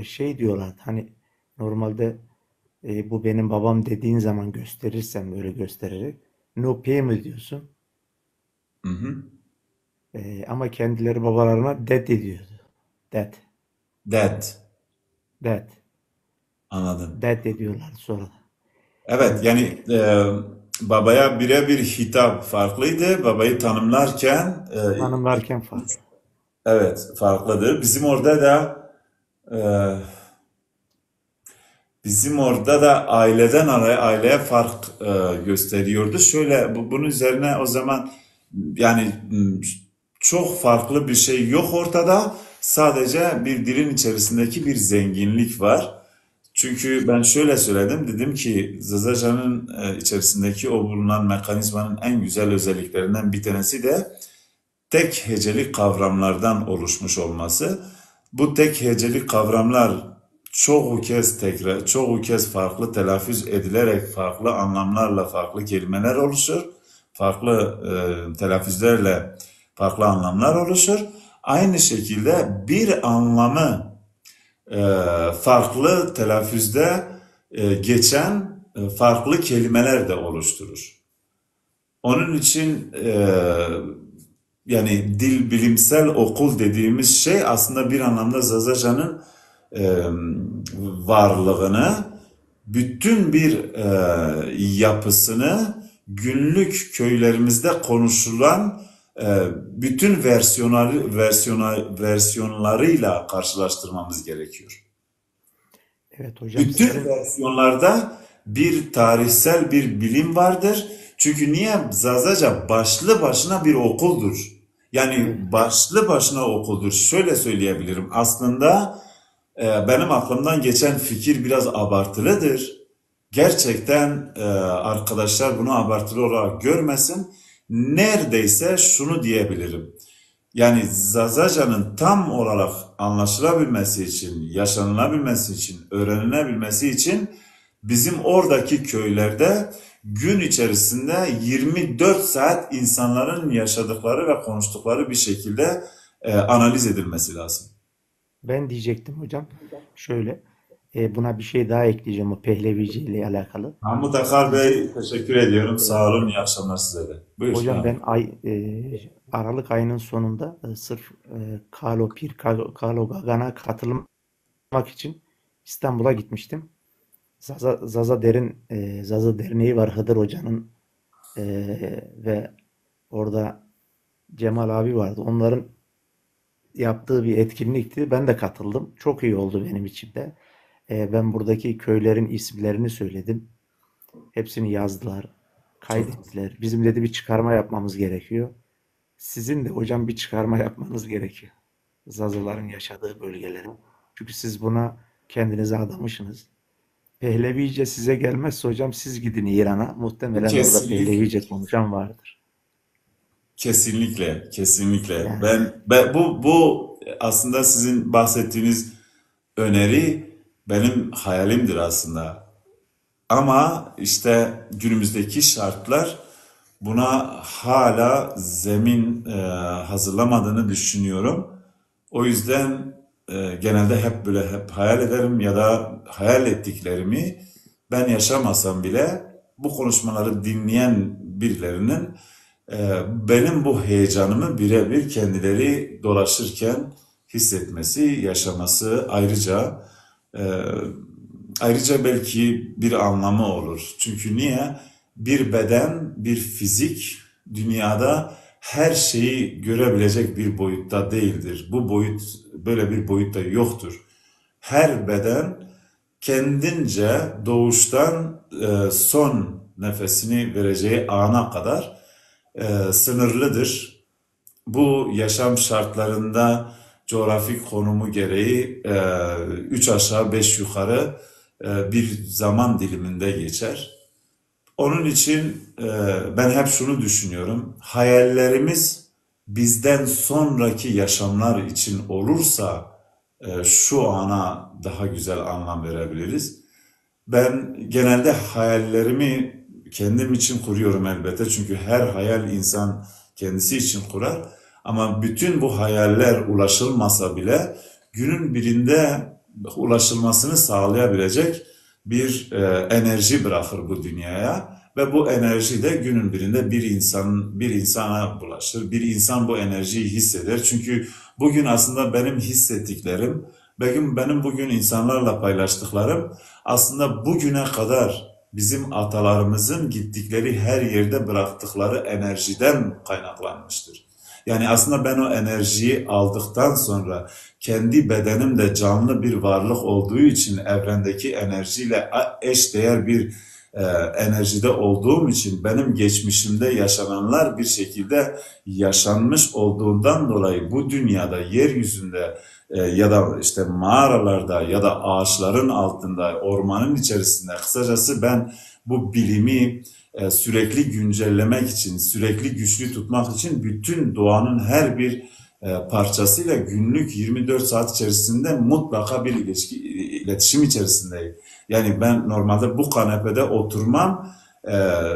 şey diyorlardı. Hani normalde bu benim babam dediğin zaman gösterirsen böyle göstererek no pay mi diyorsun? Hı hı. Ama kendileri babalarına dad diyordu. Dad. Dad. Dad. Anladım. Dad diyorlardı sonra da. Evet yani babaya birebir hitap farklıydı. Babayı tanımlarken Tanımlarken farklı. evet farklıdır. Bizim orada da aileden aileye fark gösteriyordu. Şöyle bunun üzerine o zaman yani çok farklı bir şey yok ortada. Sadece bir dilin içerisindeki bir zenginlik var. Çünkü ben şöyle söyledim. Dedim ki Zazaca'nın içerisindeki o bulunan mekanizmanın en güzel özelliklerinden bir tanesi de tek heceli kavramlardan oluşmuş olması. Bu tek heceli kavramlar çoğu kez farklı telaffuz edilerek farklı anlamlarla farklı kelimeler oluşur. Farklı telaffuzlarla farklı anlamlar oluşur. Aynı şekilde bir anlamı farklı telaffuzda geçen farklı kelimeler de oluşturur. Onun için yani dil bilimsel okul dediğimiz şey aslında bir anlamda Zazaca'nın varlığını, bütün bir yapısını günlük köylerimizde konuşulan bütün versiyonlarıyla karşılaştırmamız gerekiyor. Evet hocam Bütün sizin versiyonlarda bir tarihsel bir bilim vardır. Çünkü niye? Zazaca başlı başına bir okuldur. Yani başlı başına okuldur. Şöyle söyleyebilirim. Aslında benim aklımdan geçen fikir biraz abartılıdır. Gerçekten arkadaşlar bunu abartılı olarak görmesin. Neredeyse şunu diyebilirim. Yani Zazaca'nın tam olarak anlaşılabilmesi için, yaşanılabilmesi için, öğrenilebilmesi için bizim oradaki köylerde gün içerisinde 24 saat insanların yaşadıkları ve konuştukları bir şekilde analiz edilmesi lazım. ben diyecektim hocam. Şöyle buna bir şey daha ekleyeceğim o Pehlevici ile alakalı. Mahmut Akar Bey teşekkür ediyorum. Sağ olun. İyi akşamlar size de. Buyur. Hocam Mahmut. ben Aralık ayının sonunda sırf Kalo Gagan'a katılmak için İstanbul'a gitmiştim. Zaza Derneği var Hıdır Hoca'nın ve orada Cemal abi vardı. Onların yaptığı bir etkinlikti. Ben de katıldım. Çok iyi oldu benim için de. Ben buradaki köylerin isimlerini söyledim. Hepsini yazdılar, kaydettiler. Bizim dedi bir çıkarma yapmamız gerekiyor. Sizin de hocam bir çıkarma yapmanız gerekiyor. Zazaların yaşadığı bölgelerin. Çünkü siz buna kendinize adamışsınız. Pehlevice size gelmezse hocam siz gidin İran'a. Muhtemelen orada Kesinlikle. Pehlevice konuşan vardır. Kesinlikle, kesinlikle. Yani Ben bu aslında sizin bahsettiğiniz öneri benim hayalimdir aslında. Ama işte günümüzdeki şartlar buna hala zemin hazırlamadığını düşünüyorum. O yüzden genelde hep hayal ederim ya da hayal ettiklerimi ben yaşamasam bile bu konuşmaları dinleyen birilerinin benim bu heyecanımı birebir kendileri dolaşırken hissetmesi, yaşaması ayrıca belki bir anlamı olur. Çünkü niye? Bir beden, bir fizik dünyada her şeyi görebilecek bir boyutta değildir. Bu boyut böyle bir boyutta yoktur. Her beden kendince doğuştan son nefesini vereceği ana kadar sınırlıdır. Bu yaşam şartlarında coğrafik konumu gereği 3 aşağı 5 yukarı bir zaman diliminde geçer. Onun için ben hep şunu düşünüyorum. Hayallerimiz bizden sonraki yaşamlar için olursa şu ana daha güzel anlam verebiliriz. Ben genelde hayallerimi kendim için kuruyorum elbette. Çünkü her hayal insan kendisi için kurar. Ama bütün bu hayaller ulaşılmasa bile günün birinde ulaşılmasını sağlayabilecek bir enerji bırakır bu dünyaya. Ve bu enerji de günün birinde bir insana bulaşır. Bir insan bu enerjiyi hisseder. Çünkü bugün aslında benim hissettiklerim, benim bugün insanlarla paylaştıklarım aslında bugüne kadar bizim atalarımızın gittikleri her yerde bıraktıkları enerjiden kaynaklanmıştır. Yani aslında ben o enerjiyi aldıktan sonra kendi bedenim de canlı bir varlık olduğu için evrendeki enerjiyle eşdeğer bir enerjide olduğum için benim geçmişimde yaşananlar bir şekilde yaşanmış olduğundan dolayı bu dünyada, yeryüzünde ya da işte mağaralarda ya da ağaçların altında, ormanın içerisinde, kısacası ben bu bilimi sürekli güncellemek için, sürekli güçlü tutmak için bütün doğanın her bir parçasıyla günlük 24 saat içerisinde mutlaka bir iletişim içerisindeyim. Yani ben normalde bu kanepede oturmam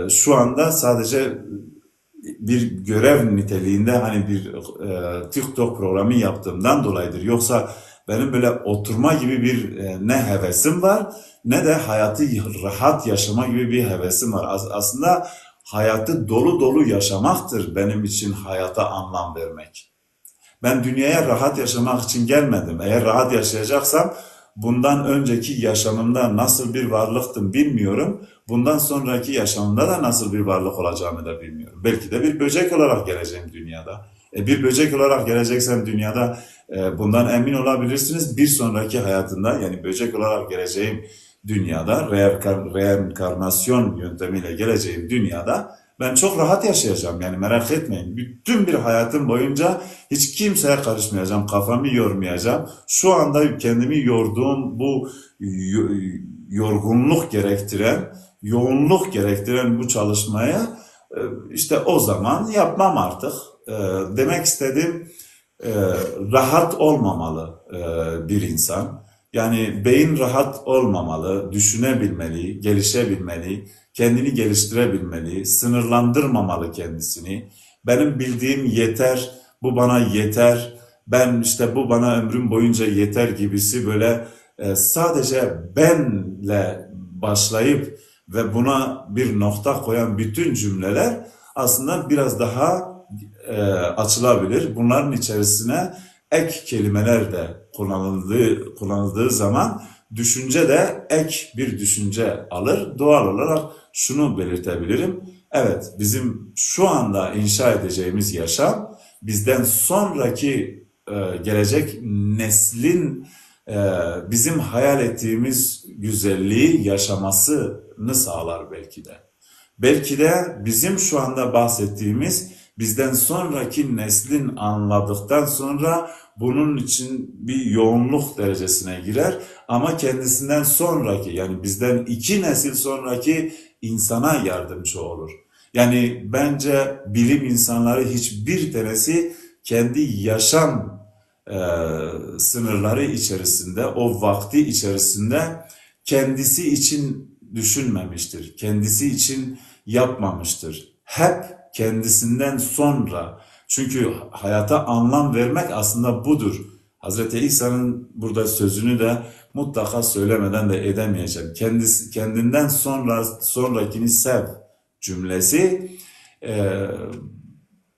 şu anda sadece bir görev niteliğinde hani bir TikTok programı yaptığımdan dolayıdır. Yoksa benim böyle oturma gibi bir ne hevesim var ne de hayatı rahat yaşama gibi bir hevesim var. Aslında hayatı dolu dolu yaşamaktır benim için hayata anlam vermek. Ben dünyaya rahat yaşamak için gelmedim. Eğer rahat yaşayacaksam bundan önceki yaşamımda nasıl bir varlıktım bilmiyorum. Bundan sonraki yaşamımda da nasıl bir varlık olacağımı da bilmiyorum. Belki de bir böcek olarak geleceğim dünyada. Bir böcek olarak geleceksem dünyada bundan emin olabilirsiniz. Bir sonraki hayatında yani böcek olarak geleceğim dünyada, reenkarnasyon yöntemiyle geleceğim dünyada ben çok rahat yaşayacağım. Yani merak etmeyin. Bütün bir hayatım boyunca hiç kimseye karışmayacağım, kafamı yormayacağım. Şu anda kendimi yorduğum bu yorgunluk gerektiren, yoğunluk gerektiren bu çalışmaya işte o zaman yapmam artık. Demek istediğim rahat olmamalı bir insan. Yani beyin rahat olmamalı, düşünebilmeli, gelişebilmeli, kendini geliştirebilmeli, sınırlandırmamalı kendisini. Benim bildiğim yeter, bu bana yeter, ben işte bu bana ömrüm boyunca yeter gibisi böyle sadece benle başlayıp ve buna bir nokta koyan bütün cümleler aslında biraz daha açılabilir. Bunların içerisine ek kelimeler de kullanıldığı zaman düşünce de ek bir düşünce alır. Doğal olarak şunu belirtebilirim. Evet, bizim şu anda inşa edeceğimiz yaşam bizden sonraki gelecek neslin bizim hayal ettiğimiz güzelliği yaşamasını sağlar belki de. Belki de bizim şu anda bahsettiğimiz bizden sonraki neslin anladıktan sonra bunun için bir yoğunluk derecesine girer. Ama kendisinden sonraki yani bizden 2 nesil sonraki insana yardımcı olur. Yani bence bilim insanları hiçbir tanesi kendi yaşam sınırları içerisinde, o vakti içerisinde kendisi için düşünmemiştir. Kendisi için yapmamıştır. Hep kendisinden sonra. Çünkü hayata anlam vermek aslında budur. Hazreti İsa'nın burada sözünü de mutlaka söylemeden de edemeyeceğim. Kendinden sonrakini sev cümlesi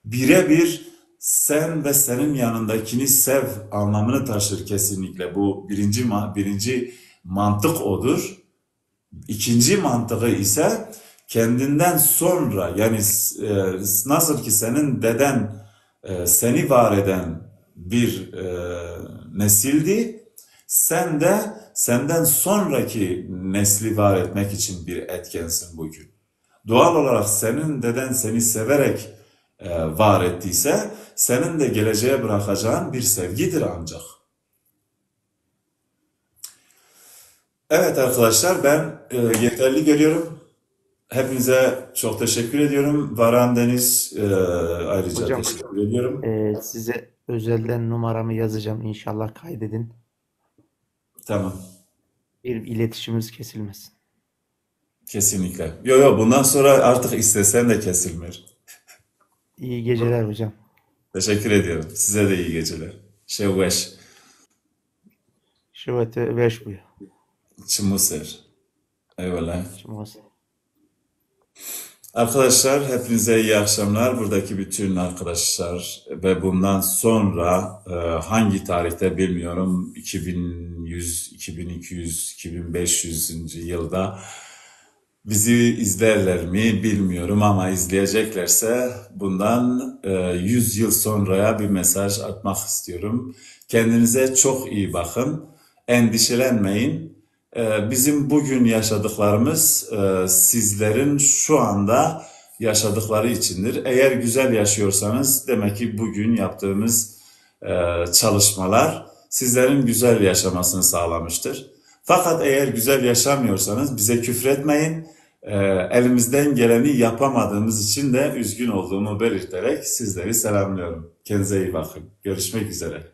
birebir sen ve senin yanındakini sev anlamını taşır kesinlikle. Bu birinci mantık odur. İkinci mantığı ise kendinden sonra, yani nasıl ki senin deden seni var eden bir nesildi, sen de senden sonraki nesli var etmek için bir etkensin bugün. Doğal olarak senin deden seni severek var ettiyse, senin de geleceğe bırakacağın bir sevgidir ancak. Evet arkadaşlar, ben yeterli görüyorum. Hepinize çok teşekkür ediyorum. Varan Deniz ayrıca Hocam, teşekkür ediyorum. size özelden numaramı yazacağım. İnşallah kaydedin. Tamam, Bir iletişimimiz kesilmesin. kesinlikle. Yo, bundan sonra artık istesen de kesilmiyor. İyi geceler hocam. Teşekkür ediyorum. Size de iyi geceler. Şevveş, Şivete veş buya. Çımuser. Eyvallah. Şimdi Arkadaşlar hepinize iyi akşamlar. Buradaki bütün arkadaşlar ve bundan sonra hangi tarihte bilmiyorum, 2100, 2200, 2500. yılda bizi izlerler mi bilmiyorum ama izleyeceklerse bundan 100 yıl sonraya bir mesaj atmak istiyorum. Kendinize çok iyi bakın. Endişelenmeyin. Bizim bugün yaşadıklarımız sizlerin şu anda yaşadıkları içindir. Eğer güzel yaşıyorsanız demek ki bugün yaptığımız çalışmalar sizlerin güzel yaşamasını sağlamıştır. Fakat eğer güzel yaşamıyorsanız bize küfretmeyin. Elimizden geleni yapamadığımız için de üzgün olduğumu belirterek sizleri selamlıyorum. Kendinize iyi bakın. Görüşmek üzere.